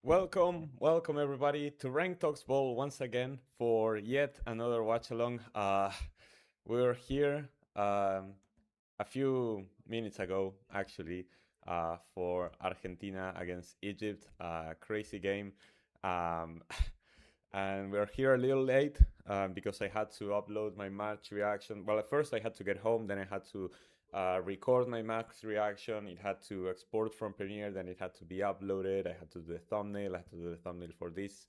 Welcome everybody to Rank Talks Ball once again for yet another watch along. We're here a few minutes ago actually for Argentina against Egypt, crazy game, um, and we're here a little late because I had to upload my match reaction. Well, at first I had to get home, then I had to record my max reaction. It had to export from Premiere, then it had to be uploaded. I had to do the thumbnail. I had to do the thumbnail for this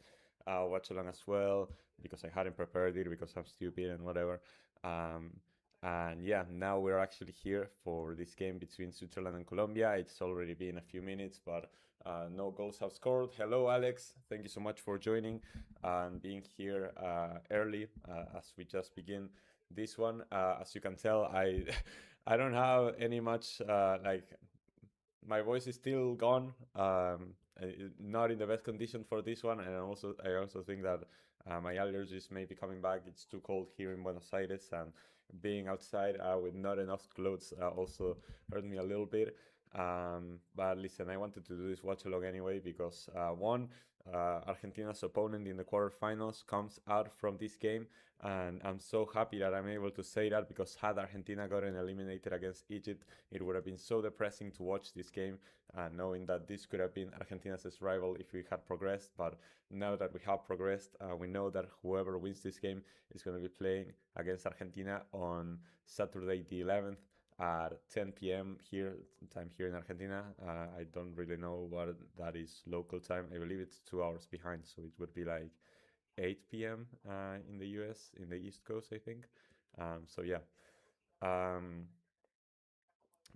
watch along as well because I hadn't prepared it because I'm stupid and whatever. Um, and yeah, now we're actually here for this game between Switzerland and Colombia. It's already been a few minutes, but no goals have scored. Hello, Alex. Thank you so much for joining and being here early as we just begin this one. As you can tell, I I don't have any much my voice is still gone. Not in the best condition for this one, and I also think that my allergies may be coming back. It's too cold here in Buenos Aires, and being outside with not enough clothes also hurt me a little bit. But listen, I wanted to do this watch along anyway because one, Argentina's opponent in the quarterfinals comes out from this game, and I'm so happy that I'm able to say that because had Argentina gotten eliminated against Egypt, it would have been so depressing to watch this game, knowing that this could have been Argentina's rival if we had progressed. But now that we have progressed, we know that whoever wins this game is going to be playing against Argentina on Saturday the 11th at 10 p.m. here time here in Argentina. I don't really know what that is local time. I believe it's 2 hours behind, so it would be like 8 p.m. In the US, in the East Coast, I think. So yeah. Um,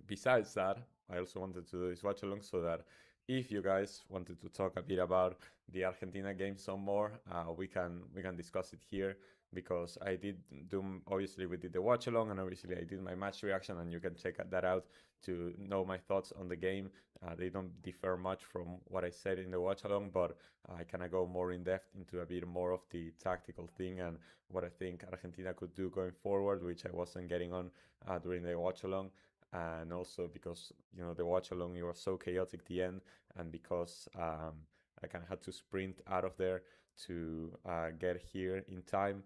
Besides that, I also wanted to do this watch along so that if you guys wanted to talk a bit about the Argentina game some more, we can discuss it here because I did do obviously we did the watch along and obviously I did my match reaction and you can check that out to know my thoughts on the game. They don't differ much from what I said in the watch along, but I kind of go more in depth into a bit more of the tactical thing and what I think Argentina could do going forward, which I wasn't getting on during the watch along. And also because the watch along it was so chaotic the end, and because I kind of had to sprint out of there to get here in time.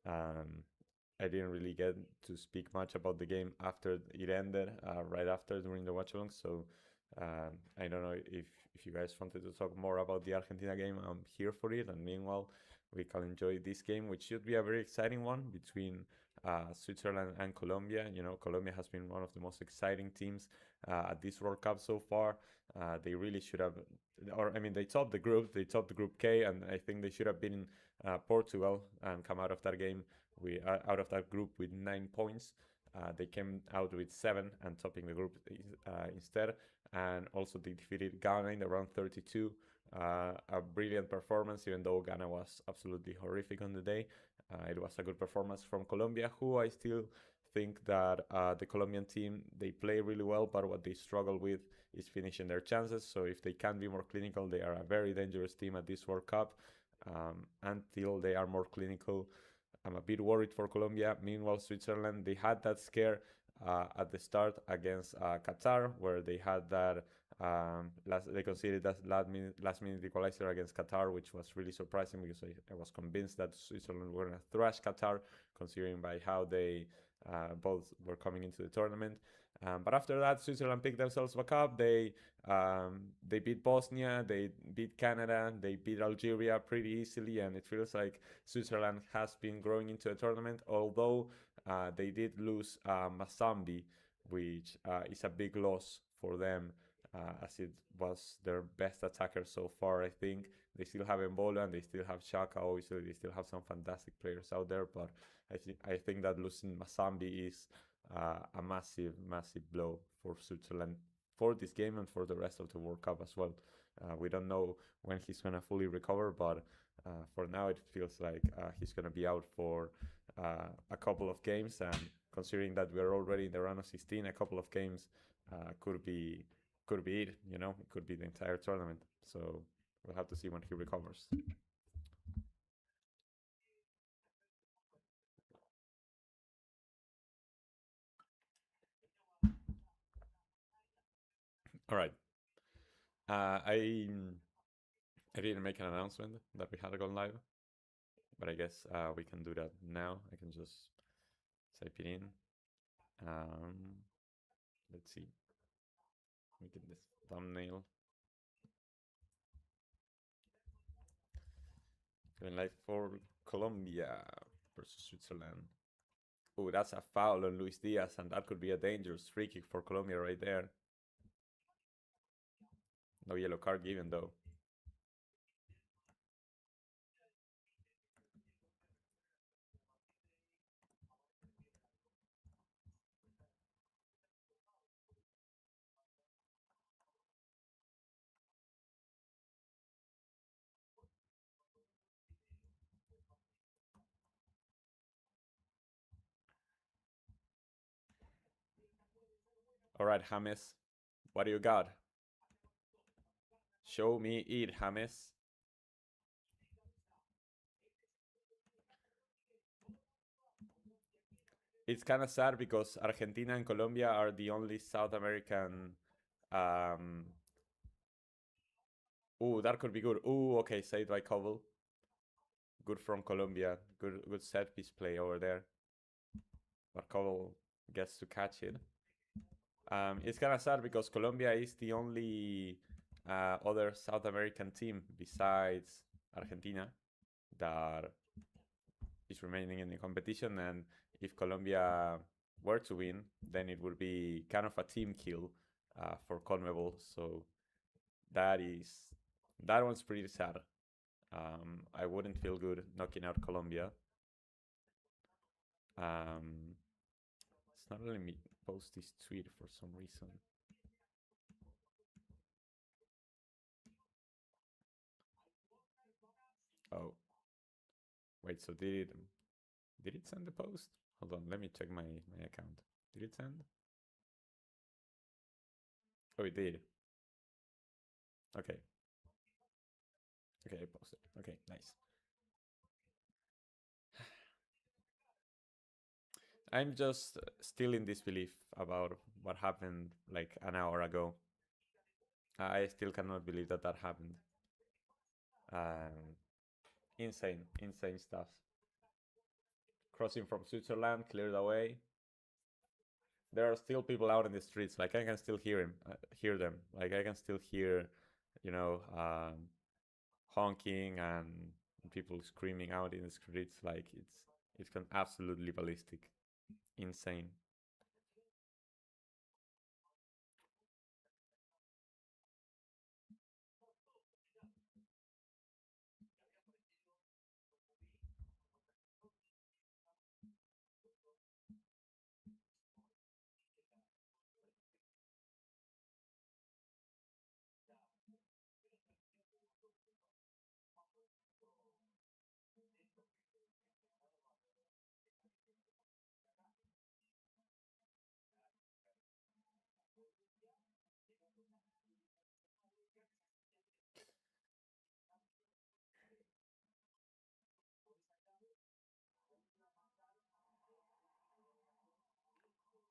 Um, I didn't really get to speak much about the game after it ended, right after during the watch along. So I don't know if you guys wanted to talk more about the Argentina game. I'm here for it, and meanwhile we can enjoy this game, which should be a very exciting one between Switzerland and Colombia. Colombia has been one of the most exciting teams at this World Cup so far. They really should have, or I mean, they topped the group. They topped the Group K, and I think they should have been Portugal and come out of that game out of that group with 9 points. They came out with 7 and topping the group instead, and also they defeated Ghana in the round 32. A brilliant performance, even though Ghana was absolutely horrific on the day. It was a good performance from Colombia, who I still think that the Colombian team, they play really well, but what they struggle with is finishing their chances. So if they can be more clinical, they are a very dangerous team at this World Cup. Until they are more clinical, I'm a bit worried for Colombia. Meanwhile, Switzerland, they had that scare at the start against Qatar, where they had that they conceded that last minute equalizer against Qatar, which was really surprising because I was convinced that Switzerland were going to thrash Qatar, considering by how they both were coming into the tournament. But after that, Switzerland picked themselves back up. They beat Bosnia, they beat Canada, they beat Algeria pretty easily, and it feels like Switzerland has been growing into a tournament. Although they did lose Mazambi, which is a big loss for them, as it was their best attacker so far. I think they still have Embolo and they still have Shaka. Obviously, they still have some fantastic players out there, but I think that losing Mazambi is a massive, massive blow for Switzerland for this game and for the rest of the World Cup as well. We don't know when he's gonna fully recover, but for now it feels like he's gonna be out for a couple of games. And considering that we're already in the round of 16, a couple of games could be it. It could be the entire tournament. So we'll have to see when he recovers. All right. I I didn't make an announcement that we had gone live, but I guess we can do that now. I can just type it in. Um, let's see. We get this thumbnail. Going live for Colombia versus Switzerland. Oh, that's a foul on Luis Diaz, and that could be a dangerous free kick for Colombia right there. No yellow card given though. All right, James, what do you got? Show me it, James. It's kind of sad because Argentina and Colombia are the only South American. Um, Ooh, that could be good. Ooh, okay, saved by Cobble. Good from Colombia. Good set piece play over there. But Cobble gets to catch it. It's kind of sad because Colombia is the only other South American team besides Argentina that is remaining in the competition. And if Colombia were to win, then it would be kind of a team kill for CONMEBOL. So that one's pretty sad. I wouldn't feel good knocking out Colombia. It's not letting me post this tweet for some reason. Oh, wait. So did it send the post? Hold on, let me check my account. Did it send? Oh, it did. Okay. Okay, I posted. Okay, nice. I'm just still in disbelief about what happened like an hour ago. I still cannot believe that that happened. Um, insane stuff. Crossing from Switzerland, cleared away. There are still people out in the streets. Like I can still hear them. Like I can still hear, you know, honking and people screaming out in the streets. Like it's absolutely ballistic, insane.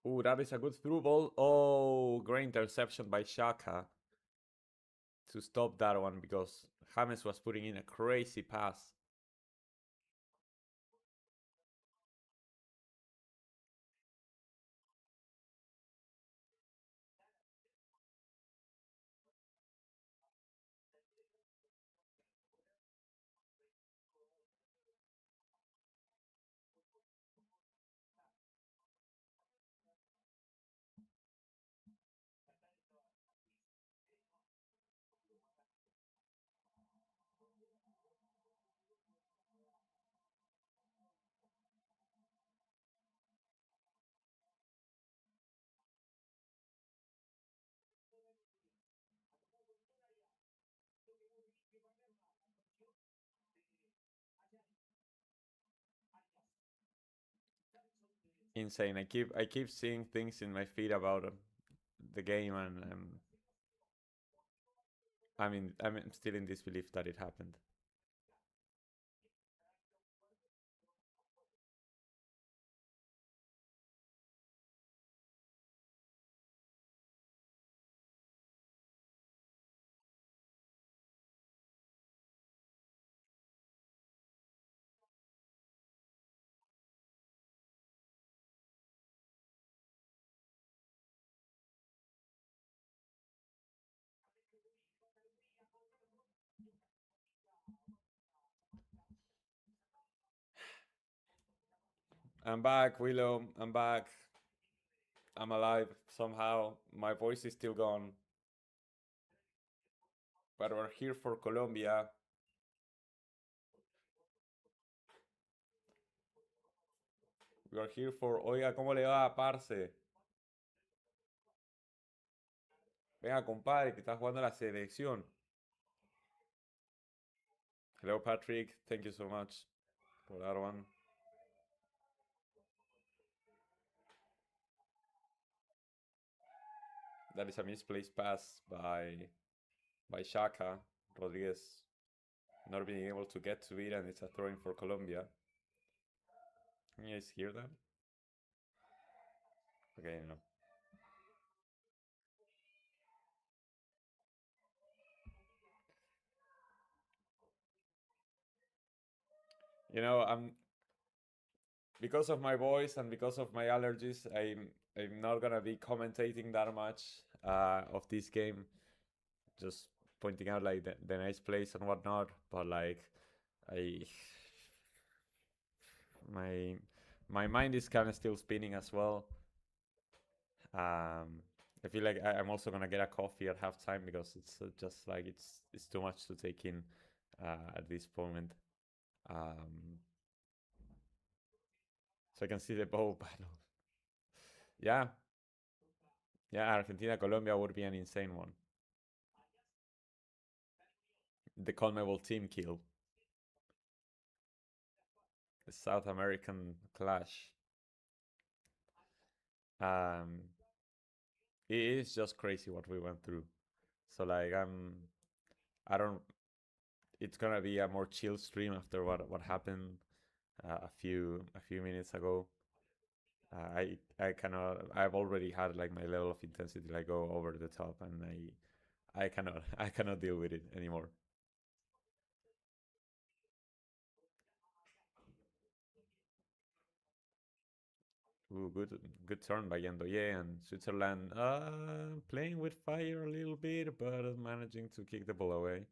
Ooh, that is a good through ball. Oh, great interception by Shaka to stop that one because James was putting in a crazy pass. Insane. I keep seeing things in my feed about the game, and I'm still in disbelief that it happened. I'm back, Willow. I'm back. I'm alive somehow. My voice is still gone, but we're here for Colombia. We are here for. Oiga, ¿cómo le va, parce? Venga, compadre, que está jugando la selección. Hello, Patrick. Thank you so much for that one. That is a misplaced pass by Shaka Rodriguez, not being able to get to it, and it's a throw-in for Colombia. Can you guys hear that? Okay, no. I'm because of my voice and because of my allergies, I'm not gonna be commentating that much of this game. Just pointing out like the nice plays and whatnot, but like I my my mind is kind of still spinning as well. I feel like I'm also gonna get a coffee at halftime because it's just like it's too much to take in at this moment. Um, so I can see the bowl battle. Yeah, yeah, Argentina Colombia would be an insane one. The CONMEBOL team kill, the South American clash. Um, it is just crazy what we went through. So like I don't. It's gonna be a more chill stream after what happened a few minutes ago. I cannot. I've already had like my level of intensity like go over the top, and I cannot I cannot deal with it anymore. Ooh, good turn by Yandoye and Switzerland. Playing with fire a little bit, but managing to kick the ball away.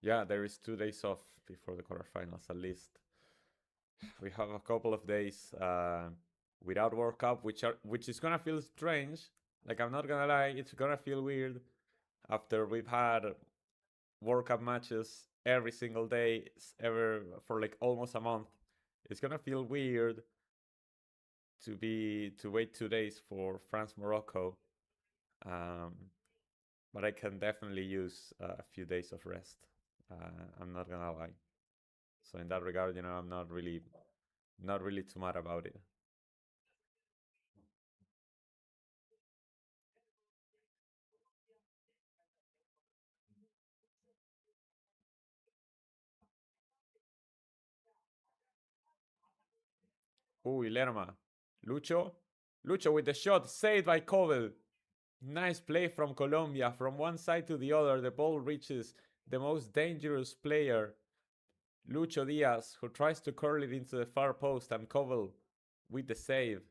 Yeah, there is 2 days off before the quarterfinals at least. We have a couple of days without World Cup, which is gonna feel strange. Like I'm not gonna lie, it's gonna feel weird after we've had World Cup matches every single day ever for like almost a month. It's gonna feel weird to wait 2 days for France Morocco, um, but I can definitely use a few days of rest. I'm not gonna lie. So in that regard, I'm not really too mad about it. Ooh, Lerma. Lucho. Lucho with the shot saved by Kovel. Nice play from Colombia. From one side to the other, the ball reaches the most dangerous player, Lucho Diaz, who tries to curl it into the far post, and Kovel with the save.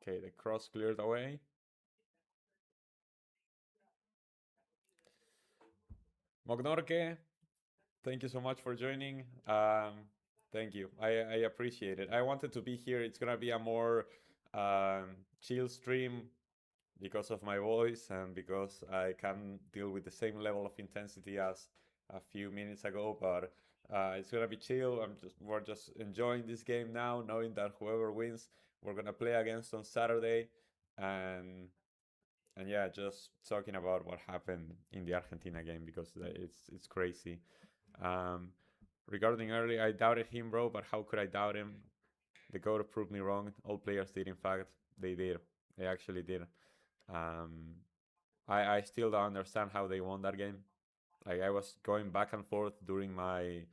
Okay, the cross cleared away. Mognorke, thank you so much for joining. Thank you. I appreciate it. I wanted to be here. It's gonna be a more chill stream because of my voice and because I can deal with the same level of intensity as a few minutes ago. But it's gonna be chill. We're just enjoying this game now, knowing that whoever wins, we're gonna play against on Saturday, and yeah, just talking about what happened in the Argentina game because it's crazy. Um, Regarding early, I doubted him, bro, but how could I doubt him? The goat proved me wrong. All players did, in fact. They did. They actually did. Um, I still don't understand how they won that game. Like I was going back and forth during my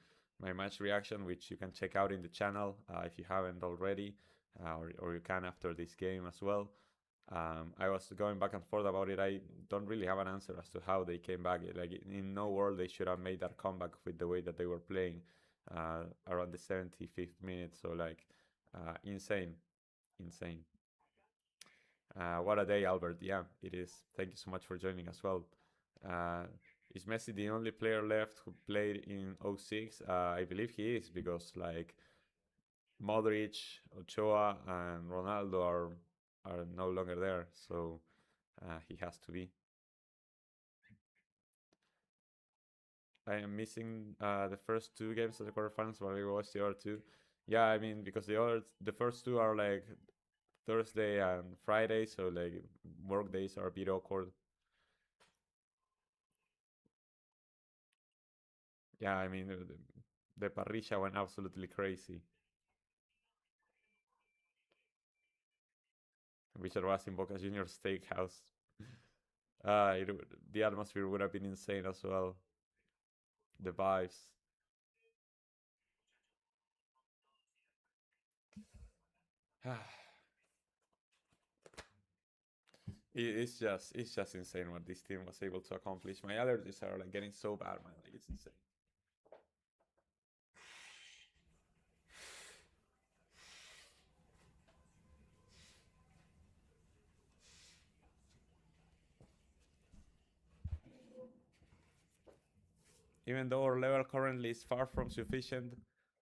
match reaction, which you can check out in the channel if you haven't already, or you can after this game as well. I was going back and forth about it. I don't really have an answer as to how they came back. Like in no world they should have made that comeback with the way that they were playing around the 75th minute. So like insane, insane. What a day, Albert. Yeah, it is. Thank you so much for joining as well. Uh, is Messi the only player left who played in '06? I believe he is because like Modric, Ochoa, and Ronaldo are no longer there, so he has to be. I am missing the first two games of the quarterfinals, but I watched the other two. Yeah, I mean because the first two are like Thursday and Friday, so like work days are a bit awkward. Yeah, I mean the parrilla went absolutely crazy. Richard was in Boca Juniors Steakhouse. The atmosphere would have been insane as well. The vibes. It's just insane what this team was able to accomplish. My allergies are like getting so bad, man. Like it's insane. Even though our level currently is far from sufficient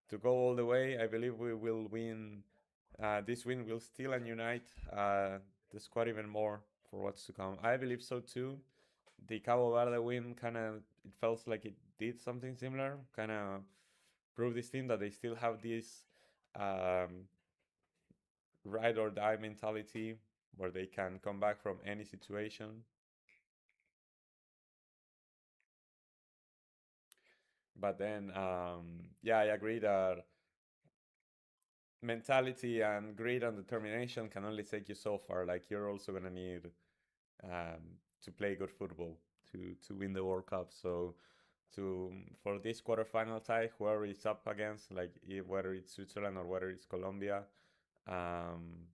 to go all the way, I believe we will win. This win will still and unite the squad even more for what's to come. I believe so too. The Cabo Verde win kind of it felt like it did something similar. Kind of prove this team that they still have this um, ride or die mentality where they can come back from any situation. But then, yeah, I agree that mentality and grit and determination can only take you so far. Like you're also gonna need to play good football to win the World Cup. So to for this quarterfinal tie, whoever it's up against, like whether it's Switzerland or whether it's Colombia, um,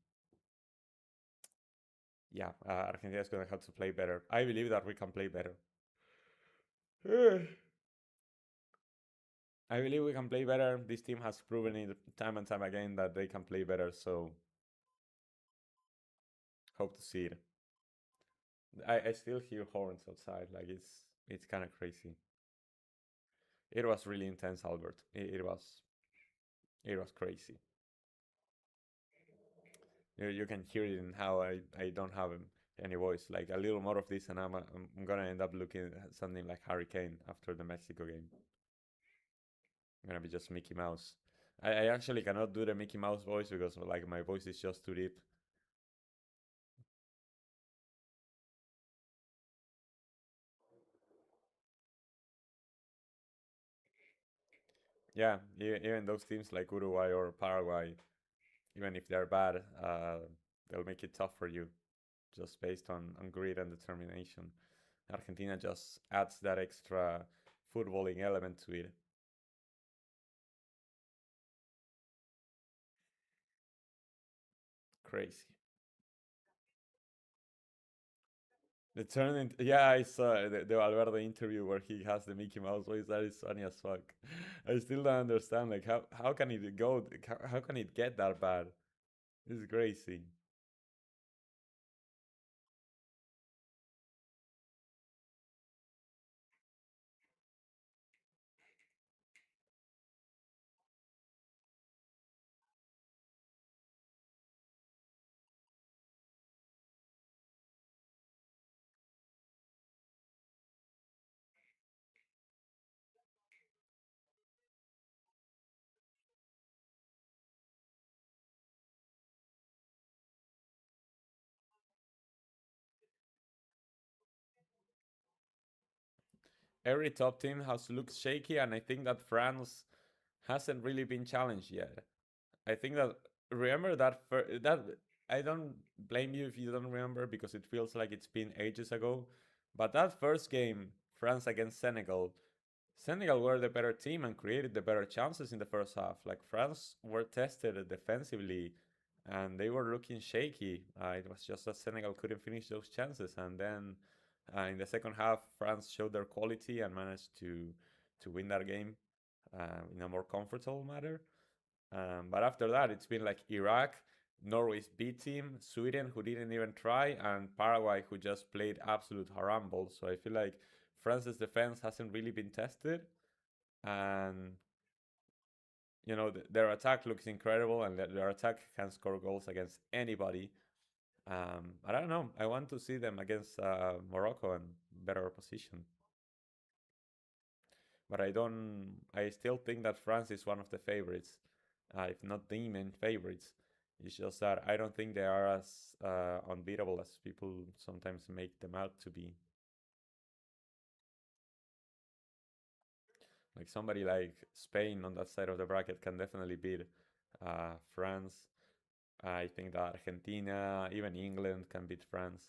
yeah, Argentina is gonna have to play better. I believe that we can play better. I believe we can play better. This team has proven it time and time again that they can play better. So hope to see it. I still hear horns outside. Like it's kind of crazy. It was really intense, Albert. It was crazy. You can hear it in how I don't have any voice. Like a little more of this, and I'm gonna end up looking at something like Hurricane after the Mexico game. I'm gonna be just Mickey Mouse. I actually cannot do the Mickey Mouse voice because like my voice is just too deep. Yeah, even those teams like Uruguay or Paraguay, even if they're bad, they'll make it tough for you just based on grit and determination. Argentina just adds that extra footballing element to it. Crazy. The turn, yeah, I saw the Valverde interview where he has the Mickey Mouse voice. That is funny as fuck. I still don't understand. Like, how can it go? How can it get that bad? It's crazy. Every top team has looked shaky, and I think that France hasn't really been challenged yet. I think that remember that I don't blame you if you don't remember because it feels like it's been ages ago. But that first game, France against Senegal, Senegal were the better team and created the better chances in the first half. Like France were tested defensively and they were looking shaky. It was just that Senegal couldn't finish those chances, and then in the second half, France showed their quality and managed to win that game in a more comfortable manner. But after that, it's been like Iraq, Norway's B team, Sweden, who didn't even try, and Paraguay, who just played absolute haramble. So I feel like France's defense hasn't really been tested, and their attack looks incredible, and their attack can score goals against anybody. I don't know. I want to see them against Morocco in better position, but I don't. I still think that France is one of the favorites, if not the main favorites. It's just that I don't think they are as unbeatable as people sometimes make them out to be. Like somebody like Spain on that side of the bracket can definitely beat France. I think that Argentina, even England can beat France.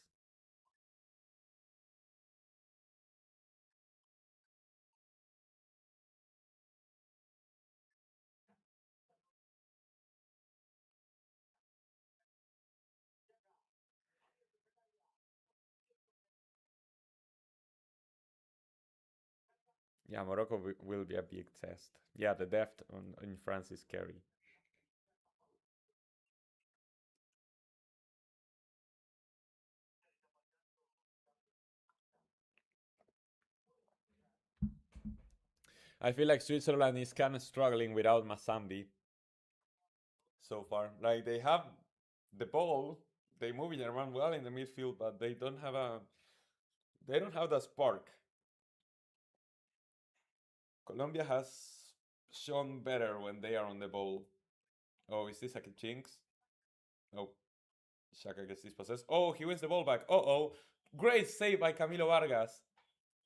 Yeah, Morocco will be a big test. Yeah, the depth in France is scary. I feel like Switzerland is kind of struggling without Masambi so far. Like they have the ball, they move it around well in the midfield, but they don't have that spark. Colombia has shown better when they are on the ball. Oh, is this a jinx? Oh, Shaka gets dispossessed. Oh, he wins the ball back. Oh. Great save by Camilo Vargas.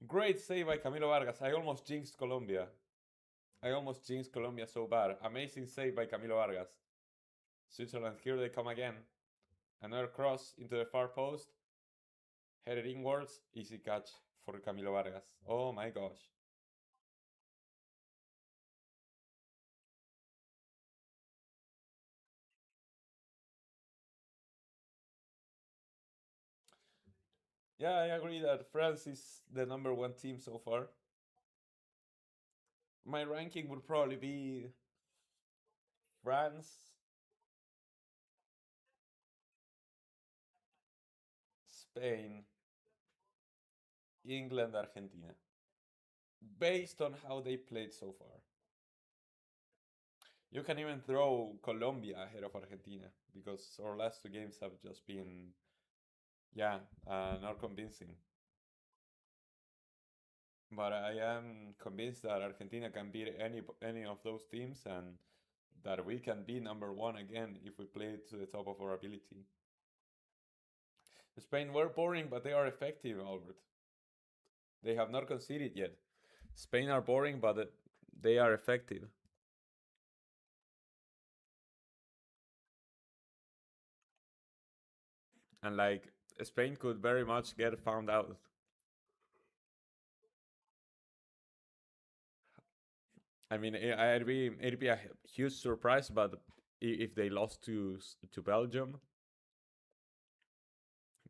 Great save by Camilo Vargas. I almost jinxed Colombia. I almost jinxed Colombia so bad. Amazing save by Camilo Vargas. Switzerland, here they come again. Another cross into the far post. Headed inwards. Easy catch for Camilo Vargas. Oh my gosh. Yeah, I agree that France is the number one team so far. My ranking would probably be France, Spain, England, Argentina, based on how they played so far. You can even throw Colombia ahead of Argentina because our last two games have just been, yeah, not convincing. But I am convinced that Argentina can beat any of those teams and that we can be number one again if we play to the top of our ability. Spain were boring, but they are effective, Albert. They have not conceded yet. Spain are boring, but they are effective. And like Spain could very much get found out. I mean, it'd be a huge surprise, but if they lost to Belgium,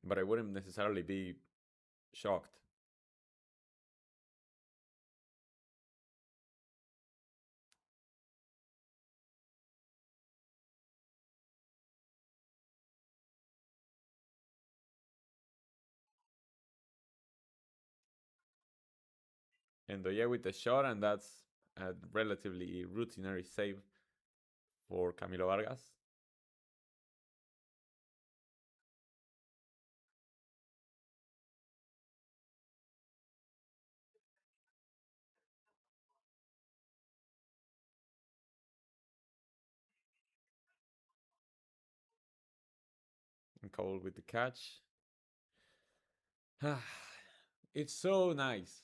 but I wouldn't necessarily be shocked. And yeah, with the shot, and that's a relatively routinary save for Camilo Vargas. And Cole with the catch. It's so nice.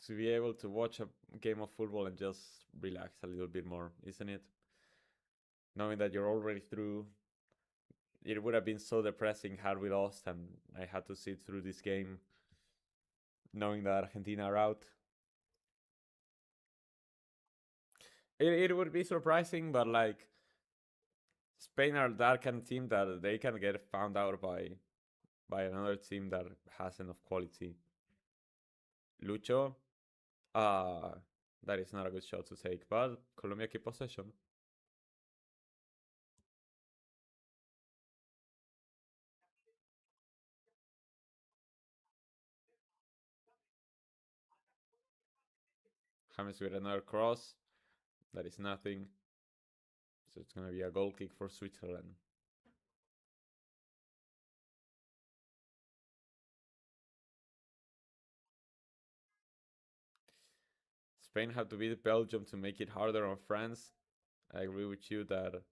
to be able to watch a game of football and just relax a little bit more, isn't it? Knowing that you're already through, it would have been so depressing had we lost and I had to sit through this game knowing that Argentina are out. It would be surprising, but like Spain are that kind of team that they can get found out by another team that has enough quality. Lucho, uh, that is not a good shot to take, but Colombia keep possession. James with another cross. That is nothing. So it's gonna be a goal kick for Switzerland. Spain had to beat Belgium to make it harder on France. I agree with you that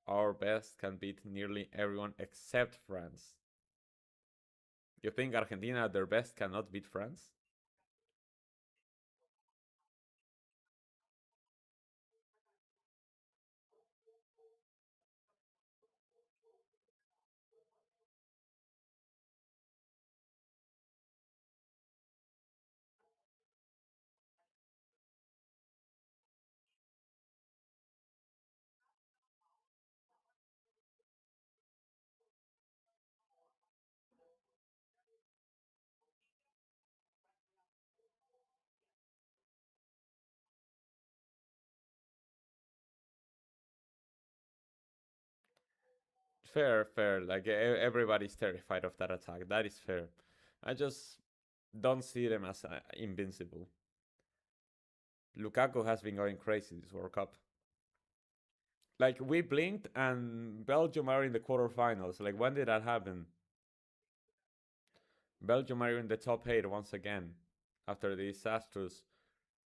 our best can beat nearly everyone except France. You think Argentina at their best cannot beat France? Fair, fair. Like everybody's terrified of that attack. That is fair. I just don't see them as invincible. Lukaku has been going crazy this World Cup. Like we blinked and Belgium are in the quarterfinals. Like when did that happen? Belgium are in the top eight once again after the disastrous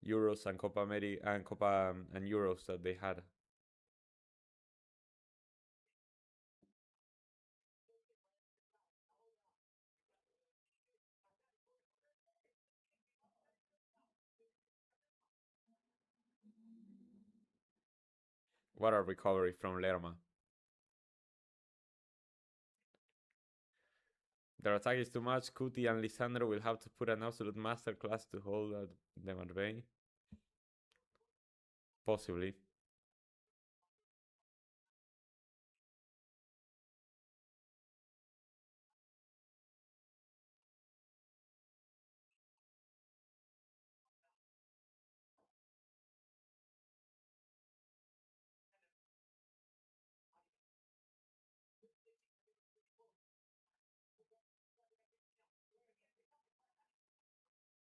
Euros and Copa America and Copa and Euros that they had. What a recovery from Lerma. Their attack is too much. Kuti and Lisandro will have to put an absolute masterclass to hold them at bay. Possibly.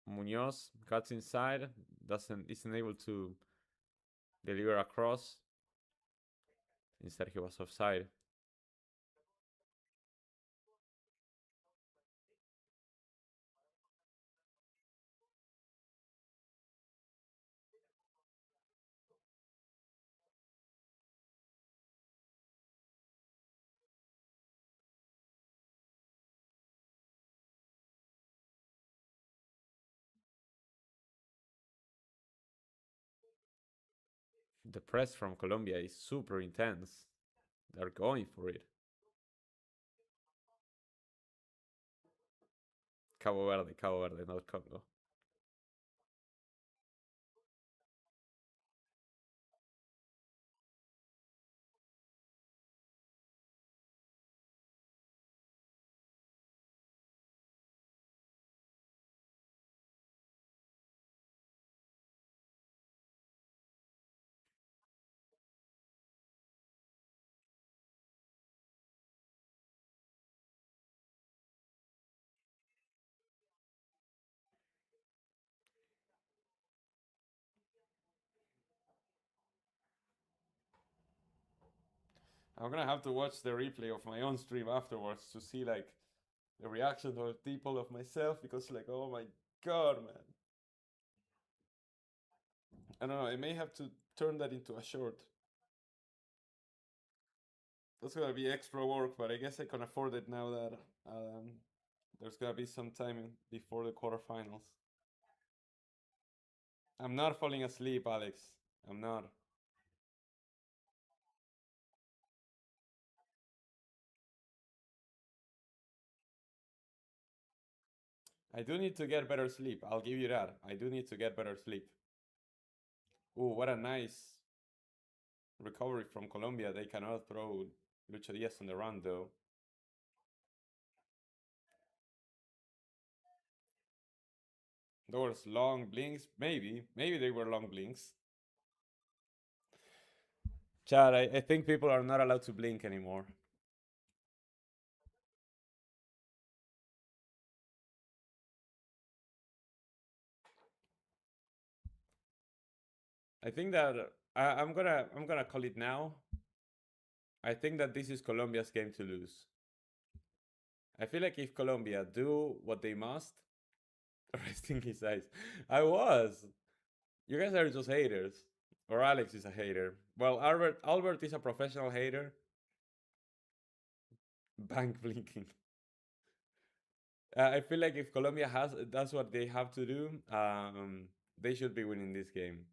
Munoz cuts inside, doesn't isn't able to deliver a cross. Instead, he was offside. The press from Colombia is super intense. They're going for it. Cabo Verde, not Congo. I'm gonna have to watch the replay of my own stream afterwards to see like the reaction of people of myself because like oh my god man. I don't know, I may have to turn that into a short. That's gonna be extra work, but I guess I can afford it now that um, there's gonna be some time before the quarterfinals. I'm not falling asleep, Alex. I'm not. I do need to get better sleep. I'll give you that. I do need to get better sleep. Ooh, what a nice recovery from Colombia. They cannot throw Lucho Diaz on the run, though. Those long blinks, maybe. Maybe they were long blinks. Chad, I think people are not allowed to blink anymore. I think that I'm gonna call it now. I think that this is Colombia's game to lose. I feel like if Colombia do what they must, resting his eyes. I was. You guys are just haters. Or Alex is a hater. Well, Albert is a professional hater. Bank blinking. I feel like if Colombia has that's what they have to do, they should be winning this game.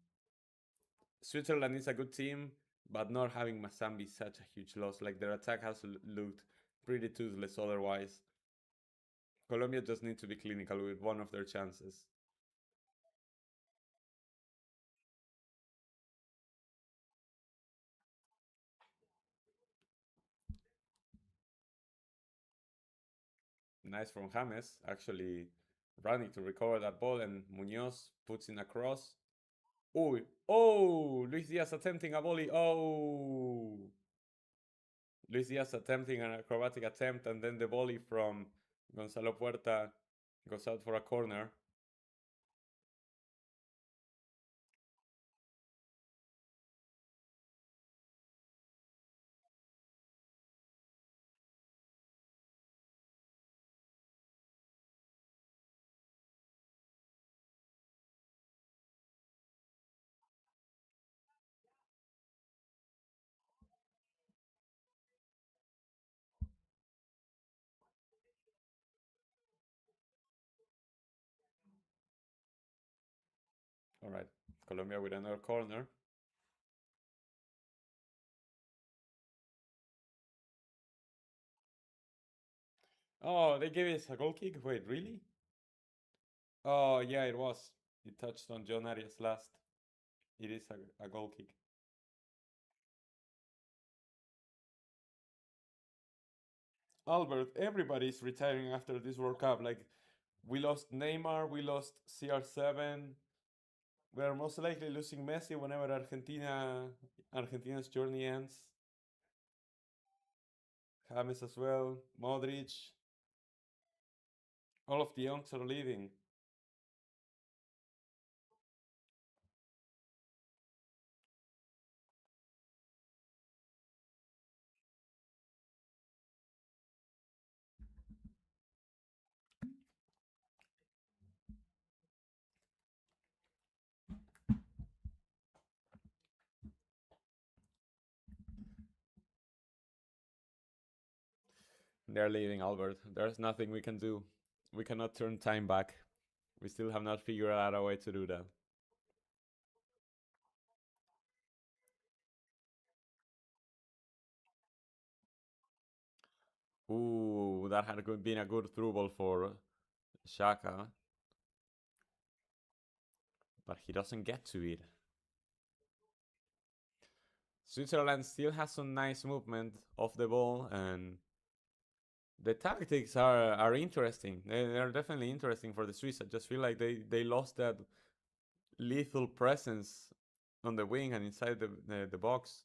Switzerland is a good team, but not having Masambi is such a huge loss. Like their attack has looked pretty toothless otherwise. Colombia just needs to be clinical with one of their chances. Nice from James, actually running to recover that ball, and Munoz puts in a cross. Oh, oh, Luis Diaz attempting a volley. Oh, Luis Diaz attempting an acrobatic attempt, and then the volley from Gonzalo Puerta goes out for a corner. All right, Colombia with another corner. Oh, they gave us a goal kick. Wait, really? Oh, yeah, it was. It touched on John Arias last. It is a goal kick. Albert, everybody's retiring after this World Cup. Like, we lost Neymar, we lost CR7. We are most likely losing Messi whenever Argentina's journey ends. James as well, Modric. All of the youngs are leaving. They're leaving, Albert. There's nothing we can do. We cannot turn time back. We still have not figured out a way to do that. Ooh, that had been a good through ball for Shaka, but he doesn't get to it. Switzerland still has some nice movement off the ball, and the tactics are interesting. They're definitely interesting for the Swiss. I just feel like they lost that lethal presence on the wing and inside the box.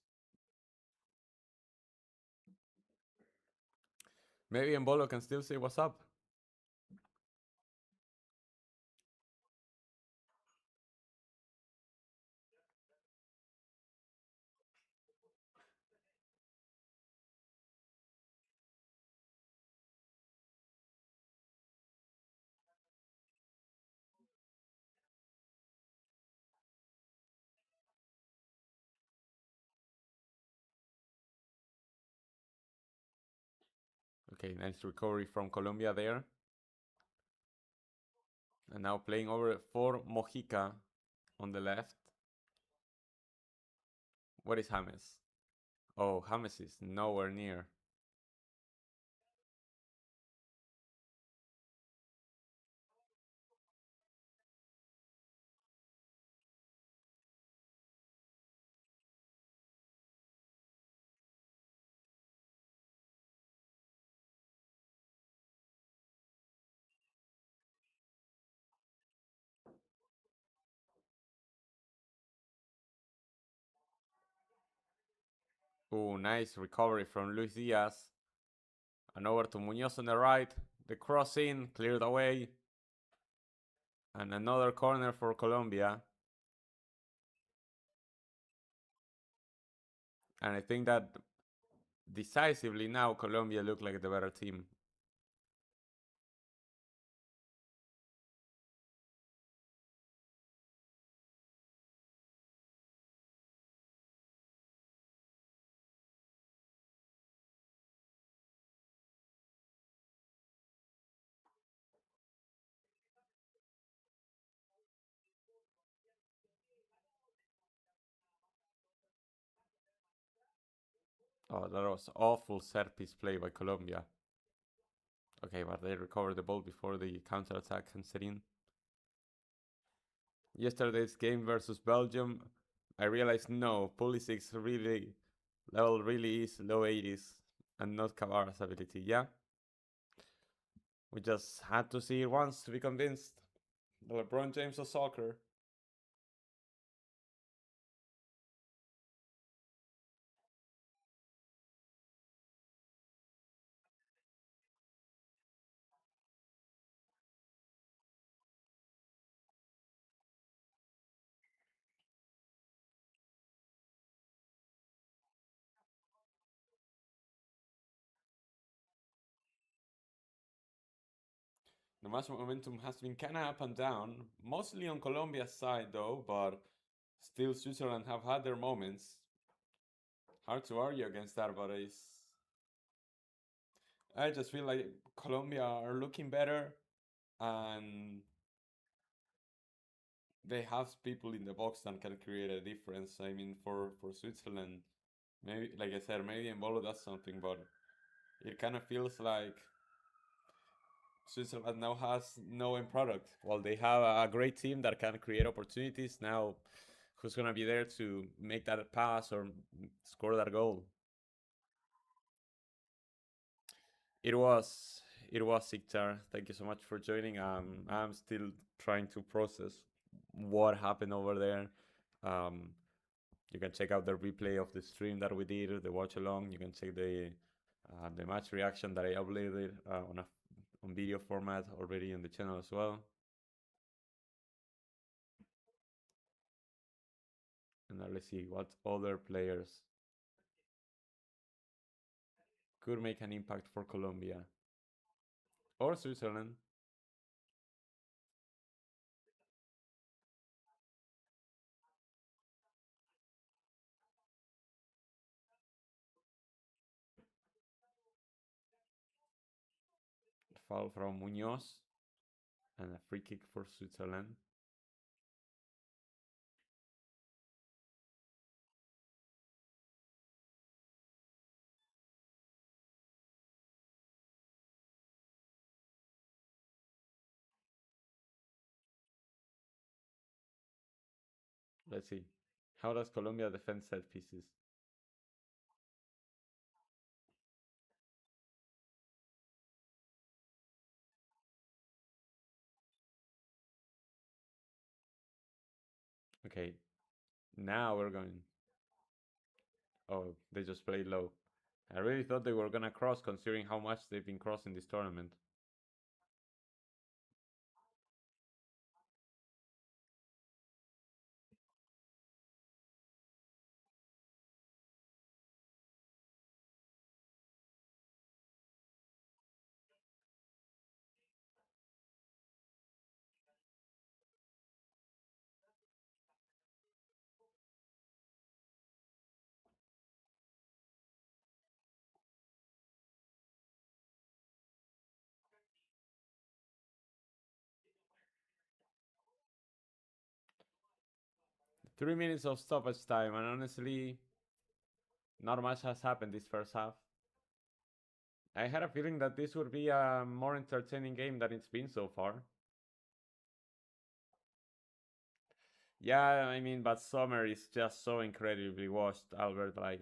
Maybe Mbolo can still say what's up. Okay, nice recovery from Colombia there. And now playing over for Mojica on the left. What is James? Oh, James is nowhere near. Oh, nice recovery from Luis Diaz. And over to Munoz on the right. The cross in, cleared away. And another corner for Colombia. And I think that decisively now Colombia look like the better team. Oh, that was awful set piece play by Colombia. Okay, but they recovered the ball before the counter attack can set in. Yesterday's game versus Belgium, I realized no, Pulisic's really level really is low 80s and not Cavara's ability. Yeah, we just had to see it once to be convinced. The LeBron James of soccer. The match momentum has been kind of up and down, mostly on Colombia's side though, but still Switzerland have had their moments. Hard to argue against that, but I just feel like Colombia are looking better and they have people in the box that can create a difference. I mean, for Switzerland, maybe like I said, maybe Embolo does something, but it kind of feels like Switzerland now has no end product. While they have a great team that can create opportunities, now who's gonna be there to make that pass or score that goal? It was it was Siktar. Thank you so much for joining. I'm still trying to process what happened over there. Um, you can check out the replay of the stream that we did, the watch along. You can check the match reaction that I uploaded on video format already in the channel as well. And now let's see what other players could make an impact for Colombia or Switzerland. Foul from Munoz and a free kick for Switzerland. Let's see. How does Colombia defend set pieces? Okay, now we're going. Oh, they just played low. I really thought they were gonna cross considering how much they've been crossing this tournament. 3 minutes of stoppage time, and honestly, not much has happened this first half. I had a feeling that this would be a more entertaining game than it's been so far. Yeah, I mean, but Summer is just so incredibly washed, Albert. Like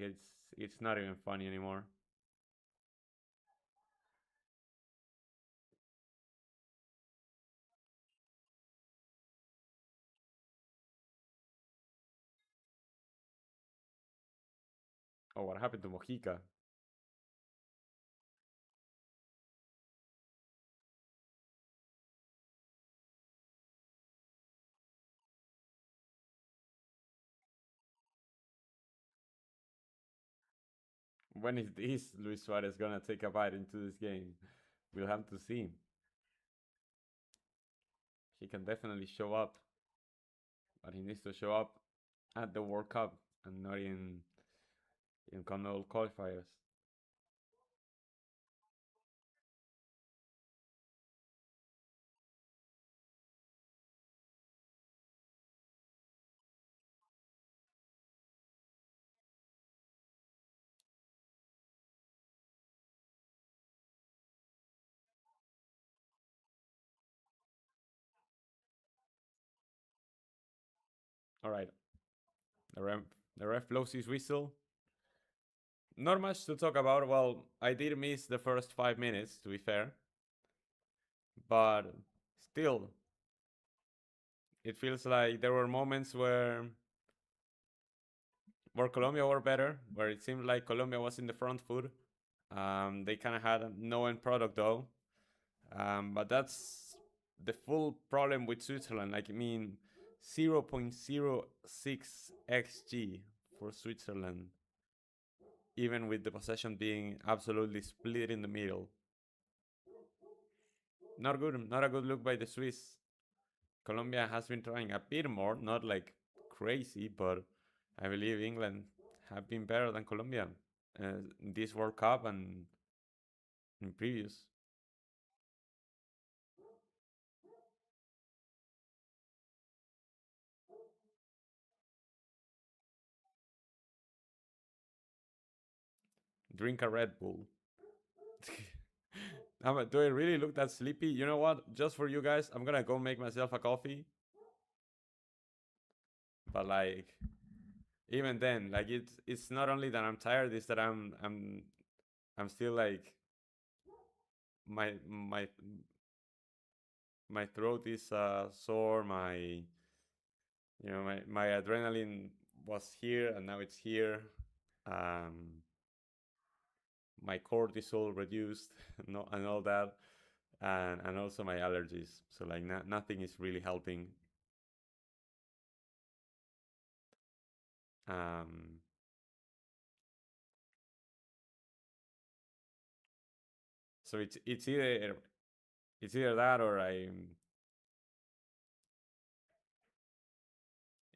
it's not even funny anymore. Oh, what happened to Mojica? When is this Luis Suarez gonna take a bite into this game? We'll have to see. He can definitely show up, but he needs to show up at the World Cup and not in CONMEBOL qualifiers. All right, the ref, the ref blows his whistle. Not much to talk about. Well, I did miss the first 5 minutes, to be fair, but still, it feels like there were moments where Colombia were better, where it seemed like Colombia was in the front foot. They kind of had no end product though, but that's the full problem with Switzerland. Like I mean, 0.06 xg for Switzerland, even with the possession being absolutely split in the middle. Not good. Not a good look by the Swiss. Colombia has been trying a bit more, not like crazy, but I believe England have been better than Colombia in this World Cup and in previous. Drink a Red Bull. Do I really look that sleepy? You know what? Just for you guys, I'm gonna go make myself a coffee. But like, even then, like it's not only that I'm tired, it's that I'm still like my my throat is sore. My adrenaline was here and now it's here. Um, my cortisol reduced, and all that, and also my allergies. So like nothing is really helping. Um, so it's either that or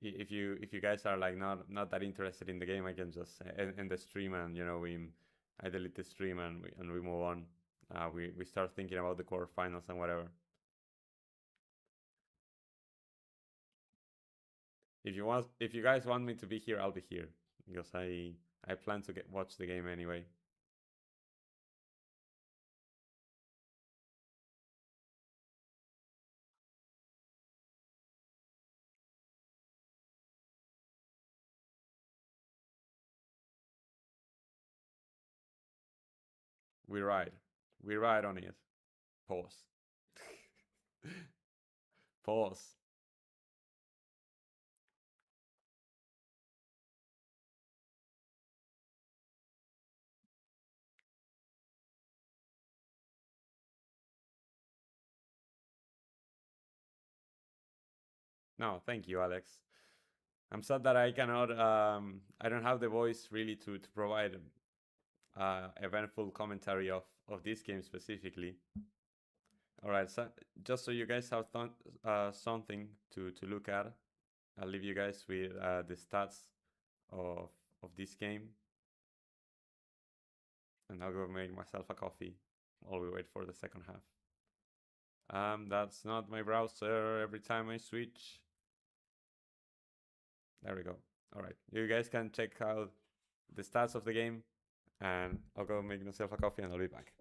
if you guys are like not that interested in the game, I can just end the stream and I delete the stream and we move on. We start thinking about the quarterfinals and whatever. If you guys want me to be here, I'll be here because I plan to watch the game anyway. We ride, we ride on it. Pause. Pause. No, thank you, Alex. I'm sad that I cannot. I don't have the voice really to provide eventful commentary of this game specifically. All right, so just so you guys have something to look at, I'll leave you guys with the stats of of this game, and I'll go make myself a coffee while we wait for the second half. That's not my browser. Every time I switch, There we go. All right. You guys can check out the stats of the game, and I'll go make myself a coffee and I'll be back.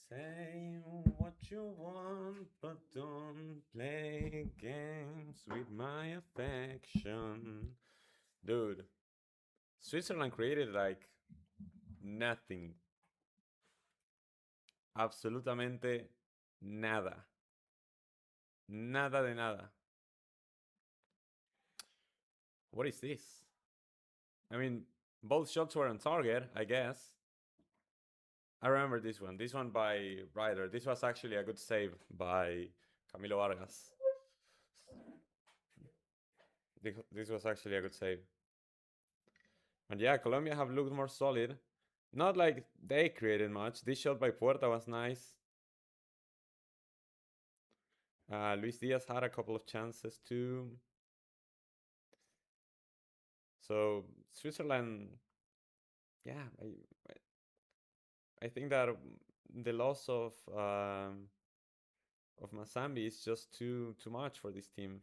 Say what you want, but don't play games with my affection. Dude, Switzerland created like nothing. Absolutamente nada. Nada de nada. What is this? I mean, both shots were on target, I guess. I remember this one. This one by Ryder. This was actually a good save by Camilo Vargas. This was actually a good save. And yeah, Colombia have looked more solid. Not like they created much. This shot by Puerta was nice. Luis Diaz had a couple of chances too. So Switzerland, yeah, I think that the loss of Masambi is just too much for this team.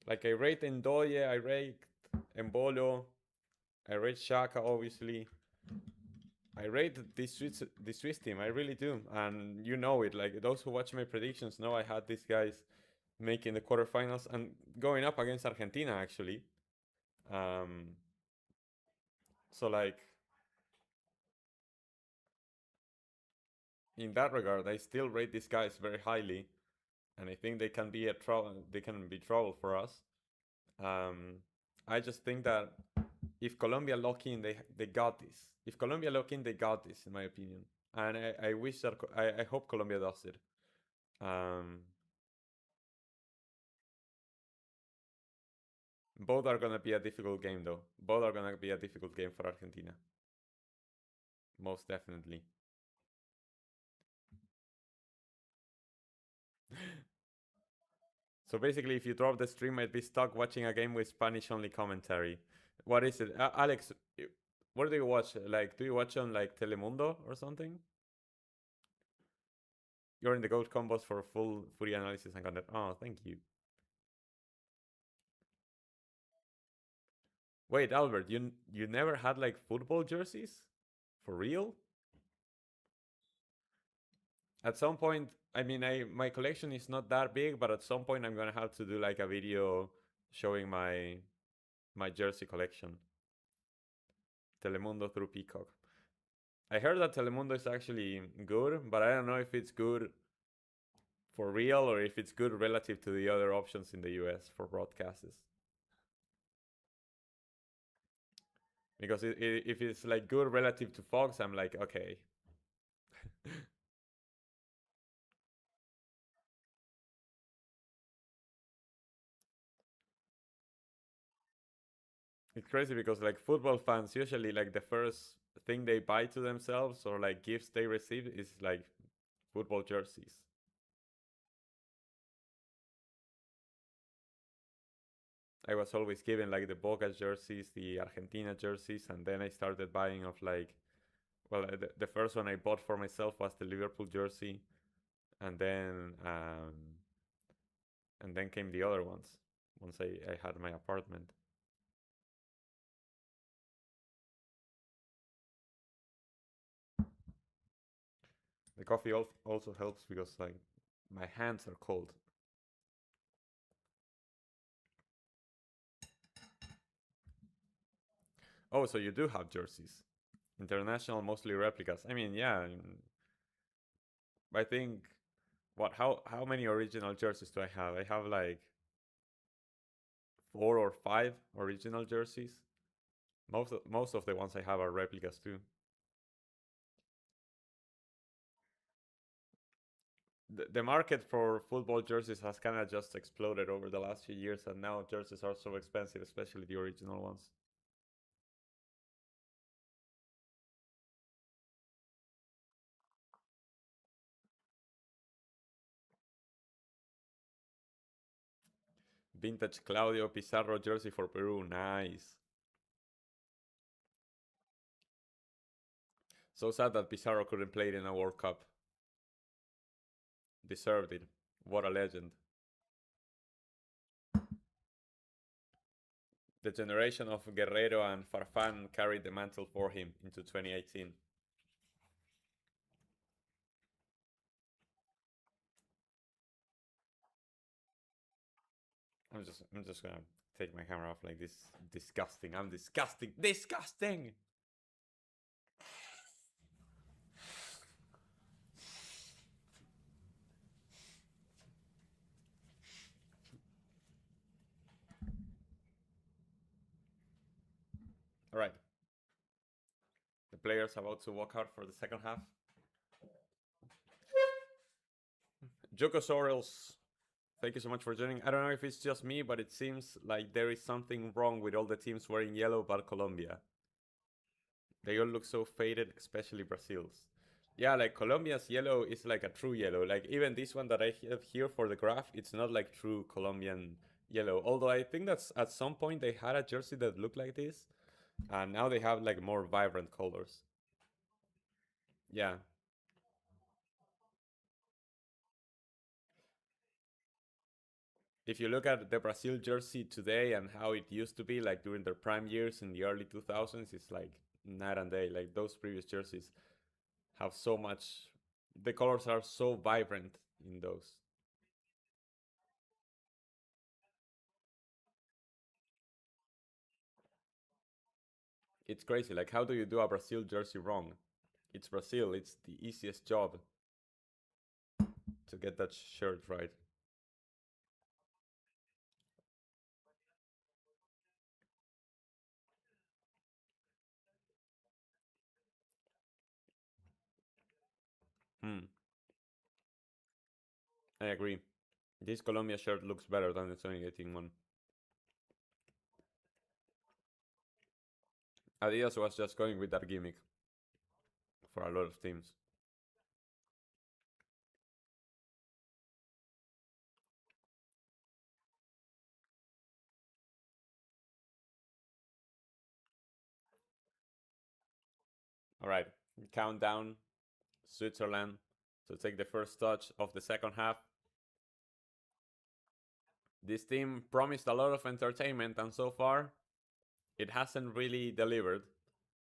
Like I rate Ndoye, I rate Embolo, I rate Shaka obviously. I rate the Swiss team, I really do, and you know it. Like those who watch my predictions know I had these guys making the quarterfinals and going up against Argentina actually. So like in that regard, I still rate these guys very highly, and I think they can be a trouble. They can be trouble for us. I just think that if Colombia lock in, they got this. If Colombia lock in, they got this, in my opinion. And I wish that I hope Colombia does it. Both are gonna be a difficult game, though. Both are gonna be a difficult game for Argentina. Most definitely. So basically, if you drop the stream, I'd be stuck watching a game with Spanish-only commentary. What is it, Alex? What do you watch? Like, do you watch on like Telemundo or something? You're in the goat combos for full footy analysis and content. Oh, thank you. Wait, Albert, you never had like football jerseys? For real? At some point, I mean, my collection is not that big, but at some point I'm gonna have to do like a video showing my jersey collection. Telemundo through Peacock. I heard that Telemundo is actually good, but I don't know if it's good for real or if it's good relative to the other options in the US for broadcasters. Because if it's like good relative to Fox, I'm like, okay. It's crazy because like football fans usually like the first thing they buy to themselves or like gifts they receive is like football jerseys. I was always given like the Boca jerseys, the Argentina jerseys, and then I started buying of like, well, the first one I bought for myself was the Liverpool jersey, and then came the other ones once I had my apartment. The coffee also helps because like my hands are cold. Oh, so you do have jerseys. International, mostly replicas. I mean, yeah. I think what how many original jerseys do I have? I have like 4 or 5 original jerseys. Most of the ones I have are replicas too. The market for football jerseys has kind of just exploded over the last few years, and now jerseys are so expensive, especially the original ones. Vintage Claudio Pizarro jersey for Peru, nice. So sad that Pizarro couldn't play it in a World Cup. Deserved it. What a legend. The generation of Guerrero and Farfan carried the mantle for him into 2018. I'm just gonna take my camera off like this. Disgusting. I'm disgusting. Disgusting. All right. The players about to walk out for the second half. Joko Sorrels, thank you so much for joining. I don't know if it's just me, but it seems like there is something wrong with all the teams wearing yellow but Colombia. They all look so faded, especially Brazil's. Yeah, like Colombia's yellow is like a true yellow. Like even this one that I have here for the graph, it's not like true Colombian yellow. Although I think that's at some point they had a jersey that looked like this, and now they have like more vibrant colors. Yeah, if you look at the Brazil jersey today and how it used to be, like during their prime years in the early 2000s, it's like night and day. Like those previous jerseys have so much, the colors are so vibrant in those. It's crazy. Like, how do you do a Brazil jersey wrong? It's Brazil, it's the easiest job to get that shirt right. Hmm, I agree. This Colombia shirt looks better than the 2018 one. Adidas was just going with that gimmick for a lot of teams. All right, countdown. Switzerland to take the first touch of the second half. This team promised a lot of entertainment, and so far, it hasn't really delivered.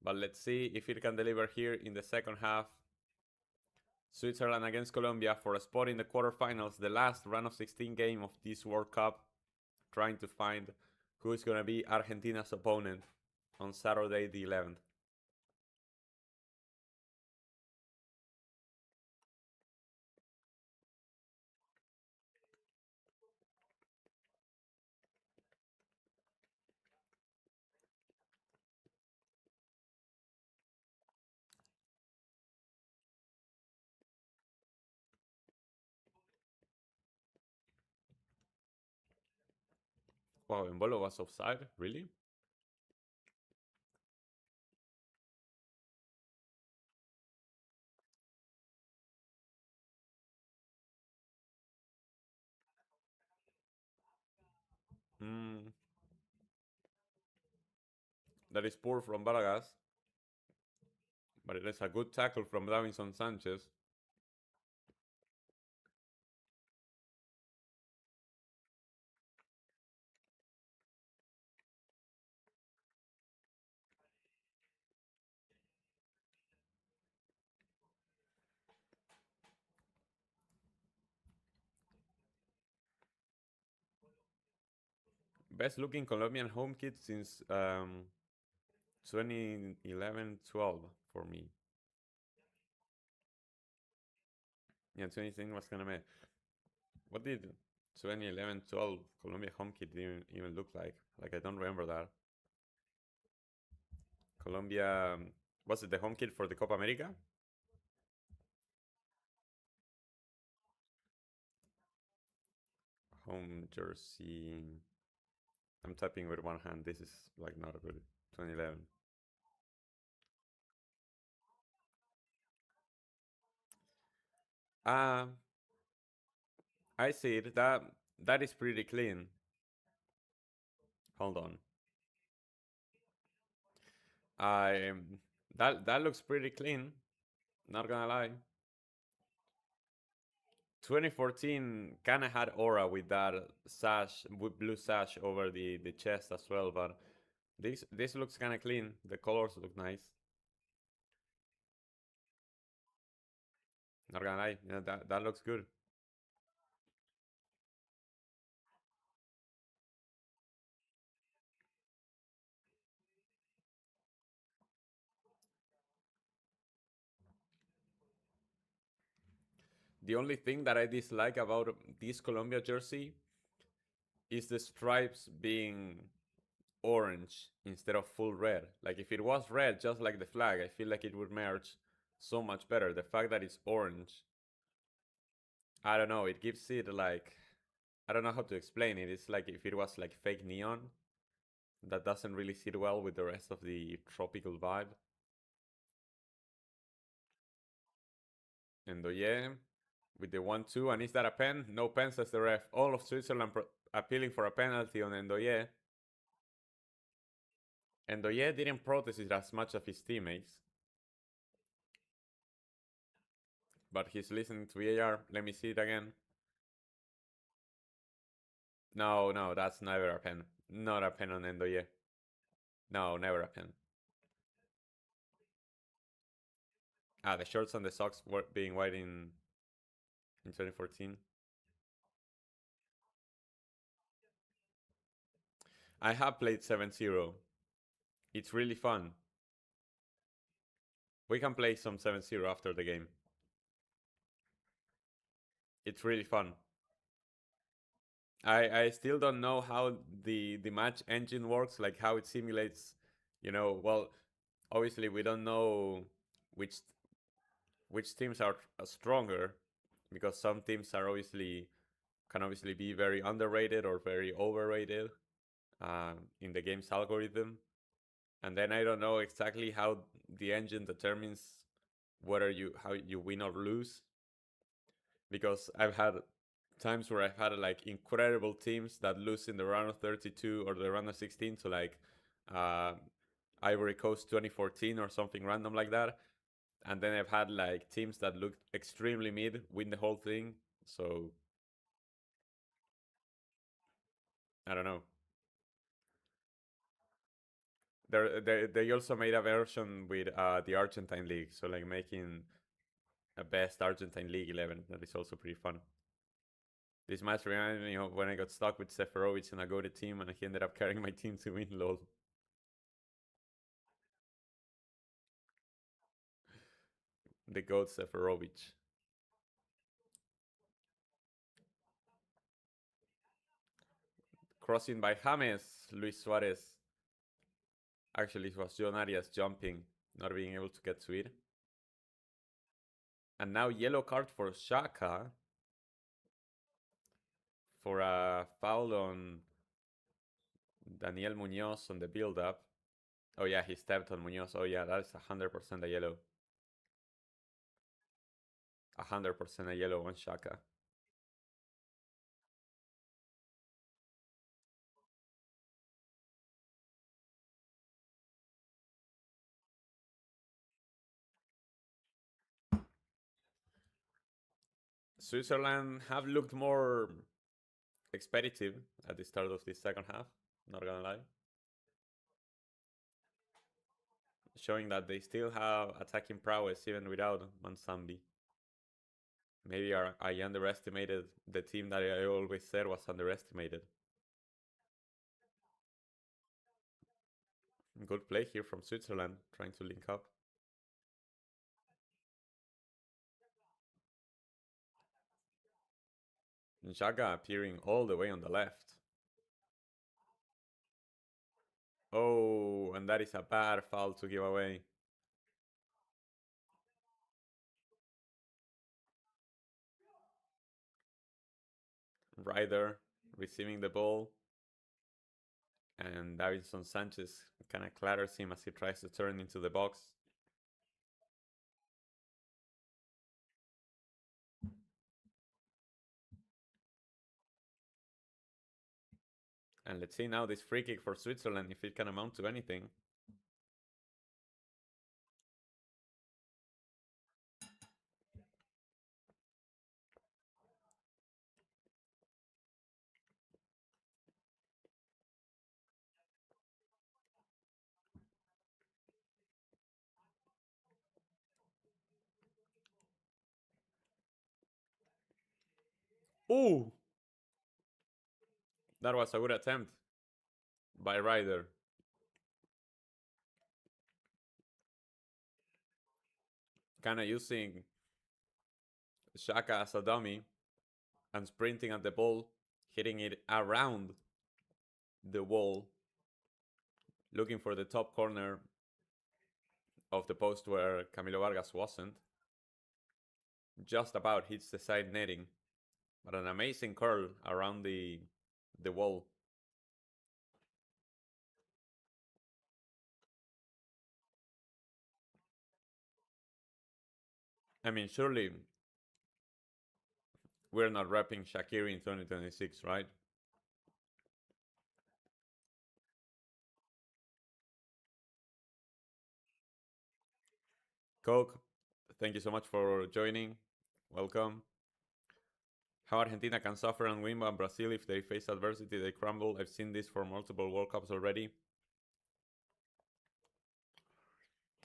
But let's see if it can deliver here in the second half. Switzerland against Colombia for a spot in the quarterfinals, the last round of 16 game of this World Cup, trying to find who is going to be Argentina's opponent on Saturday the 11th. Wow, Mbolo was offside? Really? Hmm, that is poor from Baragas, but it is a good tackle from Davinson Sanchez. Best looking Colombian home kit since 2011-12 for me. Yeah, 2010 was kind of meh. What did 2011-12 Colombia home kit even look like? Like, I don't remember that. Colombia, was it the home kit for the Copa America? Home jersey. I'm typing with one hand. This is like not good. 2011. Ah, I see it. That is pretty clean. Hold on. I that looks pretty clean. Not gonna lie. 2014 kind of had aura with that sash, with blue sash over the chest as well, but this looks kind of clean. The colors look nice. Not gonna lie, yeah, that looks good. The only thing that I dislike about this Colombia jersey is the stripes being orange instead of full red. Like if it was red, just like the flag, I feel like it would merge so much better. The fact that it's orange, I don't know, it gives it like, I don't know how to explain it. It's like if it was like fake neon, that doesn't really sit well with the rest of the tropical vibe. And yeah, with the 1-2, and is that a pen? No pen, says the ref. All of Switzerland appealing for a penalty on Endoye. Endoye didn't protest it as much as his teammates, but he's listening to VAR. Let me see it again. No, no, that's never a pen. Not a pen on Endoye. No, never a pen. Ah, the shorts and the socks were being white in 2014. I have played 7-0. It's really fun. We can play some 7-0 after the game. It's really fun. I still don't know how the match engine works, like how it simulates, well, obviously we don't know which which teams are stronger, because some teams are obviously can obviously be very underrated or very overrated in the game's algorithm. And then I don't know exactly how the engine determines whether how you win or lose, because I've had times where I've had like incredible teams that lose in the round of 32 or the round of 16 to like uh, Ivory Coast 2014 or something random like that. And then I've had like teams that looked extremely mid win the whole thing. So I don't know. They also made a version with the Argentine League, so like making a best Argentine League 11. That is also pretty fun. This match reminded me of when I got stuck with Seferovic and I go to team and he ended up carrying my team to win. Lol. The goat Seferovic. Crossing by James, Luis Suarez. Actually, it was John Arias jumping, not being able to get to it. And now yellow card for Shaka for a foul on Daniel Munoz on the build-up. Oh yeah, he stepped on Munoz. Oh yeah, that's 100% a yellow. 100% a yellow on Shaka. Switzerland have looked more expeditive at the start of the second half, not gonna lie. Showing that they still have attacking prowess even without Mansambi. Maybe I underestimated the team that I always said was underestimated. Good play here from Switzerland, trying to link up. Jaga appearing all the way on the left. Oh, and that is a bad foul to give away. Ryder receiving the ball, and Davinson Sanchez kind of clatters him as he tries to turn into the box. And let's see now this free kick for Switzerland, if it can amount to anything. Ooh, that was a good attempt by Ryder. Kind of using Shaka as a dummy and sprinting at the ball, hitting it around the wall, looking for the top corner of the post where Camilo Vargas wasn't. Just about hits the side netting, but an amazing curl around the wall. I mean, surely we're not repping Shakiri in 2026, right? Coke, thank you so much for joining. Welcome. How Argentina can suffer and win, but Brazil, if they face adversity, they crumble. I've seen this for multiple World Cups already.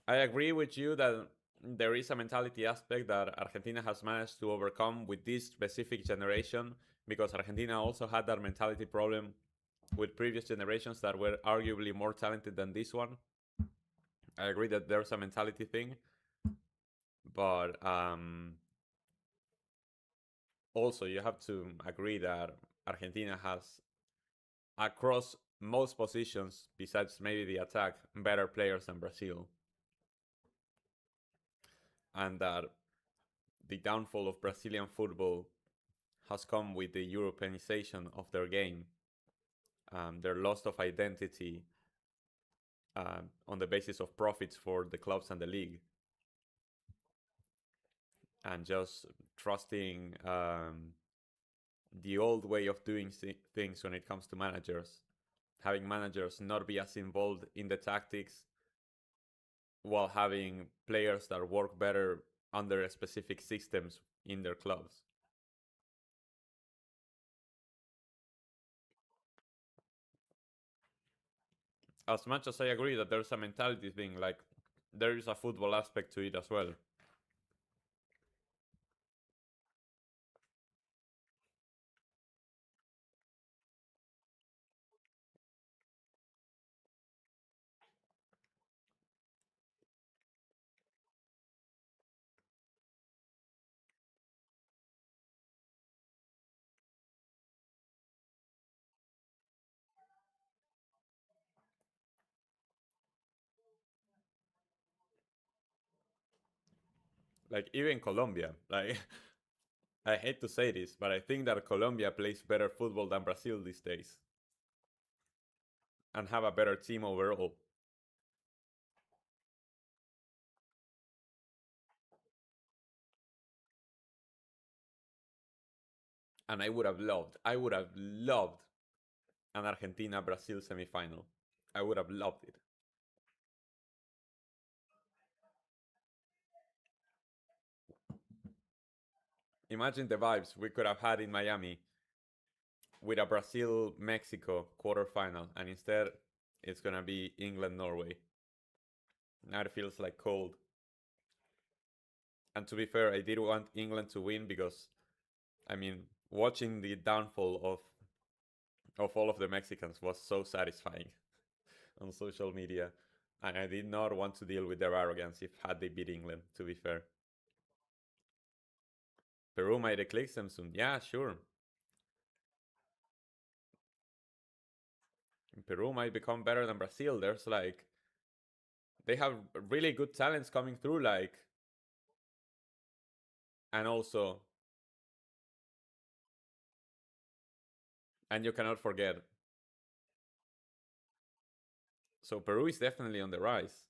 I agree with you that there is a mentality aspect that Argentina has managed to overcome with this specific generation, because Argentina also had that mentality problem with previous generations that were arguably more talented than this one. I agree that there's a mentality thing, but also you have to agree that Argentina has, across most positions, besides maybe the attack, better players than Brazil, and that the downfall of Brazilian football has come with the Europeanization of their game, their loss of identity on the basis of profits for the clubs and the league, and just trusting the old way of doing things when it comes to managers, having managers not be as involved in the tactics while having players that work better under specific systems in their clubs. As much as I agree that there's a mentality thing, like there is a football aspect to it as well. Like even Colombia, like I hate to say this, but I think that Colombia plays better football than Brazil these days and have a better team overall. And I would have loved an Argentina Brazil semifinal. I would have loved it. Imagine the vibes we could have had in Miami with a Brazil Mexico quarterfinal, and instead it's gonna be England Norway. Now it feels like cold. And to be fair, I did want England to win because, I mean, watching the downfall of all of the Mexicans was so satisfying on social media, and I did not want to deal with their arrogance if had they beat England. To be fair, Peru might eclipse them soon. Yeah, sure. Peru might become better than Brazil. There's like they have really good talents coming through, like, and also, and you cannot forget. So Peru is definitely on the rise.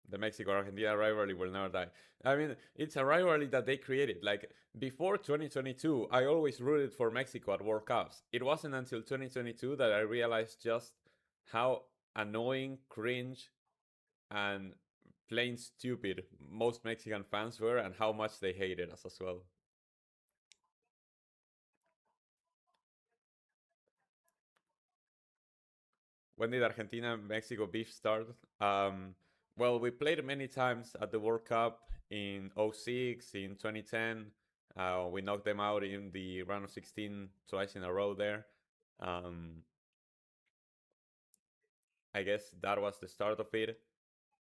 The Mexico Argentina rivalry will never die. I mean, it's a rivalry that they created. Like before 2022, I always rooted for Mexico at World Cups. It wasn't until 2022 that I realized just how annoying, cringe, and plain stupid most Mexican fans were, and how much they hated us as well. When did Argentina and Mexico beef start? Well, we played many times at the World Cup in '06, in 2010. We knocked them out in the round of 16 twice in a row there. Um, I guess that was the start of it.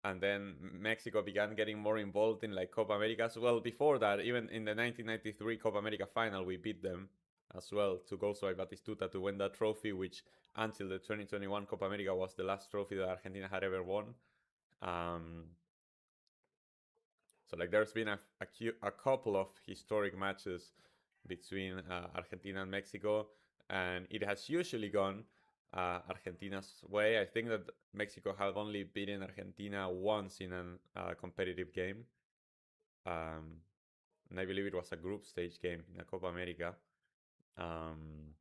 And then Mexico began getting more involved in like Copa Americas. Well, before that, even in the 1993 Copa America final, we beat them as well. Took also by Batistuta to win that trophy, which until the 2021 Copa America was the last trophy that Argentina had ever won. Um, so like there's been a couple of historic matches between Argentina and Mexico, and it has usually gone Argentina's way. I think that Mexico have only beaten Argentina once in a competitive game, um, and I believe it was a group stage game in a Copa America. Um,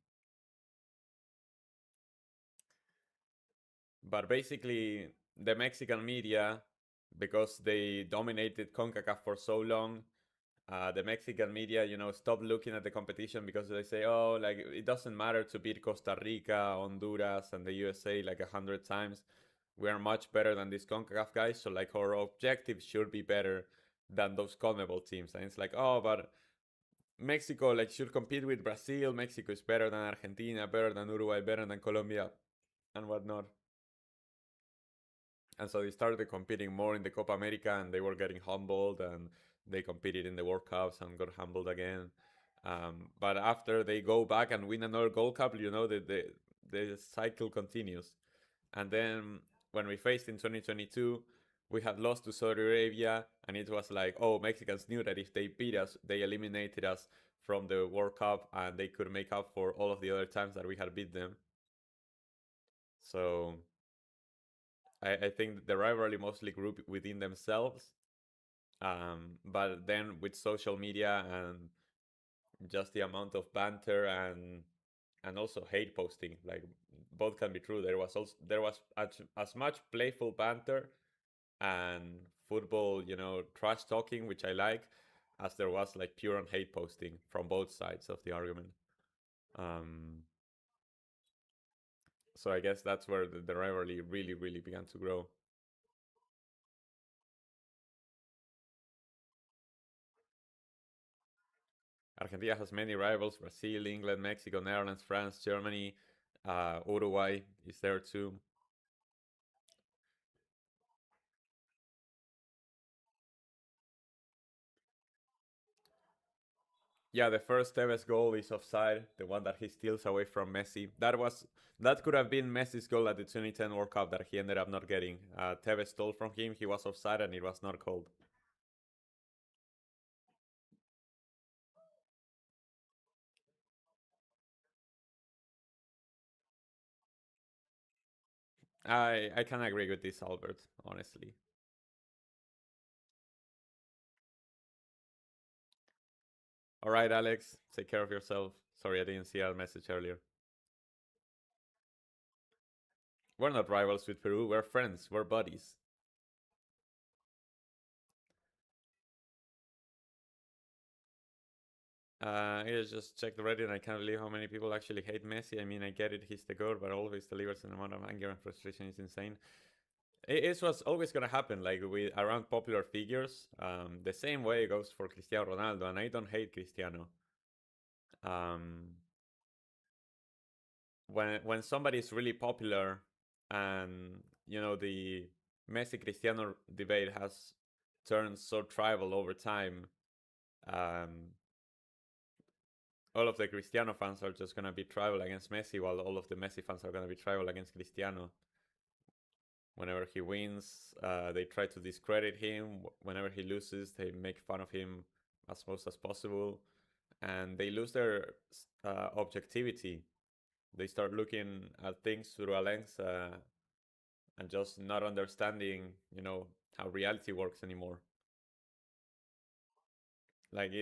but basically, the Mexican media, because they dominated CONCACAF for so long, the Mexican media, stop looking at the competition because they say, oh, like it doesn't matter to beat Costa Rica, Honduras, and the USA like 100 times. We are much better than these CONCACAF guys, so like our objective should be better than those CONMEBOL teams. And it's like, oh, but Mexico like should compete with Brazil. Mexico is better than Argentina, better than Uruguay, better than Colombia, and whatnot. And so they started competing more in the Copa America, and they were getting humbled, and they competed in the World Cups and got humbled again. But after they go back and win another Gold Cup, the cycle continues. And then when we faced in 2022, we had lost to Saudi Arabia, and it was like, oh, Mexicans knew that if they beat us, they eliminated us from the World Cup, and they could make up for all of the other times that we had beat them. So I think the rivalry mostly grew within themselves. But then with social media and just the amount of banter and also hate posting, like both can be true. There was as much playful banter and football, trash talking, which I like, as there was like pure on hate posting from both sides of the argument. Um, so I guess that's where the rivalry really, really began to grow. Argentina has many rivals: Brazil, England, Mexico, Netherlands, France, Germany, Uruguay is there too. Yeah, the first Tevez goal is offside, the one that he steals away from Messi. That could have been Messi's goal at the 2010 World Cup that he ended up not getting. Tevez stole from him, he was offside, and it was not called. I can agree with this, Albert, honestly. All right, Alex, take care of yourself. Sorry, I didn't see our message earlier. We're not rivals with Peru, we're friends, we're buddies. I just checked the Reddit and I can't believe how many people actually hate Messi. I mean, I get it, he's the goat, but always delivers an amount of anger and frustration is insane. It was always gonna happen, like with around popular figures. The same way it goes for Cristiano Ronaldo, and I don't hate Cristiano. Um, when somebody is really popular, and the Messi Cristiano debate has turned so tribal over time, um, all of the Cristiano fans are just gonna be tribal against Messi, while all of the Messi fans are gonna be tribal against Cristiano. Whenever he wins, they try to discredit him. Whenever he loses, they make fun of him as most as possible, and they lose their objectivity. They start looking at things through a lens and just not understanding, how reality works anymore. Like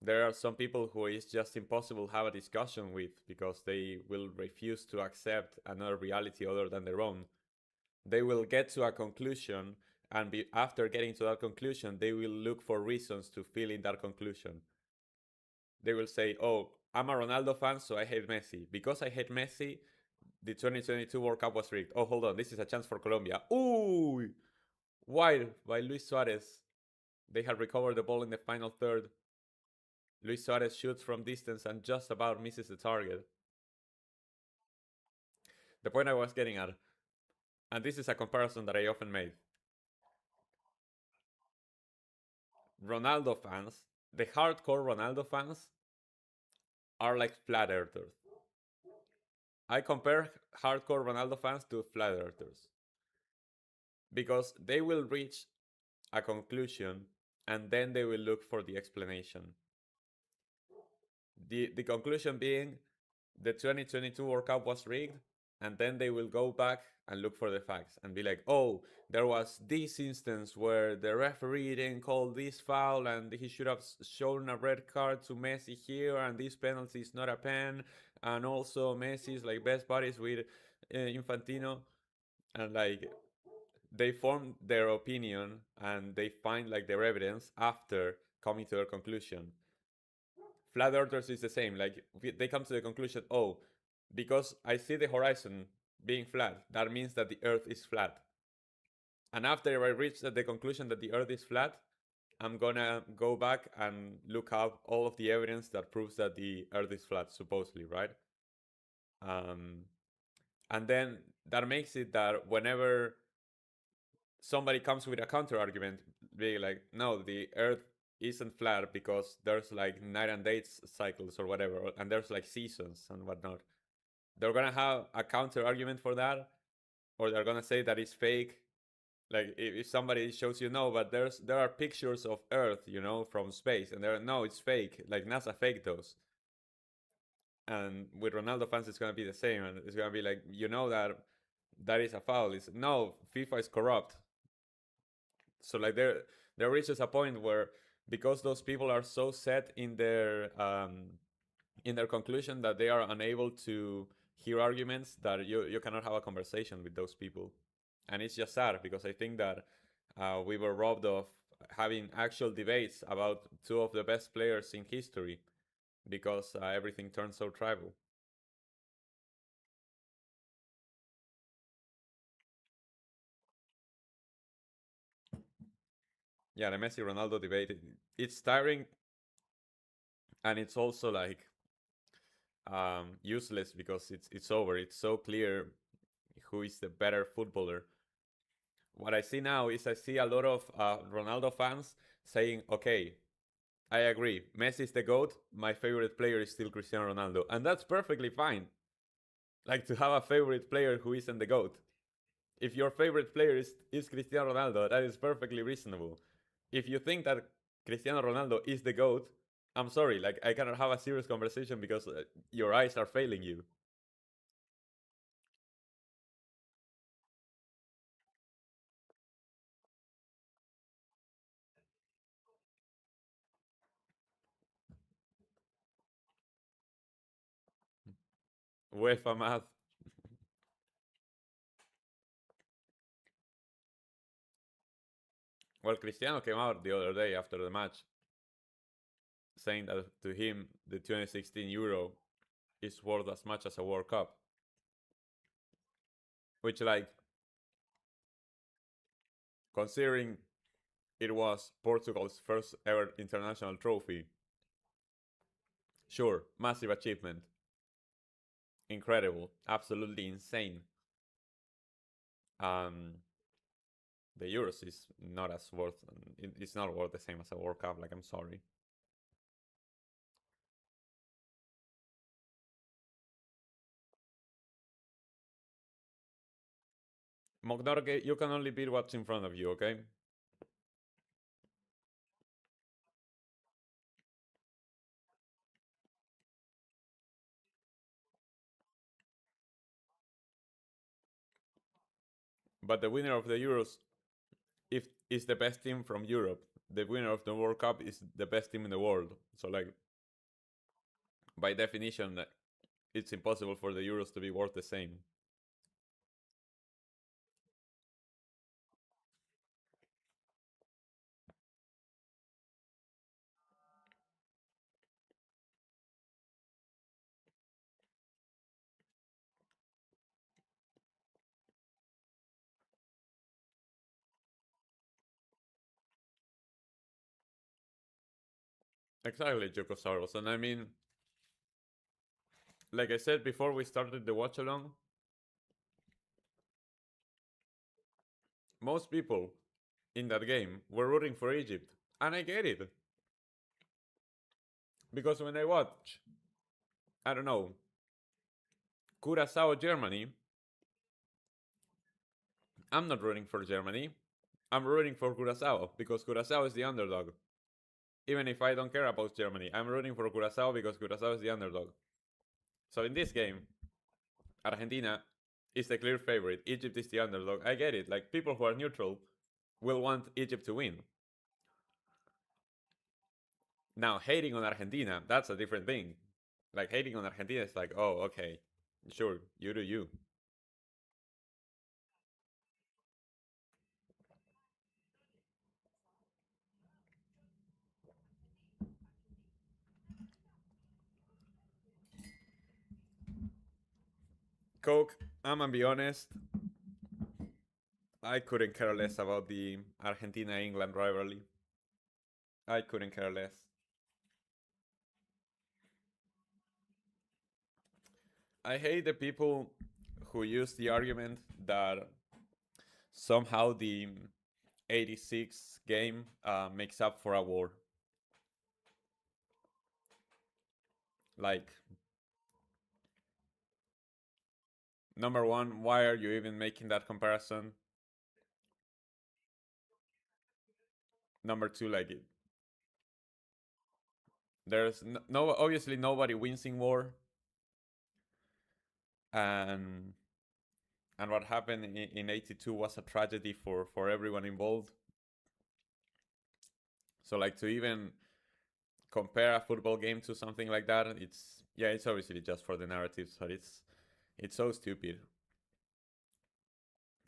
there are some people who it's just impossible to have a discussion with because they will refuse to accept another reality other than their own. They will get to a conclusion, and after getting to that conclusion, they will look for reasons to fill in that conclusion. They will say, oh, I'm a Ronaldo fan, so I hate Messi. Because I hate Messi, the 2022 World Cup was rigged. Oh, hold on, this is a chance for Colombia. Ooh, why? By Luis Suarez. They had recovered the ball in the final third. Luis Suarez shoots from distance and just about misses the target. The point I was getting at, and this is a comparison that I often made, Ronaldo fans, the hardcore Ronaldo fans, are like flat earthers. I compare hardcore Ronaldo fans to flat earthers because they will reach a conclusion and then they will look for the explanation. The conclusion being the 2022 World Cup was rigged, and then they will go back and look for the facts and be like, oh, there was this instance where the referee didn't call this foul and he should have shown a red card to Messi here, and this penalty is not a pen, and also Messi is like best buddies with Infantino, and like they form their opinion and they find like their evidence after coming to their conclusion. Flat earthers is the same. Like they come to the conclusion, oh, because I see the horizon being flat, that means that the Earth is flat. And after I reach the conclusion that the Earth is flat, I'm gonna go back and look up all of the evidence that proves that the Earth is flat, supposedly, right? Um, and then that makes it that whenever somebody comes with a counter argument, being like, no, the Earth isn't flat because there's like night and day cycles or whatever, and there's like seasons and whatnot. They're gonna have a counter argument for that, or they're gonna say that it's fake. Like if somebody shows you no, but there are pictures of Earth, from space, and they're no, it's fake. Like NASA faked those. And with Ronaldo fans, it's gonna be the same, and it's gonna be like that is a foul. It's no, FIFA is corrupt. So like there reaches a point where because those people are so set in their conclusion that they are unable to hear arguments that you cannot have a conversation with those people, and it's just sad because I think that we were robbed of having actual debates about two of the best players in history because everything turned so tribal. Yeah, the Messi Ronaldo debate, it's tiring, and it's also like useless because it's over. It's so clear who is the better footballer. What I see now is I see a lot of Ronaldo fans saying, okay, I agree, Messi is the GOAT, my favorite player is still Cristiano Ronaldo. And that's perfectly fine. Like to have a favorite player who isn't the GOAT. If your favorite player is Cristiano Ronaldo, that is perfectly reasonable. If you think that Cristiano Ronaldo is the GOAT, I'm sorry, like I cannot have a serious conversation because your eyes are failing you. UEFA math. Well, Cristiano came out the other day after the match saying that to him the 2016 Euro is worth as much as a World Cup, which like considering it was Portugal's first ever international trophy, sure, massive achievement, incredible, absolutely insane. Um, the Euros is not as worth. It's not worth the same as a World Cup. Like I'm sorry. Mognorke, you can only beat what's in front of you. Okay. But the winner of the Euros, if is the best team from Europe, the winner of the World Cup is the best team in the world. So like by definition, it's impossible for the Euros to be worth the same. Exactly, Jokosaurus. And I mean, like I said before we started the watch along, most people in that game were rooting for Egypt. And I get it. Because when I watch, I don't know, Curacao, Germany, I'm not rooting for Germany. I'm rooting for Curacao because Curacao is the underdog. Even if I don't care about Germany, I'm rooting for Curacao because Curacao is the underdog. So in this game, Argentina is the clear favorite. Egypt is the underdog. I get it. Like people who are neutral will want Egypt to win. Now hating on Argentina, that's a different thing. Like hating on Argentina is like, oh, okay, sure, you do you. Coke, I'm gonna be honest, I couldn't care less about the Argentina England rivalry. I couldn't care less. I hate the people who use the argument that somehow the 86 game makes up for a war. Like, number one, why are you even making that comparison? Number two, like, there's no obviously nobody wins in war, and what happened in 82 was a tragedy for everyone involved. So, like, to even compare a football game to something like that, it's yeah, it's obviously just for the narratives, but it's so stupid.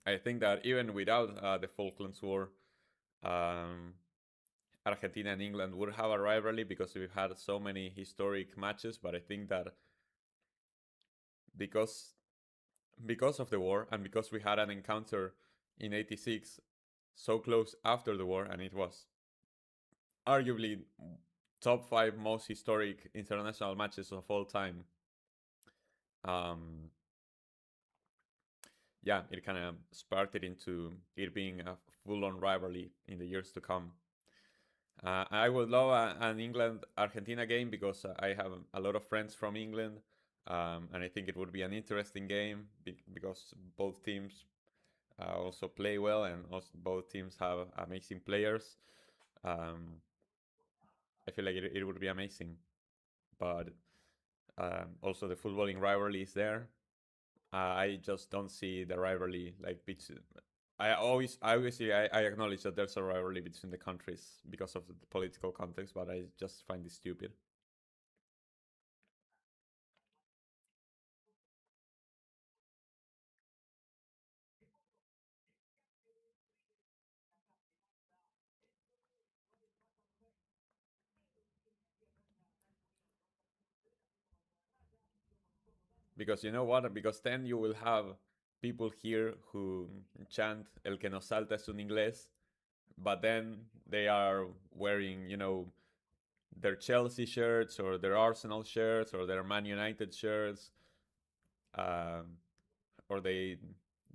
I think that even without the Falklands War, um, Argentina and England would have a rivalry because we've had so many historic matches. But I think that because of the war and because we had an encounter in '86 so close after the war, and it was arguably top five most historic international matches of all time. Um, yeah, it kind of sparked it into it being a full-on rivalry in the years to come. I would love an England Argentina game because I have a lot of friends from England, and I think it would be an interesting game because both teams also play well, and also both teams have amazing players. Um, I feel like it would be amazing, but also the footballing rivalry is there. I just don't see the rivalry like between. I acknowledge that there's a rivalry between the countries because of the political context, but I just find it stupid. Because you know what? Because then you will have people here who chant "El que nos salta es un inglés," but then they are wearing, their Chelsea shirts or their Arsenal shirts or their Man United shirts, um, or they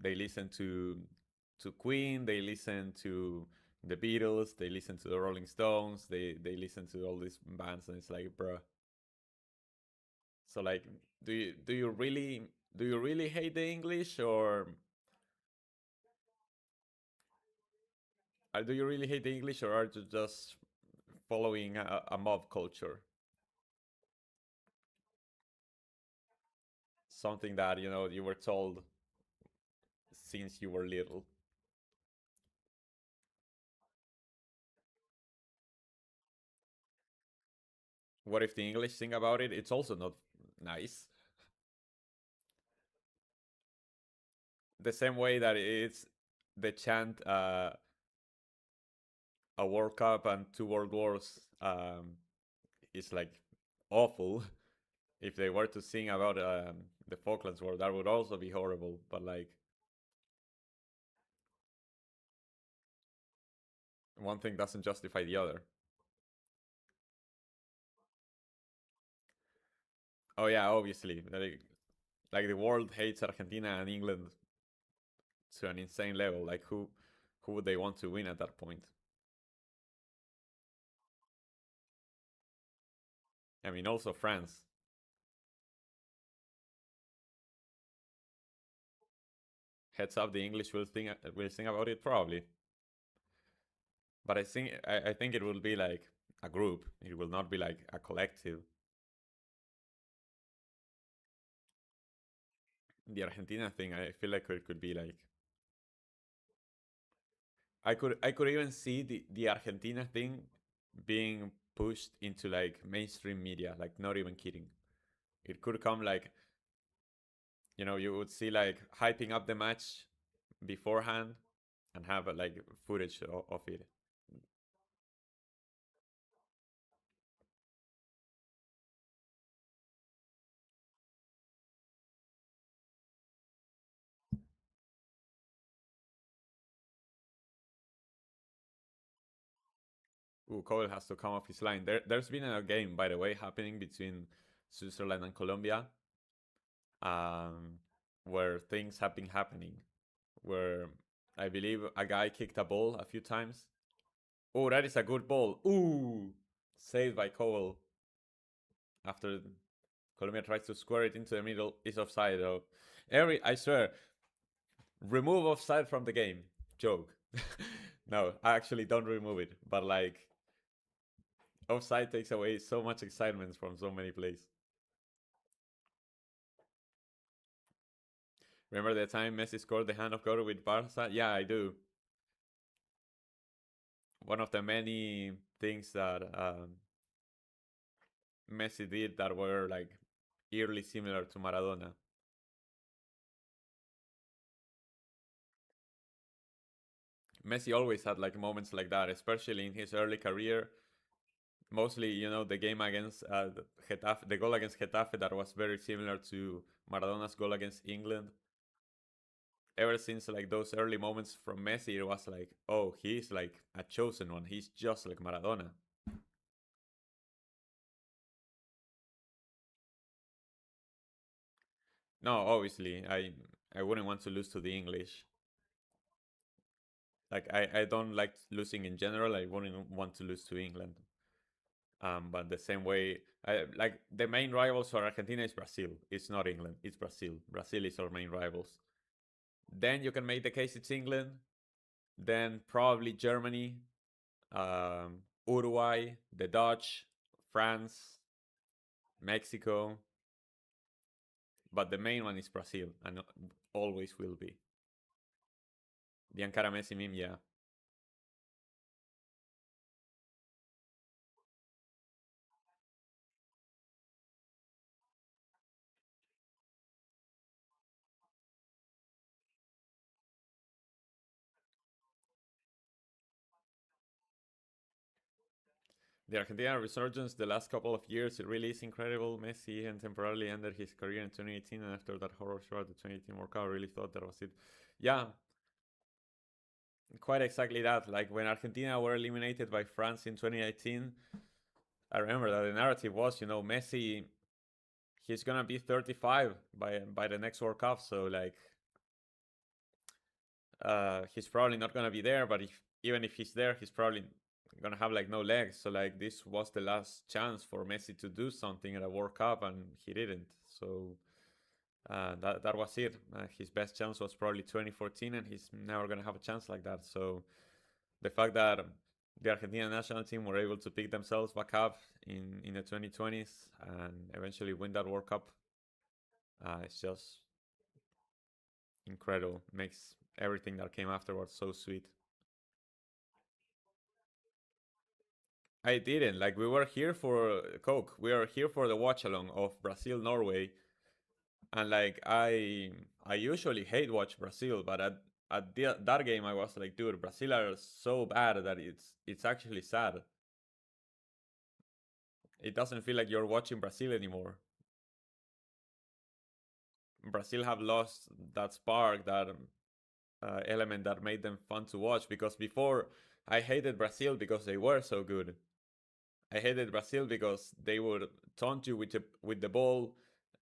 listen to Queen, they listen to the Beatles, they listen to the Rolling Stones, they listen to all these bands, and it's like, bruh. So like, do you really hate the English, or do you really hate the English, or are you just following a mob culture? Something that you were told since you were little. What if the English sing about it? It's also not nice. The same way that it's the chant a World Cup and two World Wars is like awful. If they were to sing about the Falklands War, that would also be horrible. But like, one thing doesn't justify the other. Oh yeah, obviously. Like the world hates Argentina and England to an insane level. Like who would they want to win at that point? I mean, also France. Heads up, the English will think about it probably. But I think it will be like a group. It will not be like a collective. The Argentina thing, I feel like it could be like I could even see the Argentina thing being pushed into like mainstream media, like not even kidding. It could come like you would see like hyping up the match beforehand and have like footage of it. Ooh, Cole has to come off his line. There's been a game, by the way, happening between Switzerland and Colombia, um, where things have been happening. Where I believe a guy kicked a ball a few times. Oh, that is a good ball. Ooh, saved by Cole after Colombia tries to square it into the middle. Is offside though. I swear, remove offside from the game. Joke. No, I actually don't remove it. But like, offside takes away so much excitement from so many plays. Remember the time Messi scored the hand of God with Barca? Yeah, I do. One of the many things that Messi did that were like eerily similar to Maradona. Messi always had like moments like that, especially in his early career. Mostly, the game against Getafe, the goal against Getafe that was very similar to Maradona's goal against England. Ever since like those early moments from Messi, it was like, oh, he's like a chosen one. He's just like Maradona. No, obviously, I wouldn't want to lose to the English. Like I don't like losing in general. I wouldn't want to lose to England. But the same way, like the main rivals for Argentina is Brazil. It's not England. It's Brazil. Brazil is our main rivals. Then you can make the case it's England. Then probably Germany, Uruguay, the Dutch, France, Mexico. But the main one is Brazil, and always will be. The Ankara Messi meme, yeah. The Argentina resurgence the last couple of years, it really is incredible. Messi and temporarily ended his career in 2018, and after that horror show at the 2018 World Cup, I really thought that was it. Yeah, quite exactly that. Like when Argentina were eliminated by France in 2018, I remember that the narrative was, Messi, he's gonna be 35 by the next World Cup, so like, he's probably not gonna be there. But even if he's there, he's probably gonna have like no legs. So like this was the last chance for Messi to do something at a World Cup, and he didn't. So that was it. His best chance was probably 2014, and he's never gonna have a chance like that. So the fact that the Argentina national team were able to pick themselves back up in the 2020s and eventually win that World Cup, it's just incredible. Makes everything that came afterwards so sweet. I didn't. Like we were here for Coke. We are here for the watchalong of Brazil Norway, and like I usually hate watch Brazil, but that game I was like, dude, Brazil are so bad that it's actually sad. It doesn't feel like you're watching Brazil anymore. Brazil have lost that spark, that element that made them fun to watch. Because before I hated Brazil because they were so good. I hated Brazil because they would taunt you with the ball.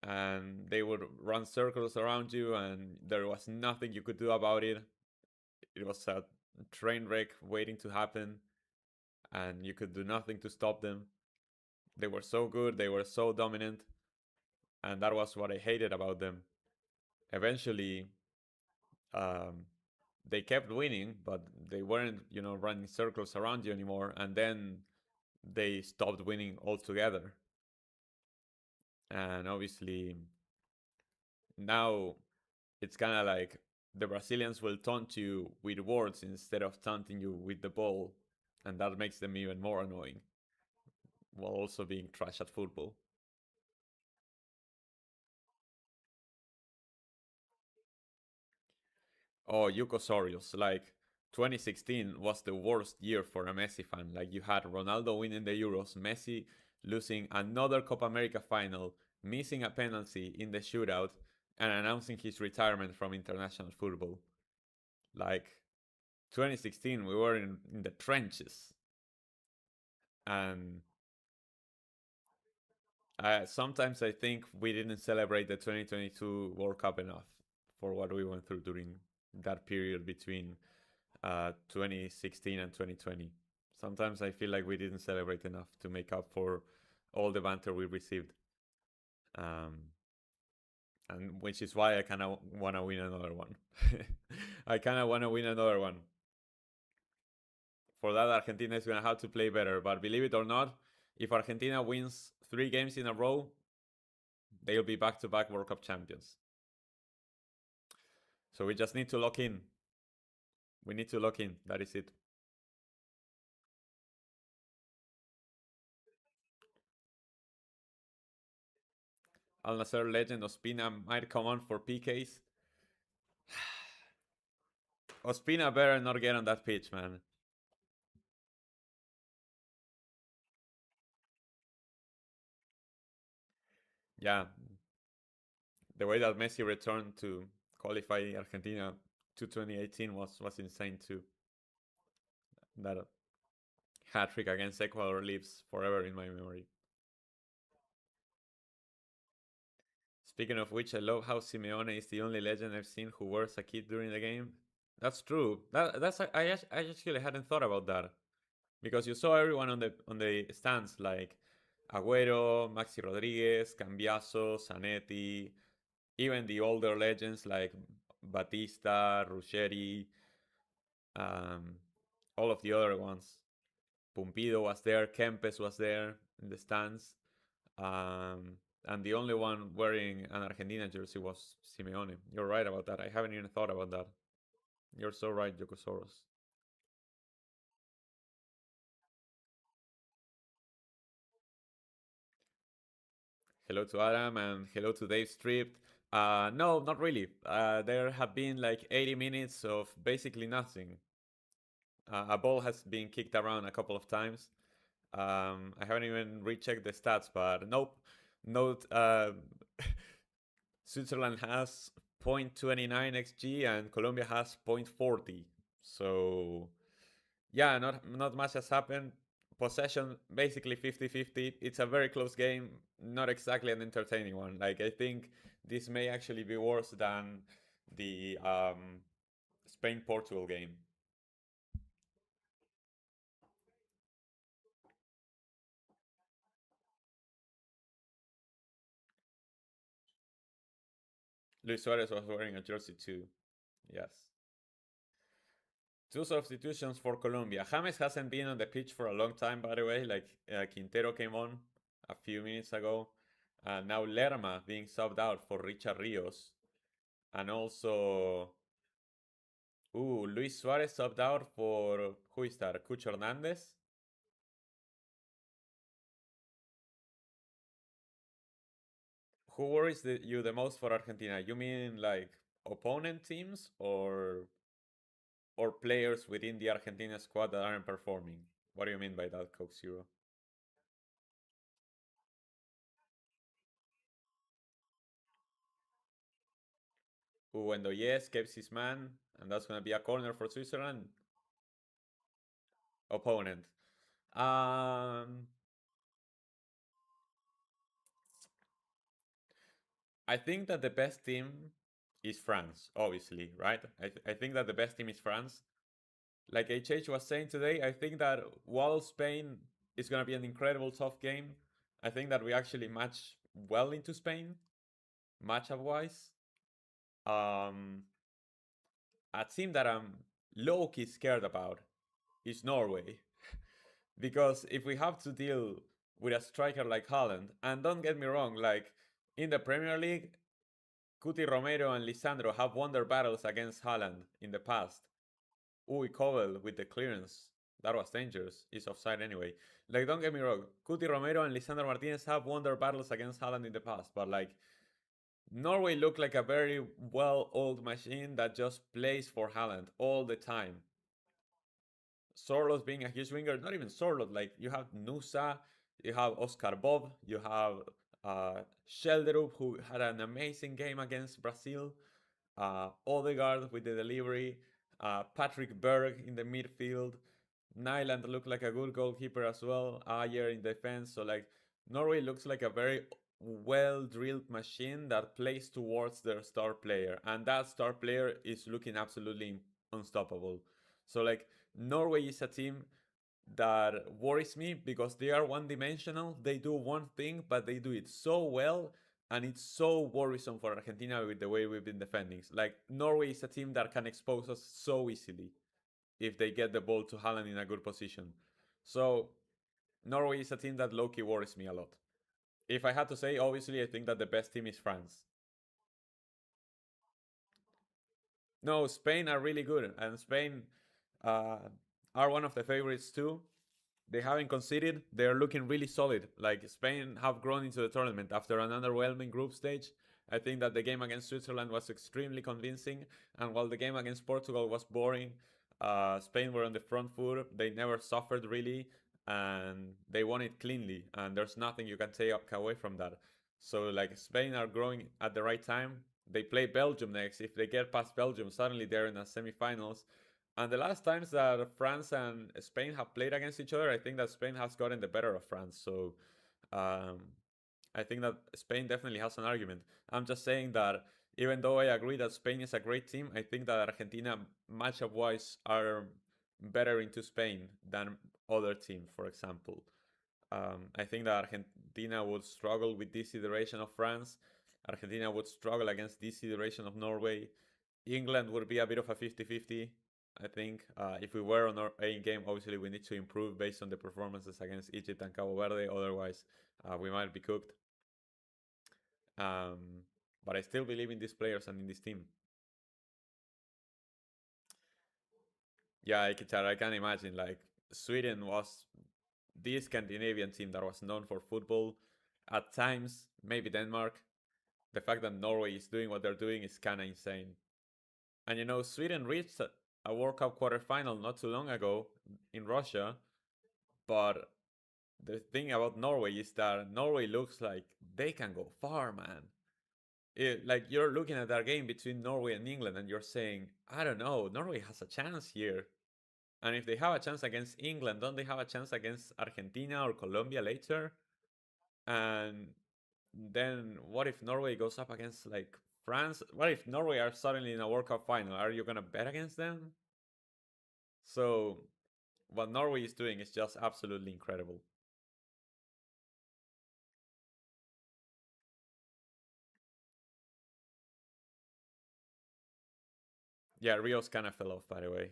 and they would run circles around you, and there was nothing you could do about it. It was a train wreck waiting to happen, and you could do nothing to stop them. They were so good, they were so dominant, and that was what I hated about them. Eventually, um, they kept winning, but they weren't, running circles around you anymore. And then they stopped winning altogether. And obviously, now it's kind of like the Brazilians will taunt you with words instead of taunting you with the ball, and that makes them even more annoying, while also being trash at football. Oh, Yukosorius, like 2016 was the worst year for a Messi fan. Like you had Ronaldo winning the Euros, Messi losing another Copa America final, missing a penalty in the shootout, and announcing his retirement from international football. Like 2016, we were in the trenches, and sometimes I think we didn't celebrate the 2022 World Cup enough for what we went through during that period between 2016 and 2020. Sometimes I feel like we didn't celebrate enough to make up for all the banter we received. Um, and which is why I kind of want to win another one. I kind of want to win another one. For that, Argentina is going to have to play better. But believe it or not, if Argentina wins 3 games in a row, they'll be back to back World Cup champions. So we just need to lock in. We need to lock in. That is it. Al Nasser legend Ospina might come on for PKs. Ospina better not get on that pitch, man. Yeah, the way that Messi returned to qualify Argentina to 2018 was insane too. That hat trick against Ecuador lives forever in my memory. Speaking of which, I love how Simeone is the only legend I've seen who wears a kit during the game. That's true. I actually hadn't thought about that because you saw everyone on the stands like Agüero, Maxi Rodriguez, Cambiaso, Zanetti, even the older legends like Batista, Ruggeri, um, all of the other ones. Pumpido was there, Kempes was there in the stands, um, and the only one wearing an Argentina jersey was Simeone. You're right about that. I haven't even thought about that. You're so right, Yokosoros. Hello to Adam and hello to Dave Stripped. No, not really. There have been like 80 minutes of basically nothing. A ball has been kicked around a couple of times. I haven't even rechecked the stats, but nope. Note Switzerland has 0.29 xg and Colombia has 0.40. So yeah, not much has happened. Possession basically 50-50. It's a very close game, not exactly an entertaining one. Like I think this may actually be worse than the Spain Portugal game. Luis Suarez was wearing a jersey too. Yes. Two substitutions for Colombia. James hasn't been on the pitch for a long time, by the way. Like Quintero came on a few minutes ago. Now Lerma being subbed out for Richard Rios. And also, Luis Suarez subbed out for, who is that? Cucho Hernandez? Who worries you the most for Argentina? You mean like opponent teams or players within the Argentina squad that aren't performing? What do you mean by that, Coke Zero? When Yes keeps his man, and that's going to be a corner for Switzerland. Opponent. Um, I think that the best team is France, obviously, right? I think that the best team is France. Like HH was saying today, I think that while Spain is going to be an incredible tough game, I think that we actually match well into Spain, matchup wise. Um, a team that I'm low key scared about is Norway. Because if we have to deal with a striker like Haaland, and don't get me wrong, like in the Premier League, Cuti Romero and Lisandro have won their battles against Haaland in the past. Uy, Kovel with the clearance. That was dangerous. It's offside anyway. Like, don't get me wrong. Cuti Romero and Lisandro Martinez have won their battles against Haaland in the past, but like, Norway look like a very well-oiled machine that just plays for Haaland all the time. Sorlos being a huge winger, not even Sorlos, like you have Nusa, you have Oscar Bob, you have Shelderup, who had an amazing game against Brazil, Odegaard with the delivery, Patrick Berg in the midfield, Nyland looked like a good goalkeeper as well, Ayer in defense, so like Norway looks like a very well drilled machine that plays towards their star player, and that star player is looking absolutely unstoppable. So like Norway is a team that worries me because they are one dimensional. They do one thing, but they do it so well, and it's so worrisome for Argentina with the way we've been defending. Like Norway is a team that can expose us so easily if they get the ball to Haaland in a good position. So Norway is a team that low-key worries me a lot. If I had to say, obviously, I think that the best team is France. No, Spain are really good, and Spain uh, are one of the favorites too. They haven't conceded. They're looking really solid. Like Spain have grown into the tournament after an underwhelming group stage. I think that the game against Switzerland was extremely convincing, and while the game against Portugal was boring, Spain were on the front foot. They never suffered really, and they won it cleanly. And there's nothing you can take away from that. So like Spain are growing at the right time. They play Belgium next. If they get past Belgium, suddenly they're in the semifinals. And the last times that France and Spain have played against each other, I think that Spain has gotten the better of France. So um, I think that Spain definitely has an argument. I'm just saying that even though I agree that Spain is a great team, I think that Argentina, matchup wise, are better into Spain than other teams, for example. I think that Argentina would struggle with this iteration of France. Argentina would struggle against this iteration of Norway. England would be a bit of a 50-50. I think if we were on our A game, obviously we need to improve based on the performances against Egypt and Cabo Verde. Otherwise, we might be cooked. Um, but I still believe in these players and in this team. Yeah, I can imagine. Like Sweden was the Scandinavian team that was known for football. At times, maybe Denmark. The fact that Norway is doing what they're doing is kind of insane. And you know, Sweden reached a World Cup quarterfinal not too long ago in Russia, but the thing about Norway is that Norway looks like they can go far, man. Like you're looking at that game between Norway and England, and you're saying, I don't know, Norway has a chance here. And if they have a chance against England, don't they have a chance against Argentina or Colombia later? And then what if Norway goes up against like France? What if Norway are suddenly in a World Cup final? Are you gonna bet against them? So what Norway is doing is just absolutely incredible. Yeah, Rios kind of fell off, by the way.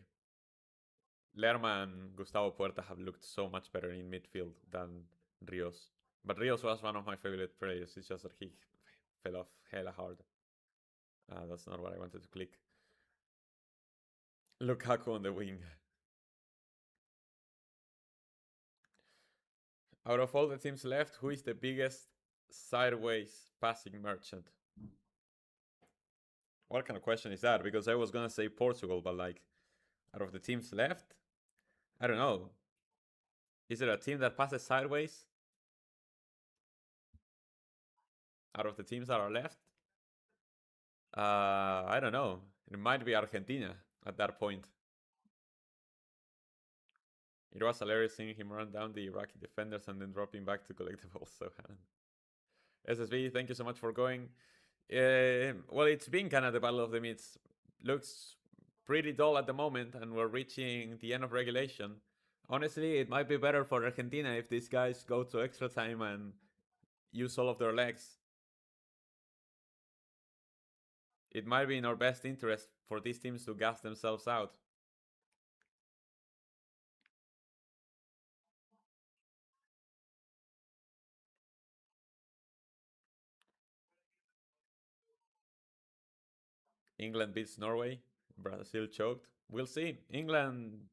Lerma and Gustavo Puerta have looked so much better in midfield than Rios. But Rios was one of my favorite players. It's just that he fell off hella hard. That's not what I wanted to click. Lukaku on the wing. Out of all the teams left, who is the biggest sideways passing merchant? What kind of question is that? Because I was gonna say Portugal, but like, out of the teams left, I don't know. Is there a team that passes sideways out of the teams that are left? I don't know. It might be Argentina at that point. It was hilarious seeing him run down the Iraqi defenders and then dropping back to collect the ball. So, SSB, thank you so much for going. Well, it's been kind of the battle of the mids. Looks pretty dull at the moment, and we're reaching the end of regulation. Honestly, it might be better for Argentina if these guys go to extra time and use all of their legs. It might be in our best interest for these teams to gas themselves out. England beats Norway. Brazil choked. We'll see. England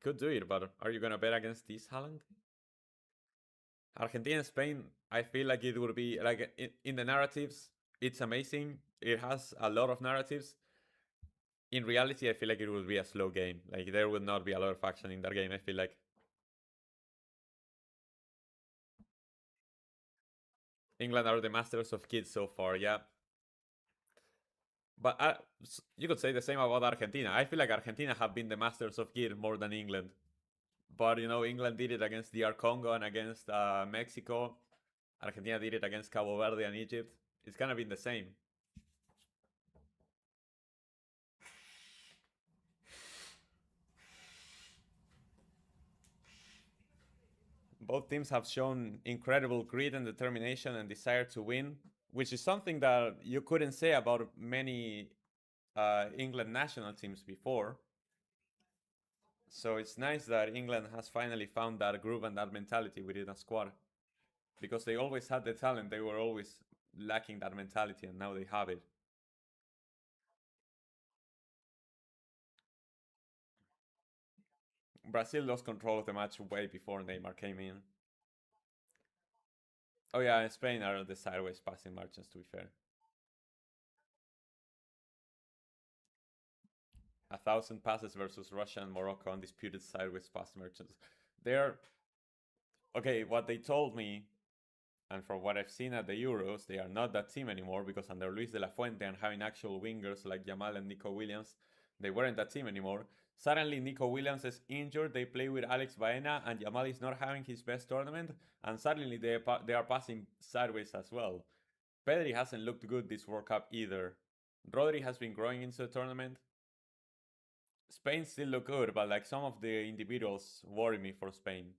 could do it, but are you gonna bet against this Haaland? Argentina, Spain. I feel like it would be like in the narratives. It's amazing. It has a lot of narratives. In reality, I feel like it would be a slow game. Like there would not be a lot of action in that game. I feel like England are the masters of kids so far. Yeah, but you could say the same about Argentina. I feel like Argentina have been the masters of kid more than England. But you know, England did it against DR Congo and against Mexico. Argentina did it against Cabo Verde and Egypt. It's kind of been the same. Both teams have shown incredible grit and determination and desire to win, which is something that you couldn't say about many England national teams before. So it's nice that England has finally found that groove and that mentality within a squad because they always had the talent, they were always lacking that mentality, and now they have it. Brazil lost control of the match way before Neymar came in. Oh yeah, Spain are the sideways passing merchants. To be fair, 1,000 passes versus Russia and Morocco, undisputed sideways pass merchants. They're okay. What they told me, and from what I've seen at the Euros, they are not that team anymore because under Luis de la Fuente and having actual wingers like Yamal and Nico Williams, they weren't that team anymore. Suddenly, Nico Williams is injured. They play with Alex Baena, and Yamal is not having his best tournament. And suddenly, they are passing sideways as well. Pedri hasn't looked good this World Cup either. Rodri has been growing into the tournament. Spain still look good, but like some of the individuals worry me for Spain.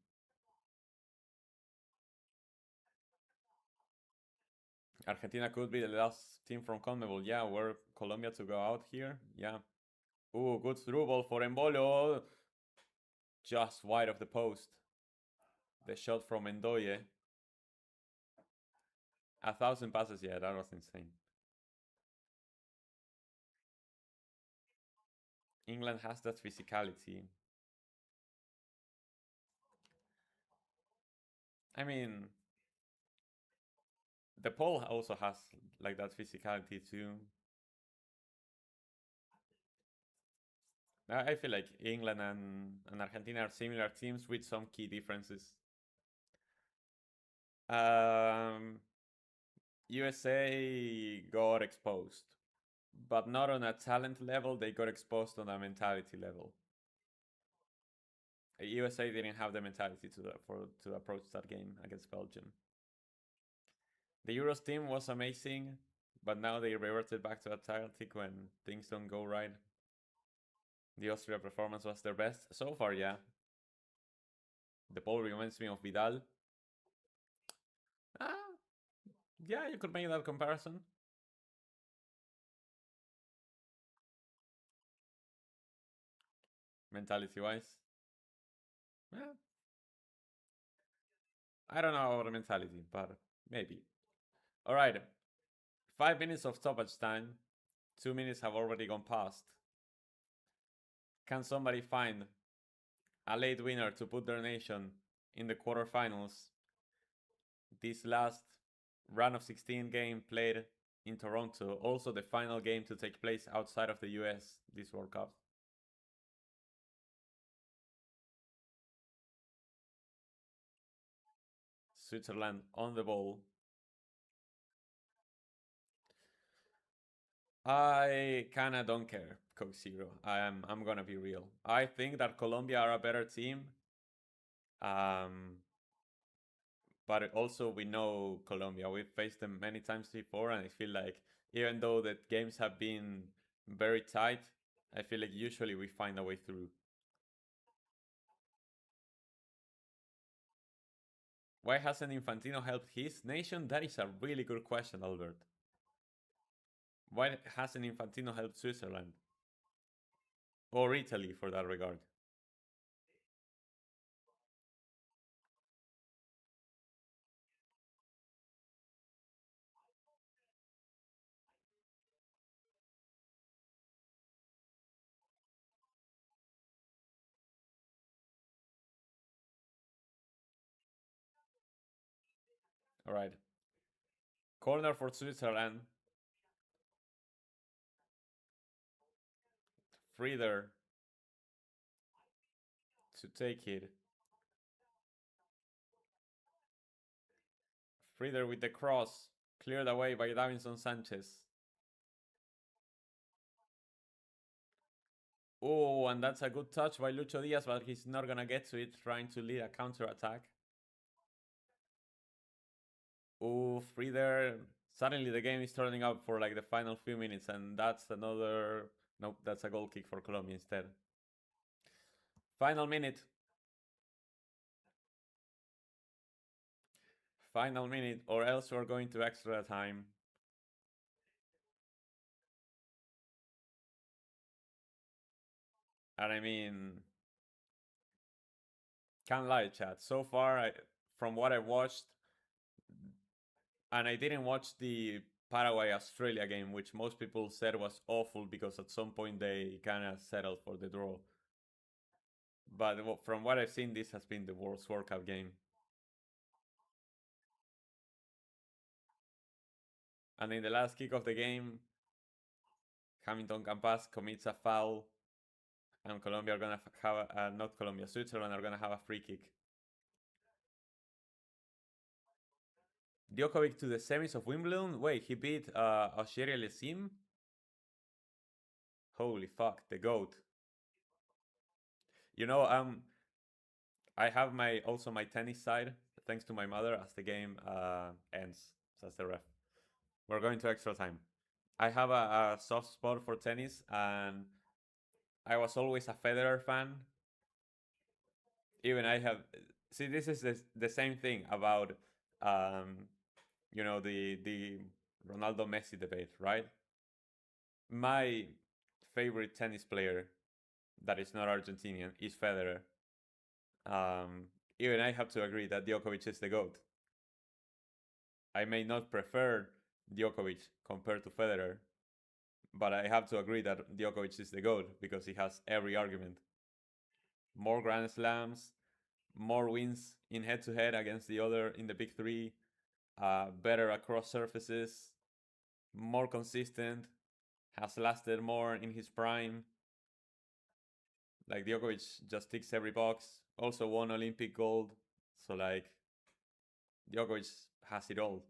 Argentina could be the last team from CONMEBOL. Yeah, were Colombia to go out here? Yeah. Ooh, good through ball for Embolo. Just wide of the post. The shot from Endoye. 1,000 passes, yeah, that was insane. England has that physicality. I mean, the pole also has like that physicality too. I feel like England and Argentina are similar teams with some key differences. Um, USA got exposed, but not on a talent level. They got exposed on a mentality level. USA didn't have the mentality to approach that game against Belgium. The Euros team was amazing, but now they reverted back to a tactic when things don't go right. The Austria performance was their best so far, yeah. The ball reminds me of Vidal. Ah, yeah, you could make that comparison. Mentality wise. Yeah, I don't know about the mentality, but maybe. All right, 5 minutes of stoppage time. 2 minutes have already gone past. Can somebody find a late winner to put their nation in the quarterfinals? This last round of 16 game played in Toronto, also the final game to take place outside of the US this World Cup. Switzerland on the ball. I kinda don't care, Coke Zero. I'm gonna be real. I think that Colombia are a better team. Um, but also we know Colombia. We've faced them many times before, and I feel like even though the games have been very tight, I feel like usually we find a way through. Why hasn't Infantino helped his nation? That is a really good question, Albert. Why hasn't Infantino helped Switzerland? Or Italy, for that regard? All right. Corner for Switzerland. Frieder to take it. Frieder with the cross. Cleared away by Davinson Sanchez. Oh, and that's a good touch by Lucho Diaz, but he's not gonna get to it, trying to lead a counter attack. Oh, Frieder. Suddenly the game is turning up for like the final few minutes, and that's another. Nope, that's a goal kick for Colombia instead. Final minute. Final minute, or else we're going to extra time. And I mean, can't lie, chat. So far, from what I watched, and I didn't watch the Paraguay Australia game, which most people said was awful because at some point they kind of settled for the draw. But from what I've seen, this has been the worst World Cup game. And in the last kick of the game, Hamilton Campas commits a foul, and Colombia are gonna have not Colombia, Switzerland are gonna have a free kick. Djokovic to the semis of Wimbledon. Wait, he beat Auger Aliassime. Holy fuck, the goat. You know, I have my tennis side thanks to my mother as the game ends. Says the ref. We're going to extra time. I have a soft spot for tennis, and I was always a Federer fan. Even I have. See, this is the same thing about, um, the Ronaldo Messi debate, right? My favorite tennis player that is not Argentinian is Federer. Even I have to agree that Djokovic is the GOAT. I may not prefer Djokovic compared to Federer, but I have to agree that Djokovic is the GOAT because he has every argument. More Grand Slams, more wins in head to head against the other in the big three, better across surfaces, more consistent, has lasted more in his prime. Like Djokovic just ticks every box. Also won Olympic gold. So like Djokovic has it all.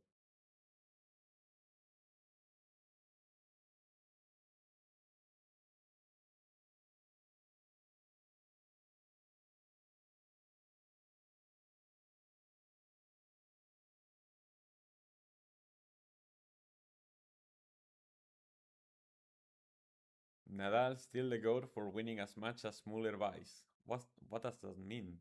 Nadal still the goat for winning as much as Muller buys. What does that mean?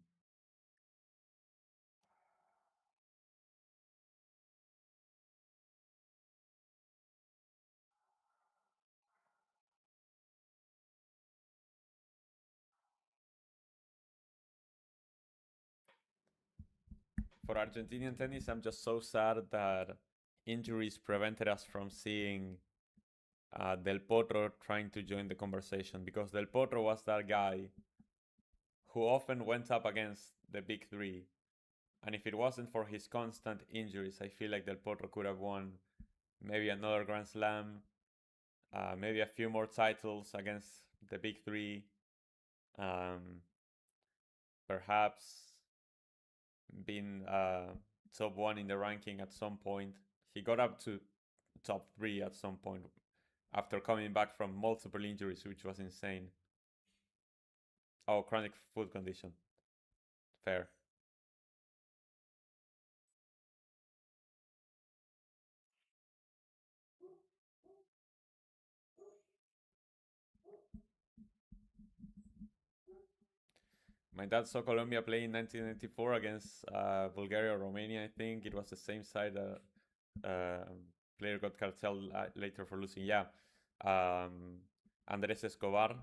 For Argentinian tennis, I'm just so sad that injuries prevented us from seeing Del Potro trying to join the conversation, because Del Potro was that guy who often went up against the big three. And if it wasn't for his constant injuries, I feel like Del Potro could have won maybe another Grand Slam, maybe a few more titles against the big three. Um, Perhaps been top one in the ranking at some point. He got up to top three at some point after coming back from multiple injuries, which was insane. Oh, chronic foot condition. Fair. My dad saw Colombia play in 1994 against Bulgaria or Romania. I think it was the same side that player got cartel later for losing. Yeah, um, Andres Escobar,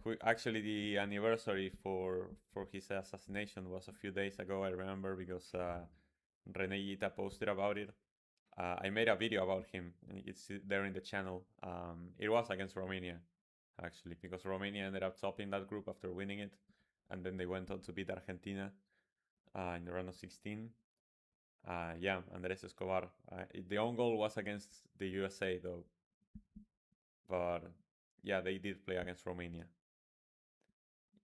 who actually the anniversary for his assassination was a few days ago. I remember because Rene Gita posted about it. I made a video about him. It's there in the channel. It was against Romania, actually, because Romania ended up topping that group after winning it, and then they went on to beat Argentina in the round of 16. Yeah, Andres Escobar. The own goal was against the USA though, but yeah, they did play against Romania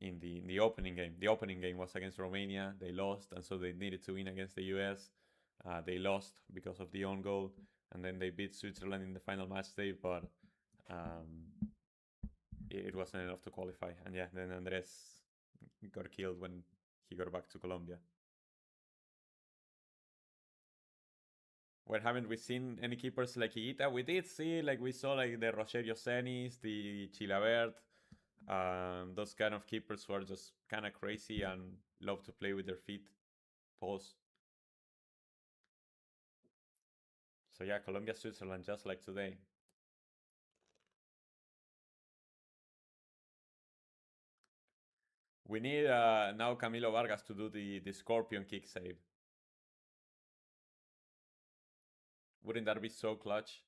in the opening game. The opening game was against Romania. They lost, and so they needed to win against the US. They lost because of the own goal, and then they beat Switzerland in the final match day, but um, it wasn't enough to qualify. And yeah, then Andres got killed when he got back to Colombia. Where haven't we seen any keepers like Higuita? We did see, like, we saw like the Rogerio Senis, the Chilabert, those kind of keepers who are just kind of crazy and love to play with their feet. Pause. So yeah, Colombia, Switzerland, just like today. We need now Camilo Vargas to do the scorpion kick save. Wouldn't that be so clutch?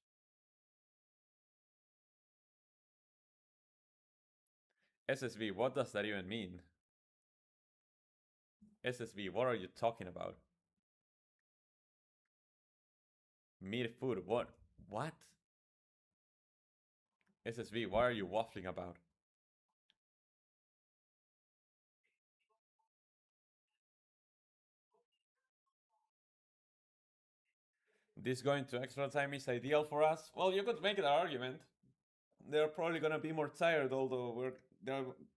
SSV, what does that even mean? SSV, what are you talking about? Midfoot, what? What? SSV, what are you waffling about? This going to extra time is ideal for us? Well, you could make that argument. They're probably gonna be more tired, although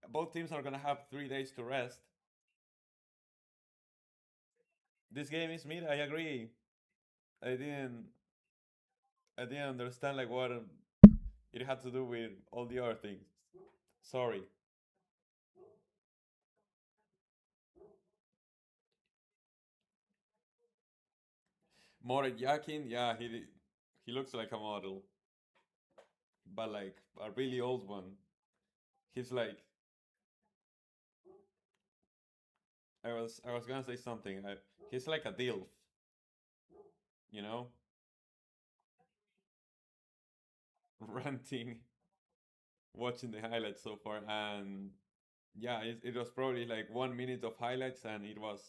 both teams are gonna have 3 days to rest. This game is mid. I agree. I didn't. I didn't understand like what it had to do with all the other things. Sorry. More Yakin, yeah, he looks like a model, but like a really old one. He's like I was gonna say something. He's like a DILF, you know, ranting, watching the highlights so far, and yeah, it was probably like 1 minute of highlights, and it was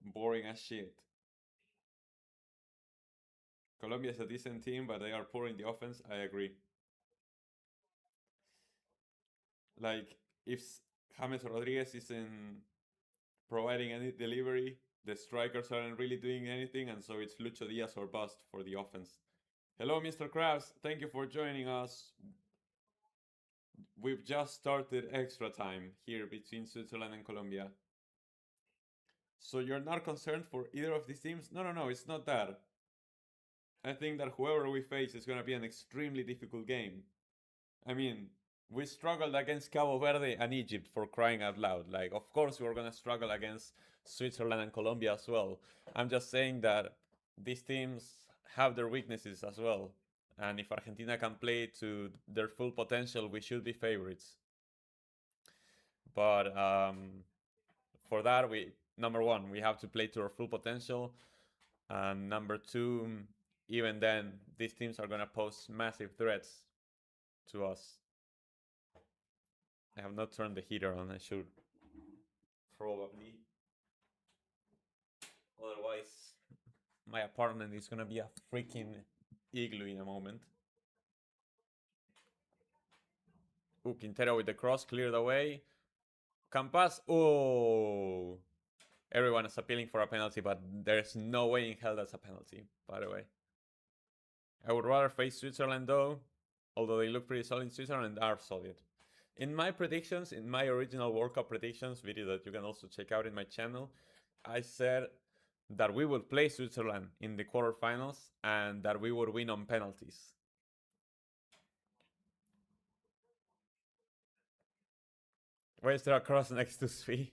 boring as shit. Colombia is a decent team, but they are poor in the offense. I agree. Like if James Rodriguez isn't providing any delivery, the strikers aren't really doing anything, and so it's Lucho Diaz or bust for the offense. Hello, Mr. Krabs. Thank you for joining us. We've just started extra time here between Switzerland and Colombia. So you're not concerned for either of these teams? No, no, no, it's not that. I think that whoever we face is going to be an extremely difficult game. I mean, we struggled against Cabo Verde and Egypt for crying out loud. Like, of course, we're going to struggle against Switzerland and Colombia as well. I'm just saying that these teams have their weaknesses as well. And if Argentina can play to their full potential, we should be favorites. But for that, number one, we have to play to our full potential. And number two, even then, these teams are going to pose massive threats to us. I have not turned the heater on. I should probably. Otherwise, my apartment is gonna be a freaking igloo in a moment. Ooh, Quintero with the cross cleared away. Campas. Oh, everyone is appealing for a penalty, but there's no way in hell that's a penalty. By the way, I would rather face Switzerland though, although they look pretty solid. Switzerland are solid. In my predictions, in my original World Cup predictions video that you can also check out in my channel, I said that we would play Switzerland in the quarterfinals and that we would win on penalties. Why is there a cross next to Svi?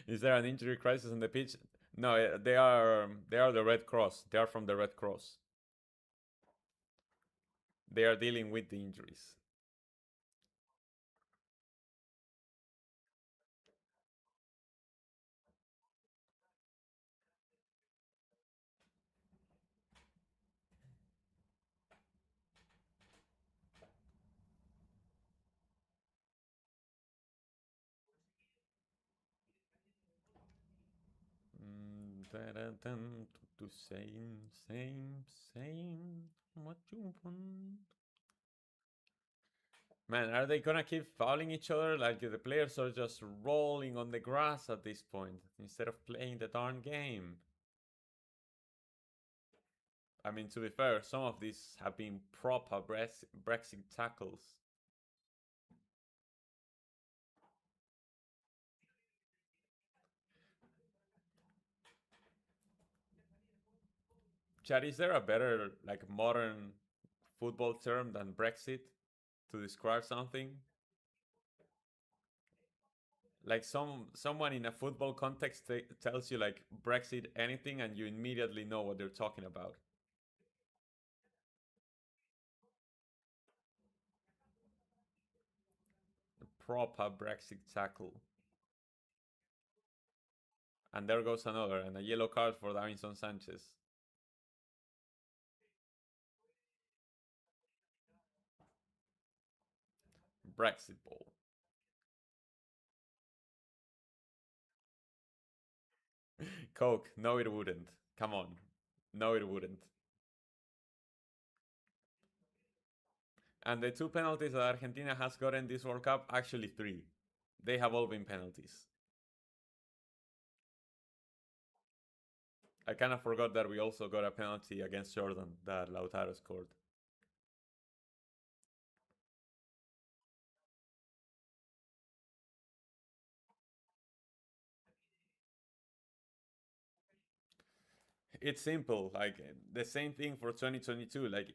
Is there an injury crisis on the pitch? No, they are the Red Cross. They are from the Red Cross. They are dealing with the injuries. To same. What you want? Man, are they gonna keep fouling each other? Like the players are just rolling on the grass at this point instead of playing the darn game. I mean, to be fair, some of these have been proper Brexit tackles. Chad, is there a better, like, modern football term than Brexit to describe something? Like someone in a football context tells you like Brexit anything, and you immediately know what they're talking about. The proper Brexit tackle. And there goes another, and a yellow card for Davinson Sanchez. Brexit ball. Coke, no, it wouldn't. Come on. No, it wouldn't. And the two penalties that Argentina has gotten this World Cup, actually three. They have all been penalties. I kind of forgot that we also got a penalty against Jordan that Lautaro scored. It's simple. Like the same thing for 2022. Like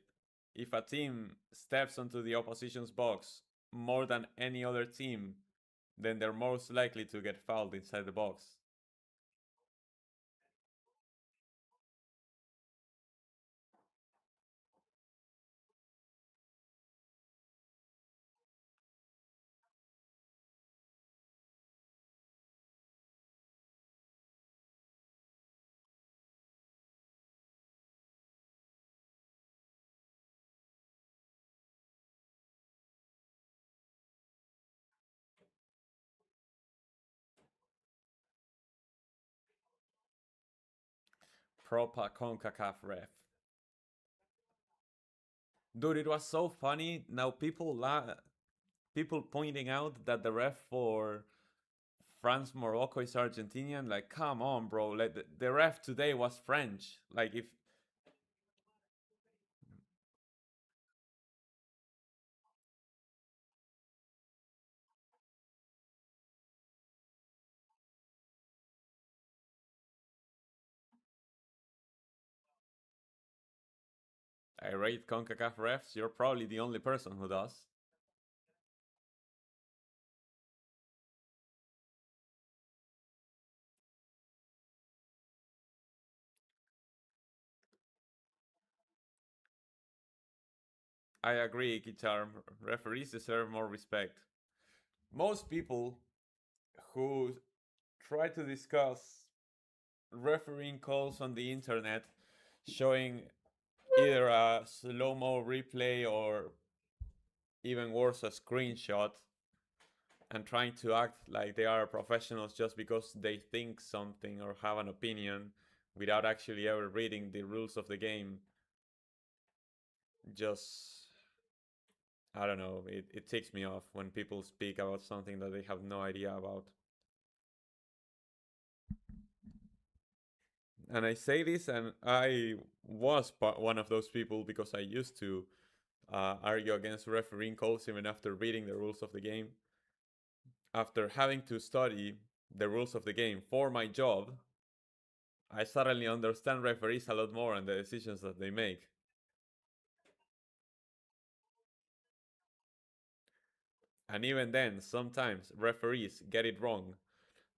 if a team steps onto the opposition's box more than any other team, then they're most likely to get fouled inside the box. Proper CONCACAF ref. Dude, it was so funny. Now people pointing out that the ref for France Morocco is Argentinian. Like, come on, bro. Like the ref today was French. Like if I rate CONCACAF refs, you're probably the only person who does. I agree, Guitar. Referees deserve more respect. Most people who try to discuss refereeing calls on the internet showing either a slow mo replay or even worse, a screenshot, and trying to act like they are professionals just because they think something or have an opinion without actually ever reading the rules of the game. Just, I don't know, it ticks me off when people speak about something that they have no idea about. And I say this, and I was one of those people because I used to argue against refereeing calls even after reading the rules of the game. After having to study the rules of the game for my job, I suddenly understand referees a lot more and the decisions that they make. And even then, sometimes referees get it wrong.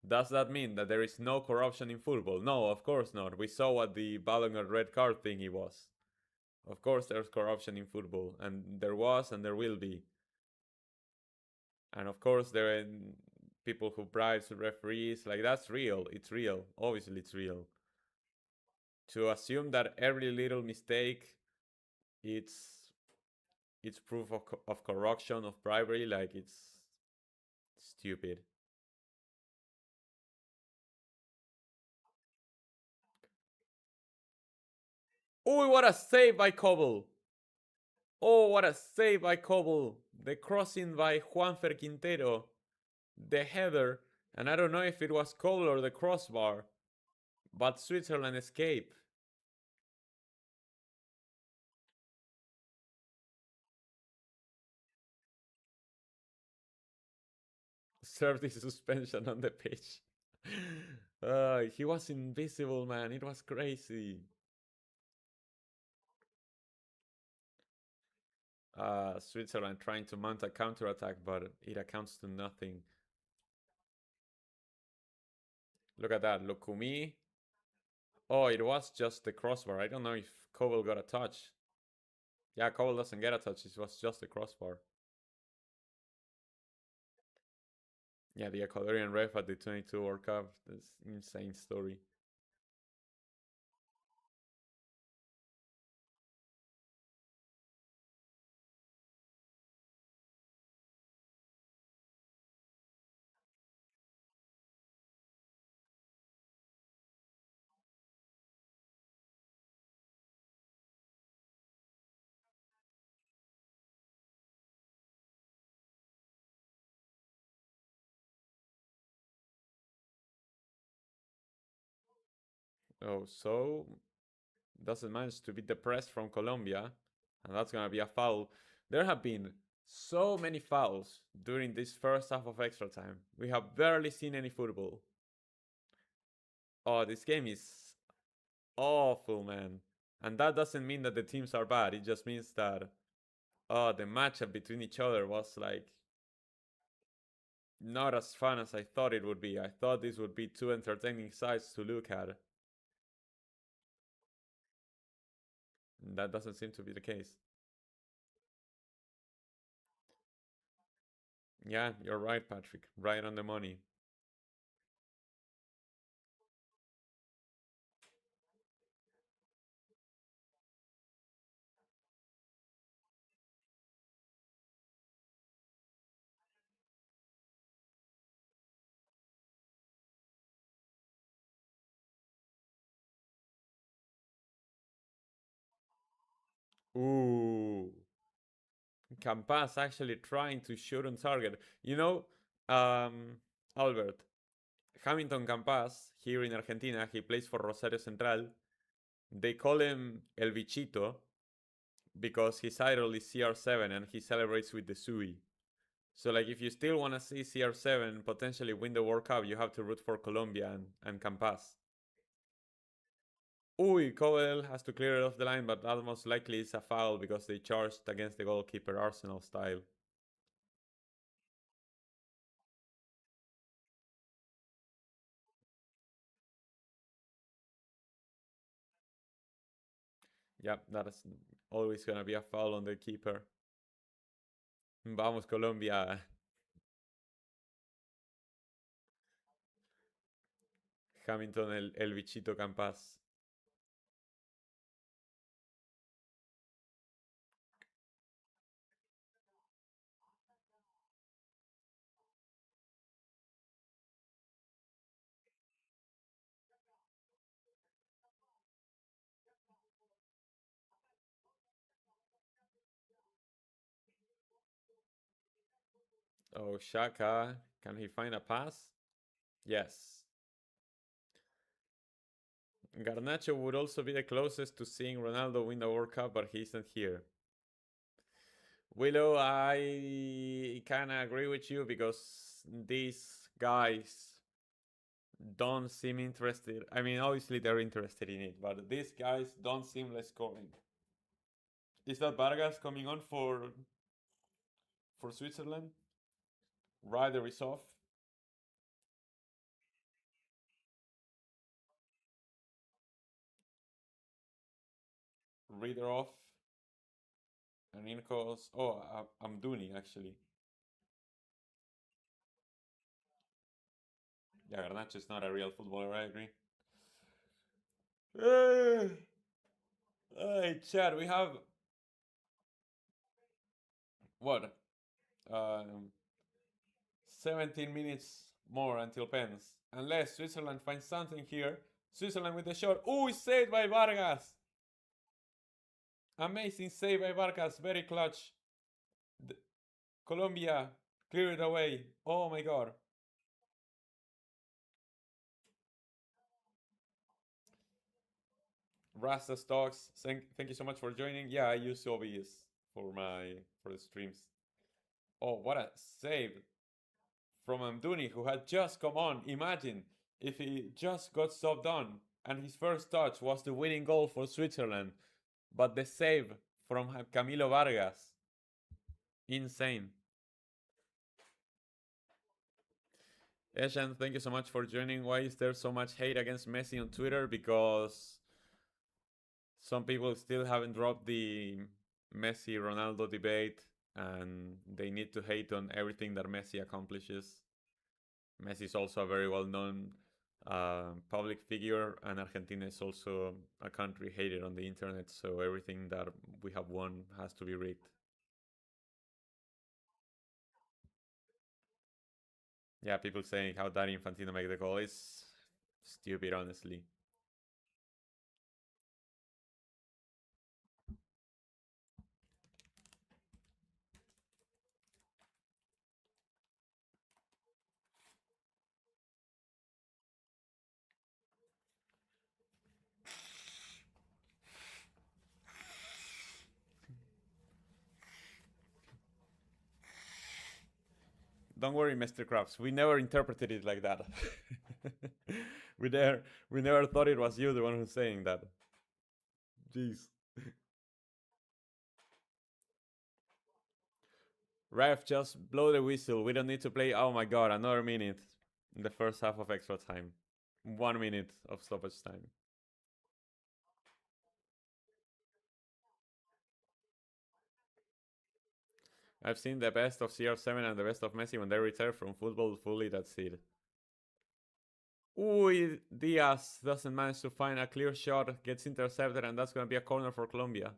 Does that mean that there is no corruption in football? No, of course not. We saw what the Ballon or red card thingy was. Of course, there's corruption in football, and there was, and there will be. And of course, there are people who bribe referees. Like that's real. It's real. Obviously, it's real. To assume that every little mistake, it's it's proof of corruption, of bribery, like it's stupid. Oh, what a save by Cobble! Oh, what a save by Cobble! The crossing by Juanfer Quintero, the header, and I don't know if it was Cobble or the crossbar, but Switzerland escaped. Served his suspension on the pitch. He was invisible, man. It was crazy. Switzerland trying to mount a counterattack, but it accounts to nothing. Look at that. Lukumi. Oh, it was just the crossbar. I don't know if Koval got a touch. Yeah, Koval doesn't get a touch. It was just the crossbar. Yeah, the Ecuadorian ref at the 22 World Cup. That's insane story. Oh, so doesn't manage to beat the press from Colombia, and that's gonna be a foul. There have been so many fouls during this first half of extra time. We have barely seen any football. Oh, this game is awful, man. And that doesn't mean that the teams are bad. It just means that the matchup between each other was like not as fun as I thought it would be. I thought this would be two entertaining sides to look at. That doesn't seem to be the case. Yeah, you're right, Patrick. Right on the money. Ooh. Campas actually trying to shoot on target. You know, Albert, Hamilton Campas, here in Argentina, he plays for Rosario Central. They call him El Bichito because his idol is CR7 and he celebrates with the Sui. So, like, if you still want to see CR7 potentially win the World Cup, you have to root for Colombia and Campas. Uy, Cowell has to clear it off the line, but that most likely is a foul because they charged against the goalkeeper Arsenal style. Yep, that is always gonna be a foul on the keeper. Vamos, Colombia. Hamilton, el bichito Campas. Oh, Shaka. Can he find a pass? Yes. Garnacho would also be the closest to seeing Ronaldo win the World Cup, but he isn't here. Willow, I kind of agree with you because these guys don't seem interested. I mean, obviously they're interested in it, but these guys don't seem less scoring. Is that Vargas coming on for Switzerland? Rider is off. Reader off. And in goes. Oh, I'm Dooney actually. Yeah, Garnacho is not a real footballer, I agree. Hey, Chad, we have what? 17 minutes more until pens. Unless Switzerland finds something here. Switzerland with the shot. Oh, it's saved by Vargas. Amazing save by Vargas. Very clutch. The, Colombia clear it away. Oh my god. Rasta Stocks, thank you so much for joining. Yeah, I use OBS for the streams. Oh, what a save from Amdouni, who had just come on. Imagine if he just got stopped on and his first touch was the winning goal for Switzerland, but the save from Camilo Vargas, insane. Eshan, thank you so much for joining. Why is there so much hate against Messi on Twitter? Because some people still haven't dropped the Messi Ronaldo debate and they need to hate on everything that Messi accomplishes. Messi is also a very well known public figure, and Argentina is also a country hated on the internet, so everything that we have won has to be rigged. Yeah, people saying how Dani Infantino make the goal is stupid, honestly. Don't worry, Mr. Krabs. We never interpreted it like that. We never thought it was you the one who's saying that. Jeez. Ref, just blow the whistle. We don't need to play. Oh my god, another minute in the first half of extra time. 1 minute of stoppage time. I've seen the best of CR7 and the best of Messi when they retire from football fully. That's it. Ooh, Diaz doesn't manage to find a clear shot, gets intercepted, and that's going to be a corner for Colombia.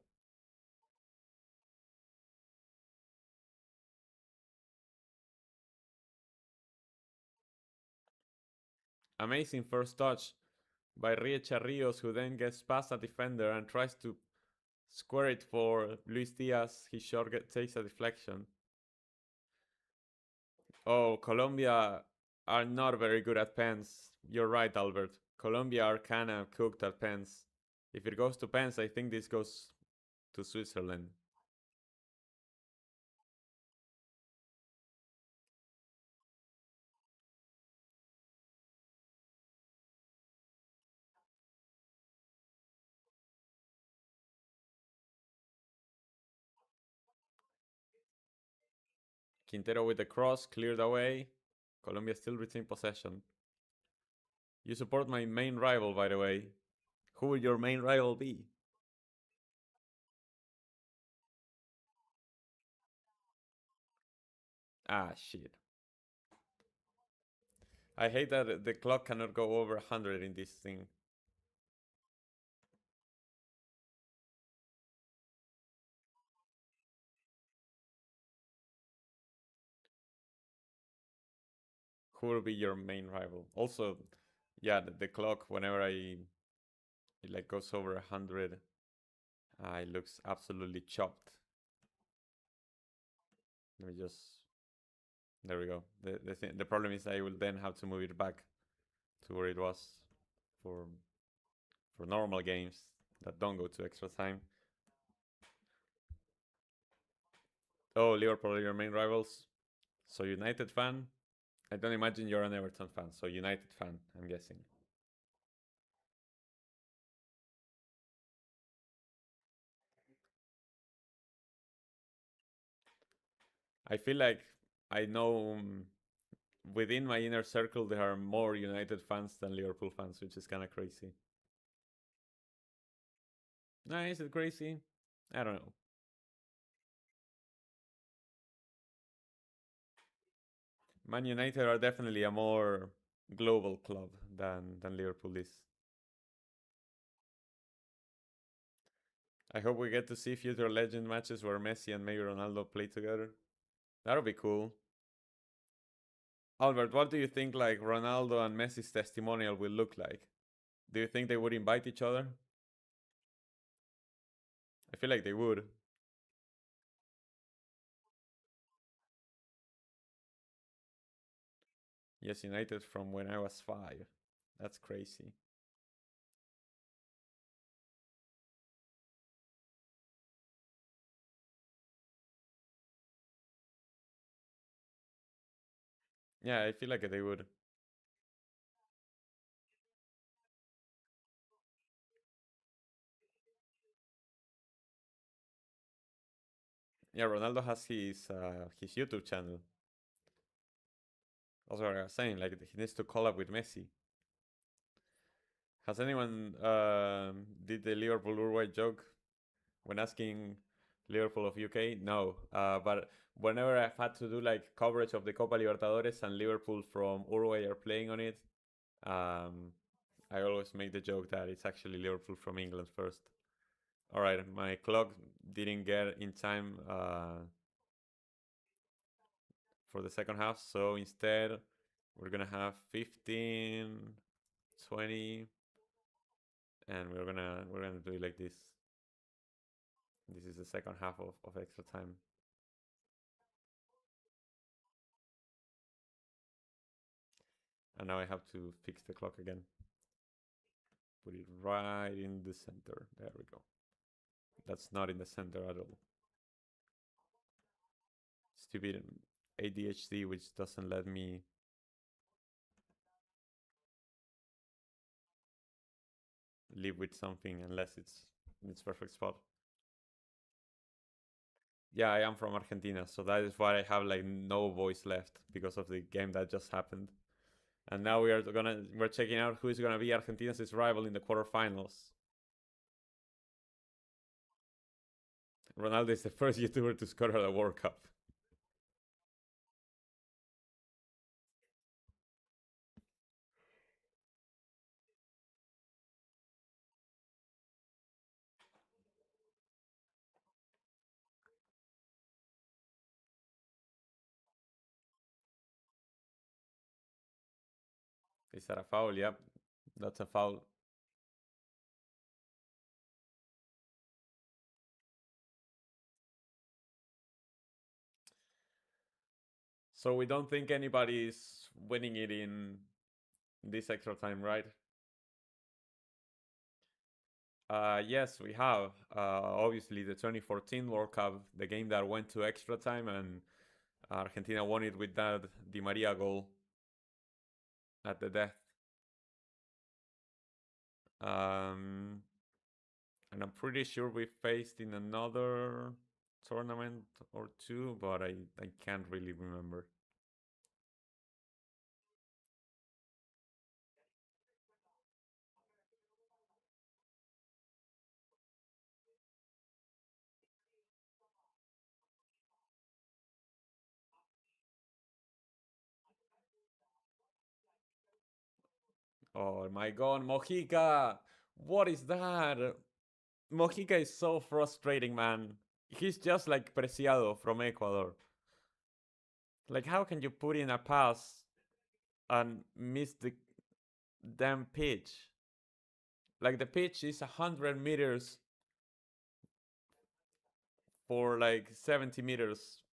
Amazing first touch by Riecha Rios, who then gets past a defender and tries to square it for Luis Diaz. His shot takes a deflection. Oh, Colombia are not very good at pens. You're right, Albert. Colombia are kind of cooked at pens. If it goes to pens, I think this goes to Switzerland. Quintero with the cross, cleared away. Colombia still retain possession. You support my main rival, by the way. Who will your main rival be? Ah, shit. I hate that the clock cannot go over 100 in this thing. Who will be your main rival? Also, yeah, the clock, whenever it like goes over 100, it looks absolutely chopped. Let me just... There we go. The problem is I will then have to move it back to where it was for normal games that don't go to extra time. Oh, Liverpool are your main rivals. So United fan? I don't imagine you're an Everton fan. So United fan, I'm guessing. I feel like I know within my inner circle, there are more United fans than Liverpool fans, which is kind of crazy. Nah, is it crazy? I don't know. Man United are definitely a more global club than Liverpool is. I hope we get to see future legend matches where Messi and maybe Ronaldo play together. That would be cool. Albert, what do you think like Ronaldo and Messi's testimonial will look like? Do you think they would invite each other? I feel like they would. Yes, United from when I was 5. That's crazy. Yeah, I feel like they would. Yeah, Ronaldo has his YouTube channel. Also, what I was saying, like he needs to collab with Messi. Has anyone did the Liverpool Uruguay joke when asking Liverpool of UK? No, but whenever I've had to do like coverage of the Copa Libertadores and Liverpool from Uruguay are playing on it, um, I always make the joke that it's actually Liverpool from England first. All right, my clock didn't get in time for the second half, so instead we're gonna have 15, 20, and we're gonna do it like this. This is the second half of extra time. And now I have to fix the clock again. Put it right in the center. There we go. That's not in the center at all. Stupid ADHD, which doesn't let me live with something unless it's in its perfect spot. Yeah, I am from Argentina, so that is why I have like no voice left because of the game that just happened. And now we're checking out who is gonna be Argentina's rival in the quarterfinals. Ronaldo is the first YouTuber to score at a World Cup. Is that a foul? Yep, that's a foul. So we don't think anybody's winning it in this extra time, right? Yes, we have. Obviously, the 2014 World Cup, the game that went to extra time, and Argentina won it with that Di Maria goal at the death. Um, and I'm pretty sure we faced in another tournament or two, but I can't really remember. Oh my god, Mojica! What is that? Mojica is so frustrating, man. He's just like Preciado from Ecuador. Like, how can you put in a pass and miss the damn pitch? Like, the pitch is 100 meters for like 70 meters.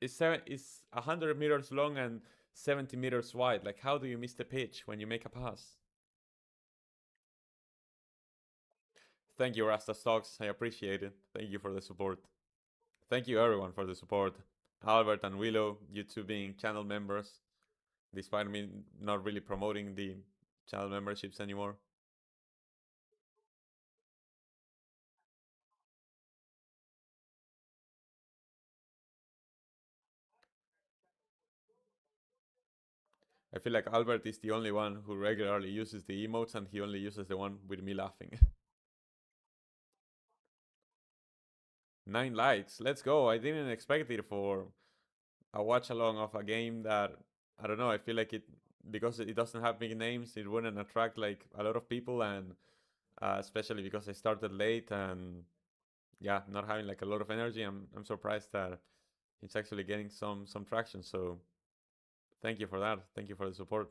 It's 100 meters long and 70 meters wide. Like, how do you miss the pitch when you make a pass? Thank you, Rasta Stocks. I appreciate it. Thank you for the support. Thank you, everyone, for the support. Albert and Willow, you two being channel members, despite me not really promoting the channel memberships anymore. I feel like Albert is the only one who regularly uses the emotes, and he only uses the one with me laughing. 9 likes. Let's go. I didn't expect it for a watch along of a game that I don't know. I feel like it because it doesn't have big names. It wouldn't attract like a lot of people, and especially because I started late and yeah, not having like a lot of energy. I'm surprised that it's actually getting some traction. So thank you for that. Thank you for the support.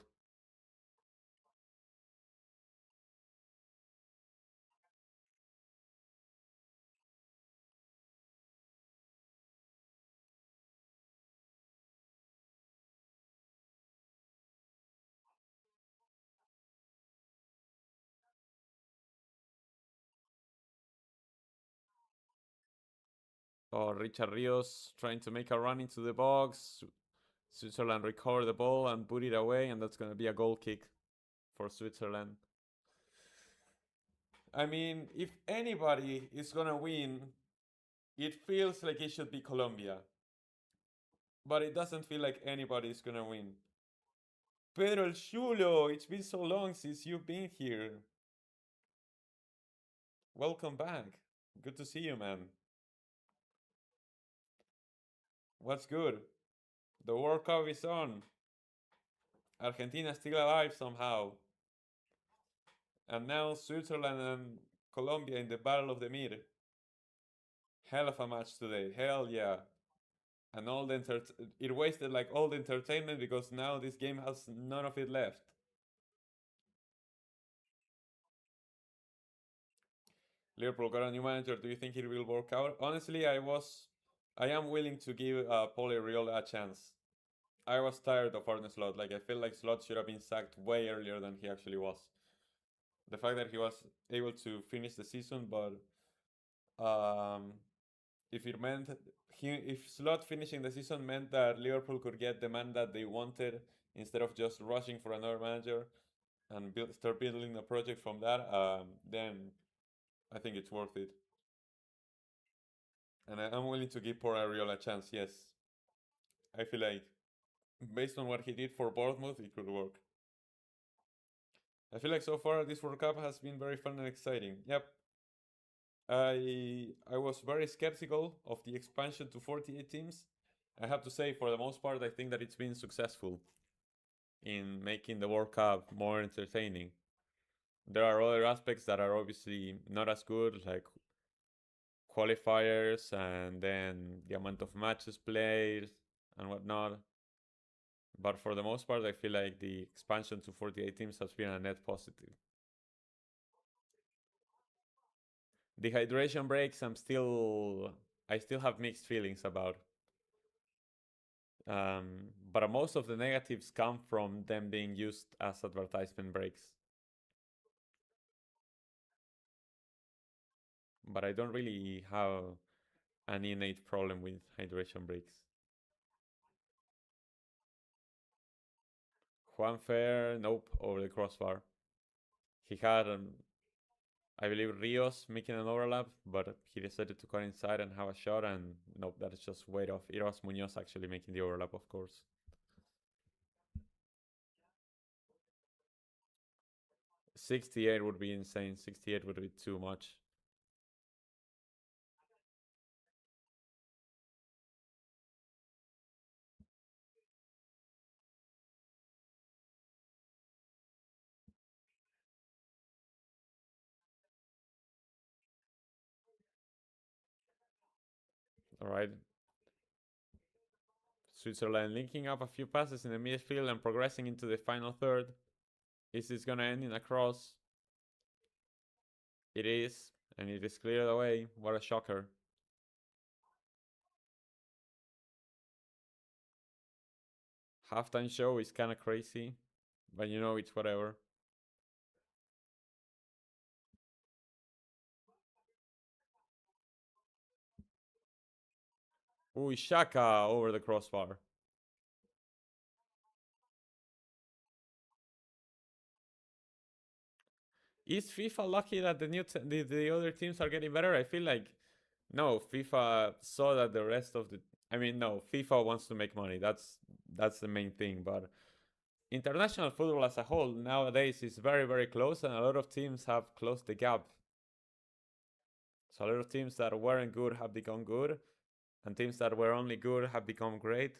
Oh, Richard Rios trying to make a run into the box. Switzerland recover the ball and put it away, and that's gonna be a goal kick for Switzerland. I mean, if anybody is gonna win, it feels like it should be Colombia, but it doesn't feel like anybody is gonna win. Pedro El Chulo, it's been so long since you've been here. Welcome back. Good to see you, man. What's good? The World Cup is on. Argentina's still alive somehow. And now Switzerland and Colombia in the Battle of the Mid. Hell of a match today. Hell yeah. And all the it wasted like all the entertainment because now this game has none of it left. Liverpool got a new manager. Do you think it will work out? Honestly, I am willing to give Paul Real a chance. I was tired of Arne Slot. Like I feel like Slot should have been sacked way earlier than he actually was. The fact that he was able to finish the season, but um, if it meant if Slot finishing the season meant that Liverpool could get the man that they wanted instead of just rushing for another manager and start building a project from that, then I think it's worth it. And I'm willing to give Paul Arriola a chance. Yes, I feel like based on what he did for Bournemouth, it could work. I feel like so far this World Cup has been very fun and exciting. Yep. I was very skeptical of the expansion to 48 teams. I have to say, for the most part, I think that it's been successful in making the World Cup more entertaining. There are other aspects that are obviously not as good, like qualifiers and then the amount of matches played and whatnot. But for the most part, I feel like the expansion to 48 teams has been a net positive. The hydration breaks, I still have mixed feelings about. But most of the negatives come from them being used as advertisement breaks. But I don't really have an innate problem with hydration breaks. Juan Fer, nope, over the crossbar. He had, I believe, Rios making an overlap, but he decided to cut inside and have a shot, and nope, that is just way off. It was Munoz actually making the overlap, of course. 68 would be insane. 68 would be too much. All right. Switzerland linking up a few passes in the midfield and progressing into the final third. Is this gonna end in a cross? It is, and it is cleared away. What a shocker. Halftime show is kind of crazy, but you know, it's whatever. Ooh, Shaka over the crossbar. Is FIFA lucky that the other teams are getting better? I feel like no. FIFA saw that the rest of the. I mean, no. FIFA wants to make money. That's the main thing. But international football as a whole nowadays is very, very close, and a lot of teams have closed the gap. So a lot of teams that weren't good have become good, and teams that were only good have become great.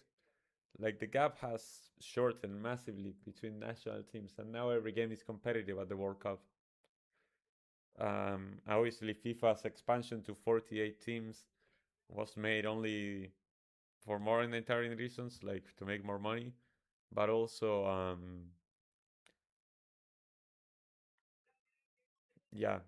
Like the gap has shortened massively between national teams, and now every game is competitive at the World Cup. Obviously, FIFA's expansion to 48 teams was made only for monetary reasons, like to make more money, but also, yeah.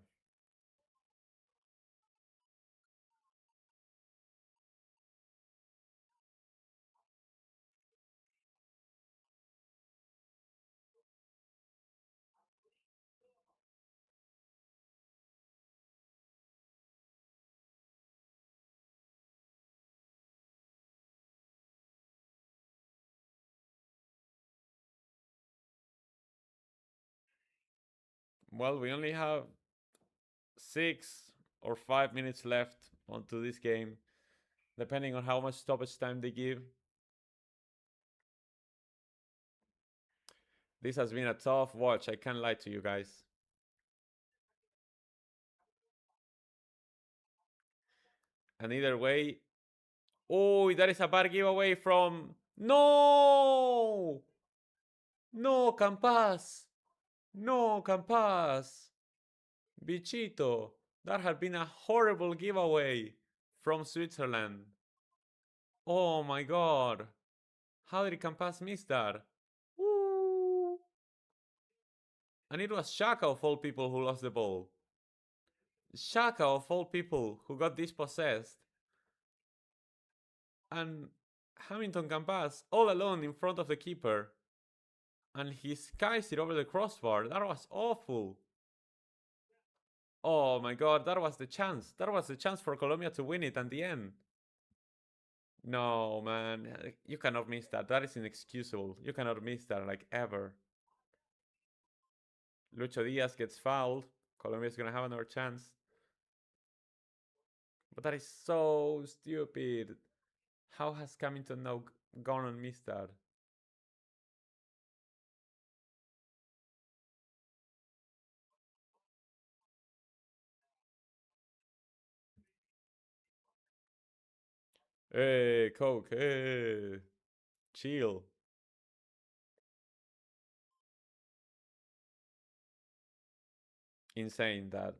Well, we only have 6 or 5 minutes left onto this game, depending on how much stoppage time they give. This has been a tough watch. I can't lie to you guys. And either way, oh, that is a bad giveaway from. No! No, Campas! No, Campas! Bichito! That had been a horrible giveaway from Switzerland. Oh my god. How did Campas miss that? Woo! And it was Shaka of all people who lost the ball. Shaka of all people who got dispossessed. And Hamilton Campas all alone in front of the keeper. And he skies it over the crossbar. That was awful. Oh my god, that was the chance. That was the chance for Colombia to win it at the end. No, man. You cannot miss that. That is inexcusable. You cannot miss that, like, ever. Lucho Diaz gets fouled. Colombia's gonna have another chance. But that is so stupid. How has Camington now gone and missed that? Hey, Coke, hey. Chill. Insane that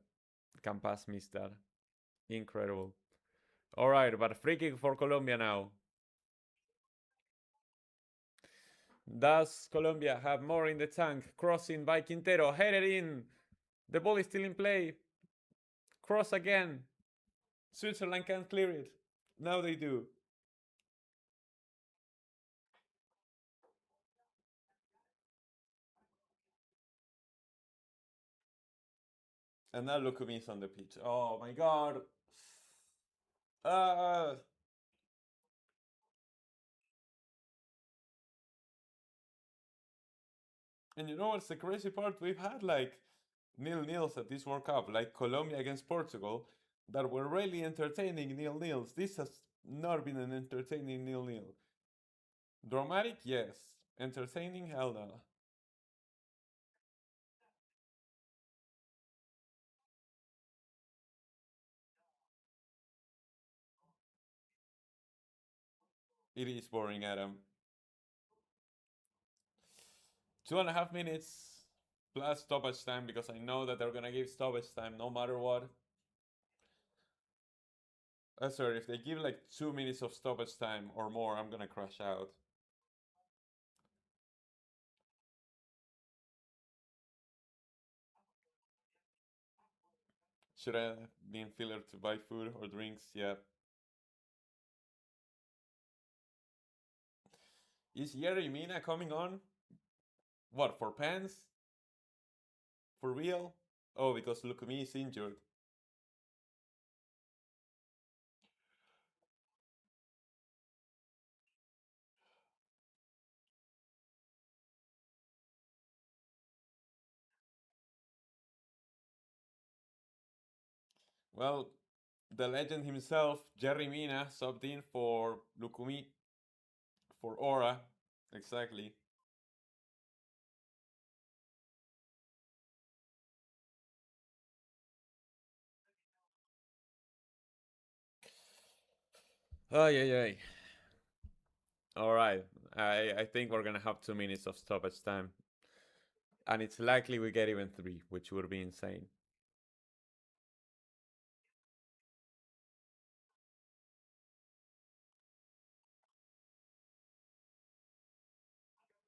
Campas missed that. Incredible. Alright, but free kick for Colombia now. Does Colombia have more in the tank? Crossing by Quintero, headed in. The ball is still in play. Cross again. Switzerland can't clear it. Now they do. And now look who is on the pitch. Oh my god. Uh, and you know what's the crazy part? We've had like nil-nils at this World Cup, like Colombia against Portugal, that were really entertaining nil-nils. This has not been an entertaining nil-nil. Dramatic, yes. Entertaining, hell no. It is boring, Adam. 2.5 minutes plus stoppage time because I know that they're gonna give stoppage time no matter what. Sorry, if they give like 2 minutes of stoppage time or more, I'm gonna crash out. Should I be in filler to buy food or drinks? Yeah. Is Yerry Mina coming on? What, for pens? For real? Oh, because Lukumi is injured. Well, the legend himself, Jerry Mina, subbed in for Lukumi, for Aura. Exactly. Oh, yeah, yeah. All right. I think we're going to have 2 minutes of stoppage time. And it's likely we get even three, which would be insane.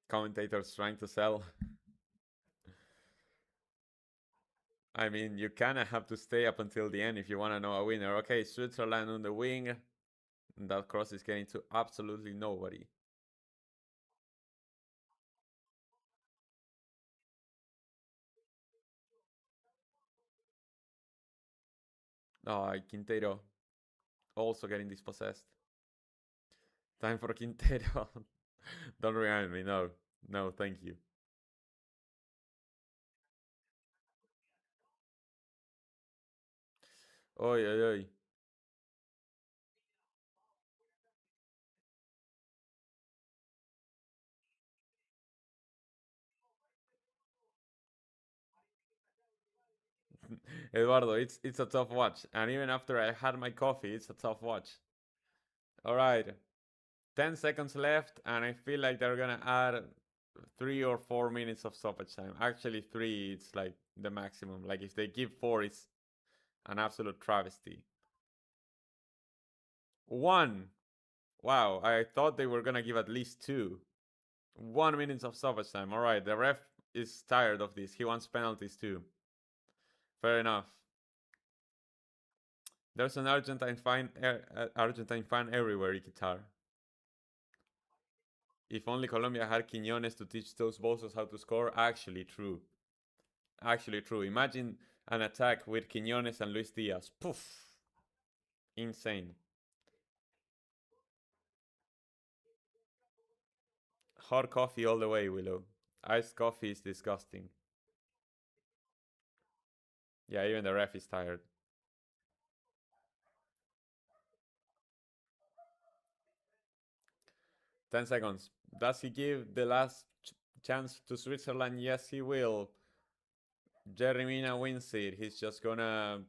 Commentators trying to sell. I mean, you kind of have to stay up until the end if you want to know a winner. Okay, Switzerland on the wing. That cross is getting to absolutely nobody. Oh, Quintero also getting dispossessed. Time for Quintero. Don't remind me. No, no, thank you. Oi, oi, oi. Eduardo, it's a tough watch. And even after I had my coffee, it's a tough watch. All right. 10 seconds left, and I feel like they're gonna add 3 or 4 minutes of stoppage time. Actually, three, it's like the maximum. Like if they give four, it's an absolute travesty. One. Wow, I thought they were gonna give at least two. 1 minute of stoppage time. All right, the ref is tired of this. He wants penalties too. Fair enough. There's an Argentine fan everywhere, Iquitar. If only Colombia had Quiñones to teach those bozos how to score. Actually, true. Actually, true. Imagine an attack with Quiñones and Luis Diaz. Poof. Insane. Hot coffee all the way, Willow. Iced coffee is disgusting. Yeah, even the ref is tired. 10 seconds. Does he give the last chance to Switzerland? Yes, he will. Jerry Mina wins it. He's just gonna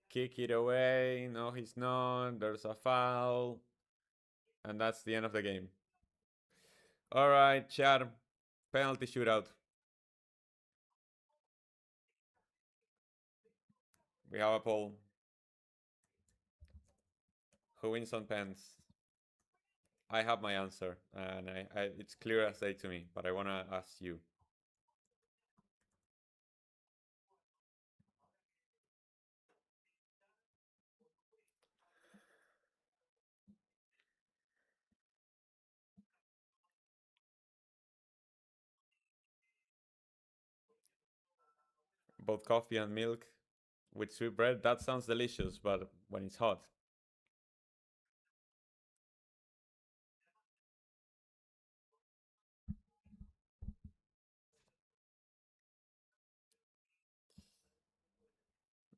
kick it away. No, he's not. There's a foul. And that's the end of the game. All right, Chad. Penalty shootout. We have a poll. Who wins on pens? I have my answer, and it's clear as day to me, but I want to ask you. Both coffee and milk with sweet bread, that sounds delicious, but when it's hot.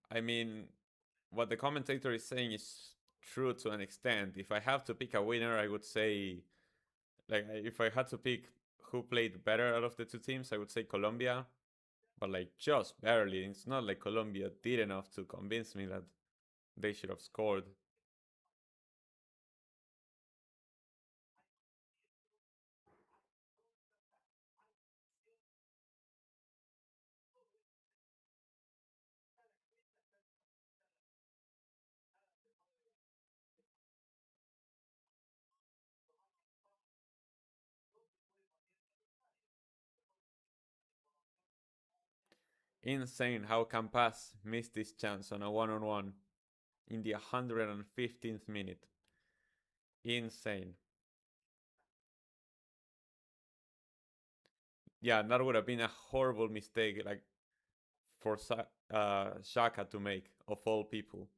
I mean, what the commentator is saying is true to an extent. If I have to pick a winner, I would say, like, if I had to pick who played better out of the two teams, I would say Colombia, but like just barely. It's not like Colombia did enough to convince me that they should have scored. Insane how Campas missed this chance on a one-on-one in the 115th minute. Insane. Yeah, that would have been a horrible mistake, like for Shaka to make of all people.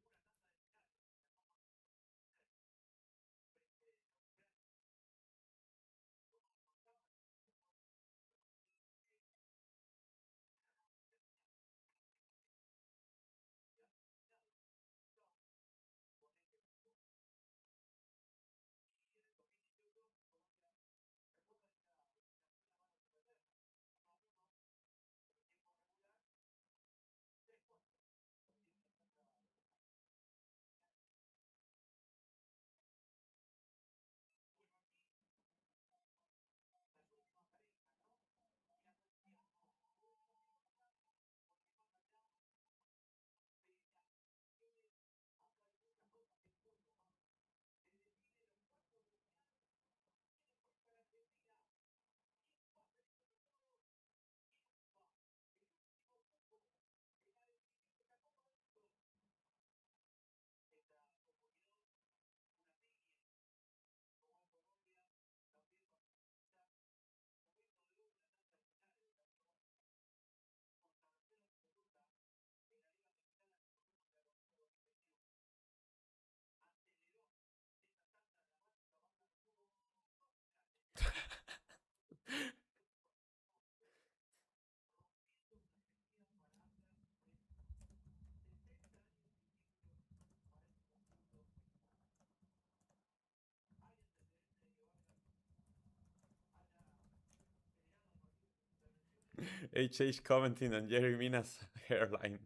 HH commenting on Jerry Mina's hairline.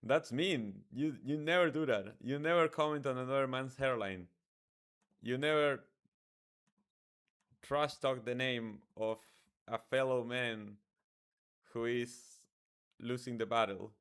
That's mean. You never do that. You never comment on another man's hairline. You never trash talk the name of a fellow man who is losing the battle.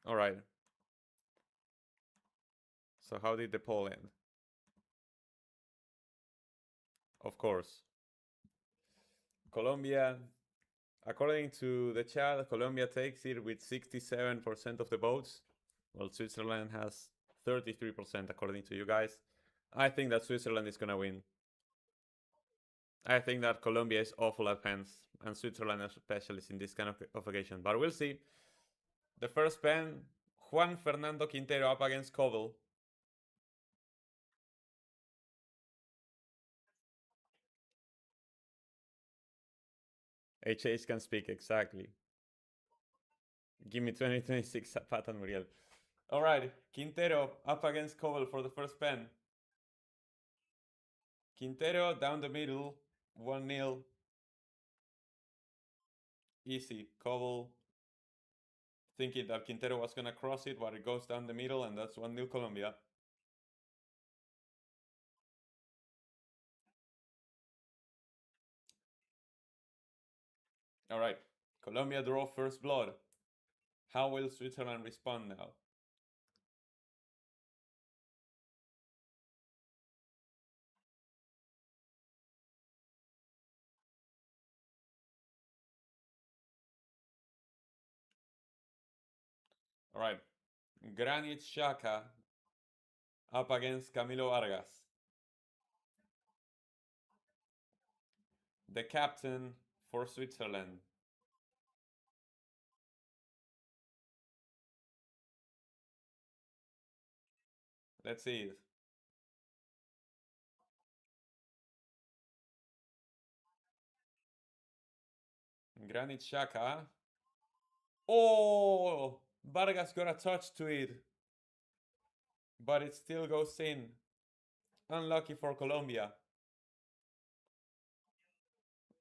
All right. So how did the poll end? Of course, Colombia. According to the chat, Colombia takes it with 67% of the votes, while Switzerland has 33%, according to you guys. I think that Switzerland is gonna win. I think that Colombia is awful at pens, and Switzerland is specialists in this kind of occasion. But we'll see. The first pen, Juan Fernando Quintero up against Kovel. HH can speak, exactly. Give me 2026 Pat Muriel. Alright, Quintero up against Kovel for the first pen. Quintero down the middle, 1-0. Easy. Kovel thinking that Quintero was gonna cross it, but it goes down the middle, and that's 1-0 Colombia. Alright, Colombia draw first blood. How will Switzerland respond now? Alright, Granit Xhaka up against Camilo Vargas. The captain for Switzerland. Let's see it. Granit Xhaka. Oh! Vargas got a touch to it, but it still goes in. Unlucky for Colombia.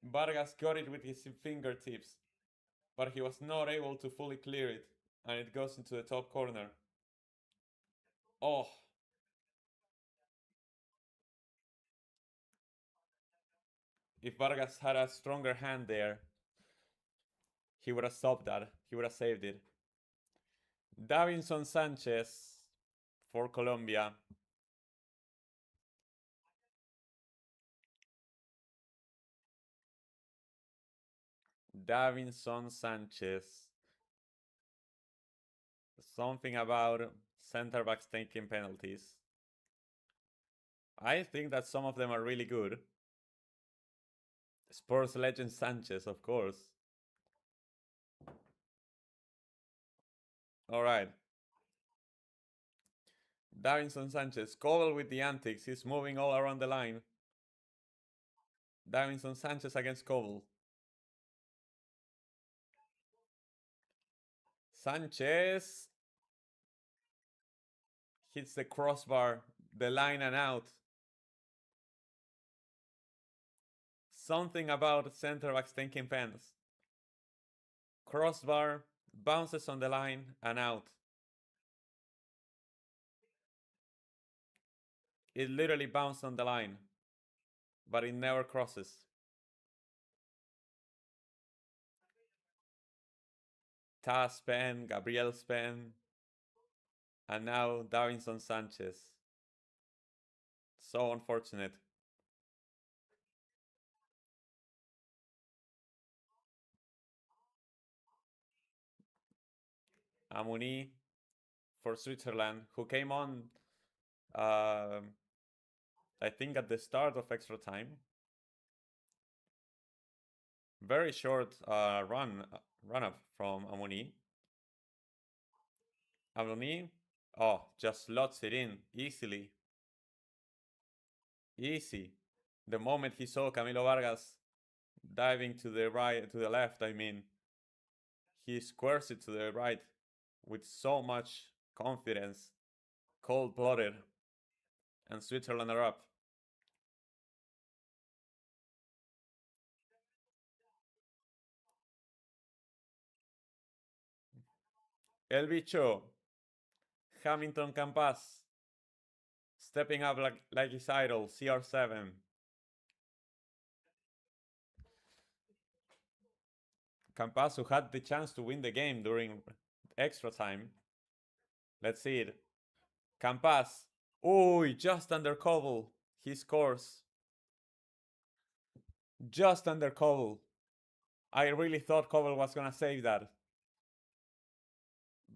Vargas got it with his fingertips, but he was not able to fully clear it, and it goes into the top corner. Oh! If Vargas had a stronger hand there, he would have stopped that. He would have saved it. Davinson Sanchez for Colombia. Davinson Sanchez. Something about center backs taking penalties. I think that some of them are really good. Spurs legend Sanchez, of course. Alright. Davinson Sanchez, Koval with the antics. He's moving all around the line. Davinson Sanchez against Koval. Sanchez hits the crossbar, the line and out. Something about center backs taking pens. Crossbar, bounces on the line and out. It literally bounced on the line, but it never crosses. Taz pen, Gabriel's pen, and now Davinson Sanchez. So unfortunate. Amuni for Switzerland, who came on, uh, I think, at the start of extra time. Very short run up from Amuni. Amuni, oh, just slots it in easily. Easy. The moment he saw Camilo Vargas diving to the right, to the left, I mean, he squares it to the right with so much confidence, cold-blooded, and Switzerland are up. El Bicho, Hamilton Campas, stepping up like his idol, CR7. Campas, who had the chance to win the game during extra time. Let's see it. Campas, ooh, just under Koval. He scores. Just under Koval. I really thought Koval was gonna save that.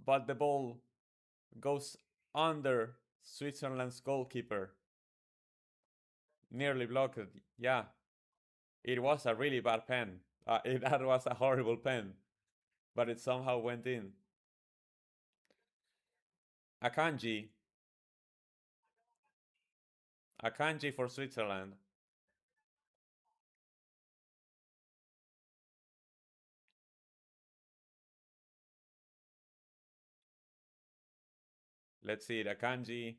But the ball goes under Switzerland's goalkeeper. Nearly blocked. Yeah, it was a really bad pen. That was a horrible pen, but it somehow went in. Akanji. Akanji for Switzerland. Let's see it. Akanji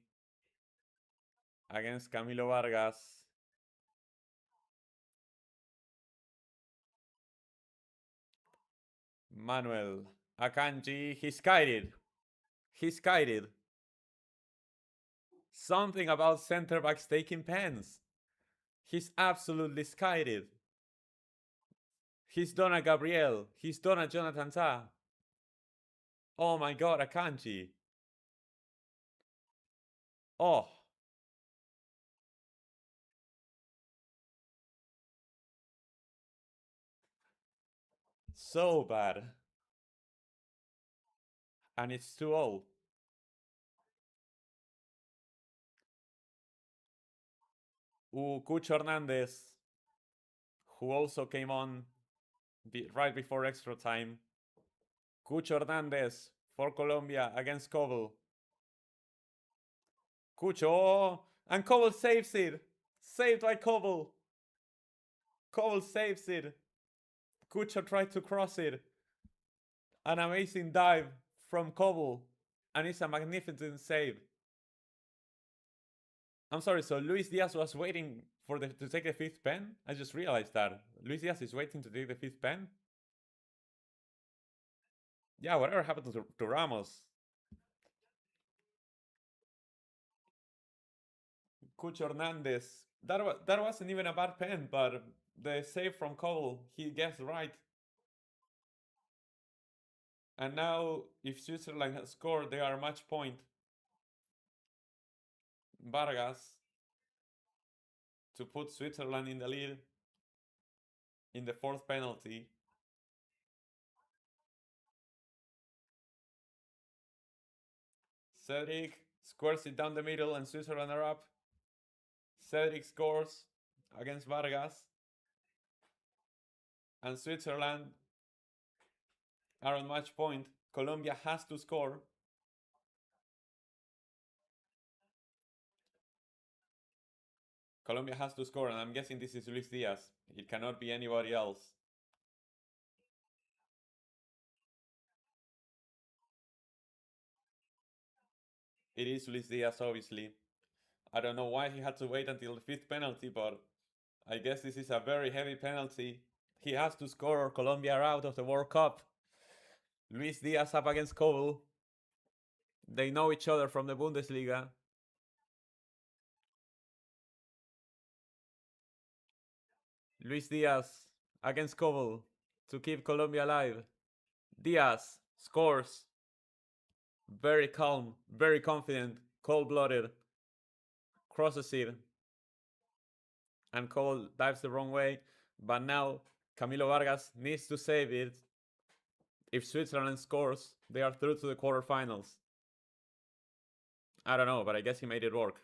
against Camilo Vargas. Manuel. Akanji. He's kited. He's kited. Something about center backs taking pens. He's absolutely skited. He's Donna Gabriel. He's Donna Jonathan Ta. Oh my god, Akanji. Oh. So bad. And it's too old. Cucho Hernandez, who also came on right before extra time. Cucho Hernandez for Colombia against Koval. Cucho, and Koval saves it. Saved by Koval. Koval saves it. Cucho tried to cross it. An amazing dive from Koval, and it's a magnificent save. I'm sorry, so Luis Diaz was waiting for to take the fifth pen? I just realized that. Luis Diaz is waiting to take the fifth pen? Yeah, whatever happened to Ramos? Cucho Hernandez. That wasn't even a bad pen, but the save from Cole, he guessed right. And now, if Switzerland has scored, they are match point. Vargas to put Switzerland in the lead in the fourth penalty. Cedric squares it down the middle and Switzerland are up. Cedric scores against Vargas. And Switzerland are on match point. Colombia has to score. Colombia has to score, and I'm guessing this is Luis Diaz. It cannot be anybody else. It is Luis Diaz, obviously. I don't know why he had to wait until the fifth penalty, but I guess this is a very heavy penalty. He has to score or Colombia are out of the World Cup. Luis Diaz up against Koval. They know each other from the Bundesliga. Luis Diaz against Koval to keep Colombia alive. Diaz scores. Very calm, very confident, cold-blooded. Crosses it. And Koval dives the wrong way. But now Camilo Vargas needs to save it. If Switzerland scores, they are through to the quarterfinals. I don't know, but I guess he made it work.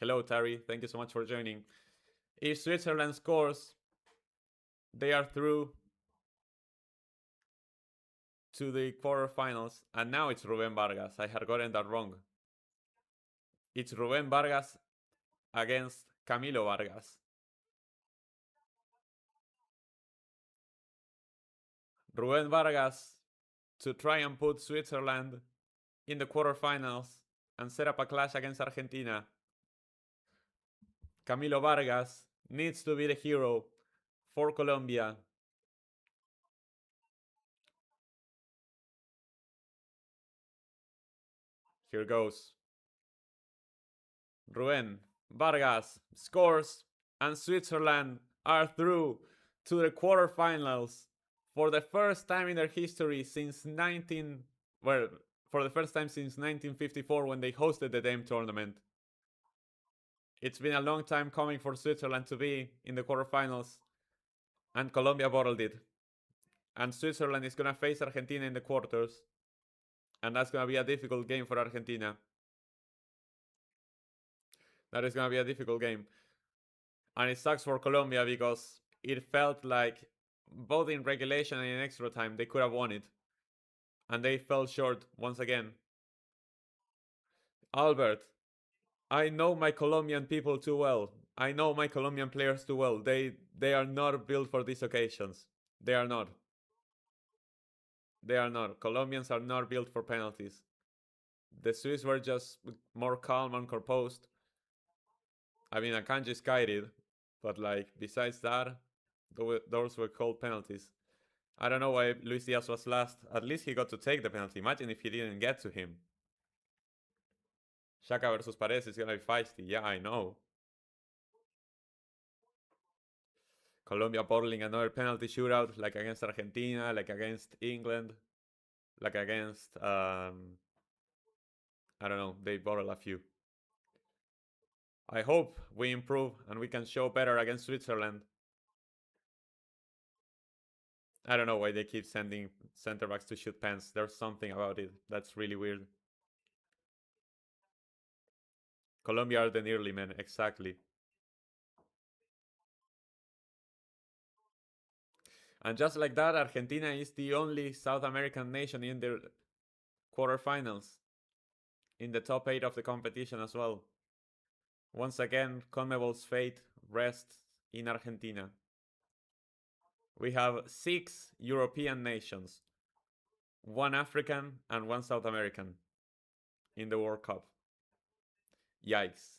Hello, Terry. Thank you so much for joining. If Switzerland scores, they are through to the quarterfinals. And now it's Ruben Vargas. I had gotten that wrong. It's Ruben Vargas against Camilo Vargas. Ruben Vargas to try and put Switzerland in the quarterfinals and set up a clash against Argentina. Camilo Vargas needs to be the hero for Colombia. Here goes. Ruben Vargas scores, and Switzerland are through to the quarterfinals for the first time in their history since for the first time since 1954 when they hosted the Dame tournament. It's been a long time coming for Switzerland to be in the quarterfinals, and Colombia bottled it. And Switzerland is gonna face Argentina in the quarters, and that's gonna be a difficult game for Argentina. That is gonna be a difficult game. And it sucks for Colombia because it felt like both in regulation and in extra time they could have won it. And they fell short once again. Albert, I know my Colombian people too well. I know my Colombian players too well. They are not built for these occasions. They are not. They are not. Colombians are not built for penalties. The Swiss were just more calm and composed. I mean, Akanji skied it, but like besides that, those were cold penalties. I don't know why Luis Diaz was last. At least he got to take the penalty. Imagine if he didn't get to him. Shaka versus Paredes is gonna be feisty. Yeah, I know. Colombia bottling another penalty shootout, like against Argentina, like against England, like against I don't know. They bottled a few. I hope we improve and we can show better against Switzerland. I don't know why they keep sending center backs to shoot pens. There's something about it that's really weird. Colombia are the nearly men, exactly. And just like that, Argentina is the only South American nation in the quarterfinals, in the top 8 of the competition as well. Once again, CONMEBOL's fate rests in Argentina. We have 6 European nations, 1 African and 1 South American in the World Cup. Yikes.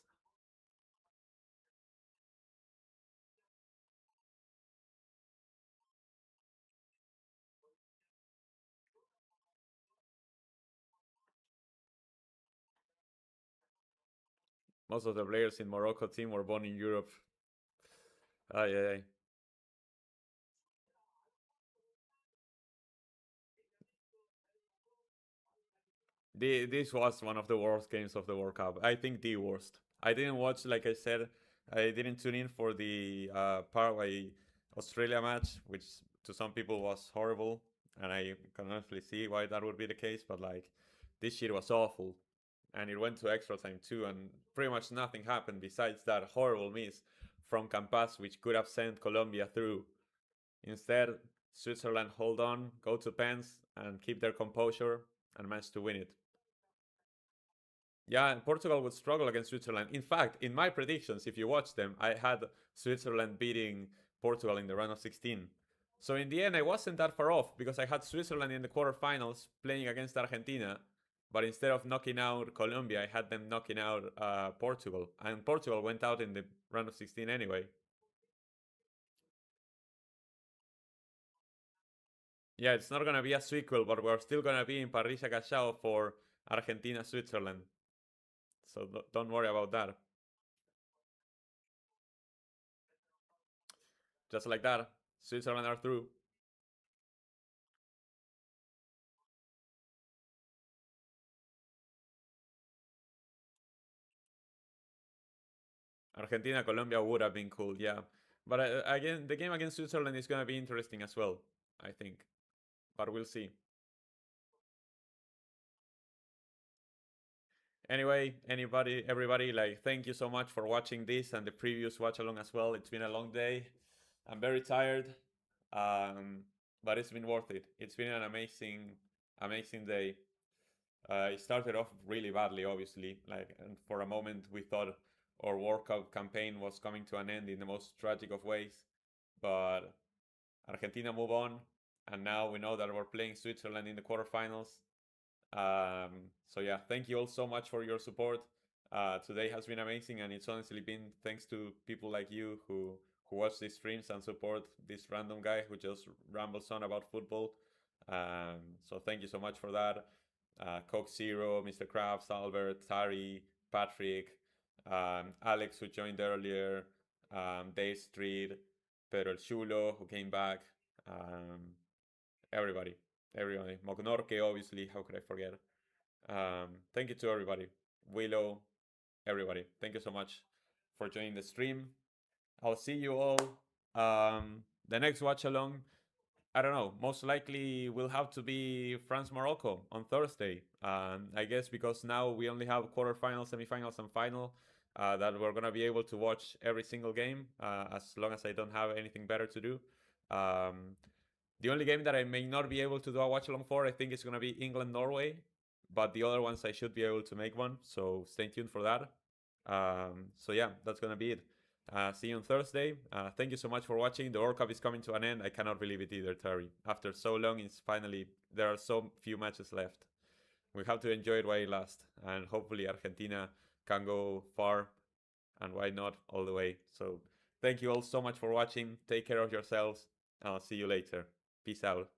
Most of the players in Morocco team were born in Europe. Ay, ay, ay. This was one of the worst games of the World Cup. I think the worst. I didn't watch, like I said, I didn't tune in for the Paraguay Australia match, which to some people was horrible, and I can honestly see why that would be the case. But like, this shit was awful, and it went to extra time too, and pretty much nothing happened besides that horrible miss from Campas, which could have sent Colombia through. Instead, Switzerland hold on, go to pens, and keep their composure and manage to win it. Yeah, and Portugal would struggle against Switzerland. In fact, in my predictions, if you watch them, I had Switzerland beating Portugal in the round of 16. So in the end, I wasn't that far off because I had Switzerland in the quarterfinals playing against Argentina. but instead of knocking out Colombia, I had them knocking out Portugal, and Portugal went out in the round of 16 anyway. Yeah, it's not gonna be a sequel, but we're still gonna be in Paris Cachao for Argentina Switzerland. So don't worry about that. Just like that, Switzerland are through. Argentina Colombia would have been cool, yeah. But again, the game against Switzerland is gonna be interesting as well, I think. But we'll see. Anyway, everybody, like, thank you so much for watching this and the previous watch along as well. It's been a long day. I'm very tired, um, but it's been worth it. It's been an amazing day. It started off really badly, obviously. Like, and for a moment, we thought our World Cup campaign was coming to an end in the most tragic of ways. But Argentina move on, and now we know that we're playing Switzerland in the quarterfinals. So yeah, thank you all so much for your support. Today has been amazing, and it's honestly been thanks to people like you who watch these streams and support this random guy who just rambles on about football. So thank you so much for that. Coke Zero, Mr. Krabs, Albert, Tari, Patrick, Alex who joined earlier, Dave Street, Pedro El Chulo who came back. Um, everybody, everybody. Mognorke, obviously. How could I forget? Thank you to everybody. Willow, everybody. Thank you so much for joining the stream. I'll see you all the next watch along. I don't know. Most likely will have to be France Morocco on Thursday. I guess because now we only have quarterfinals, semifinals, and final. That we're gonna be able to watch every single game as long as I don't have anything better to do. Um, the only game that I may not be able to do a watch along for, I think, is going to be England Norway, but the other ones I should be able to make one. So stay tuned for that. So yeah, that's going to be it. See you on Thursday. Thank you so much for watching. The World Cup is coming to an end. I cannot believe it either, Terry. After so long, it's finally there are so few matches left. We have to enjoy it while it lasts, and hopefully Argentina can go far, and why not all the way. So thank you all so much for watching. Take care of yourselves, and I'll see you later. Peace out.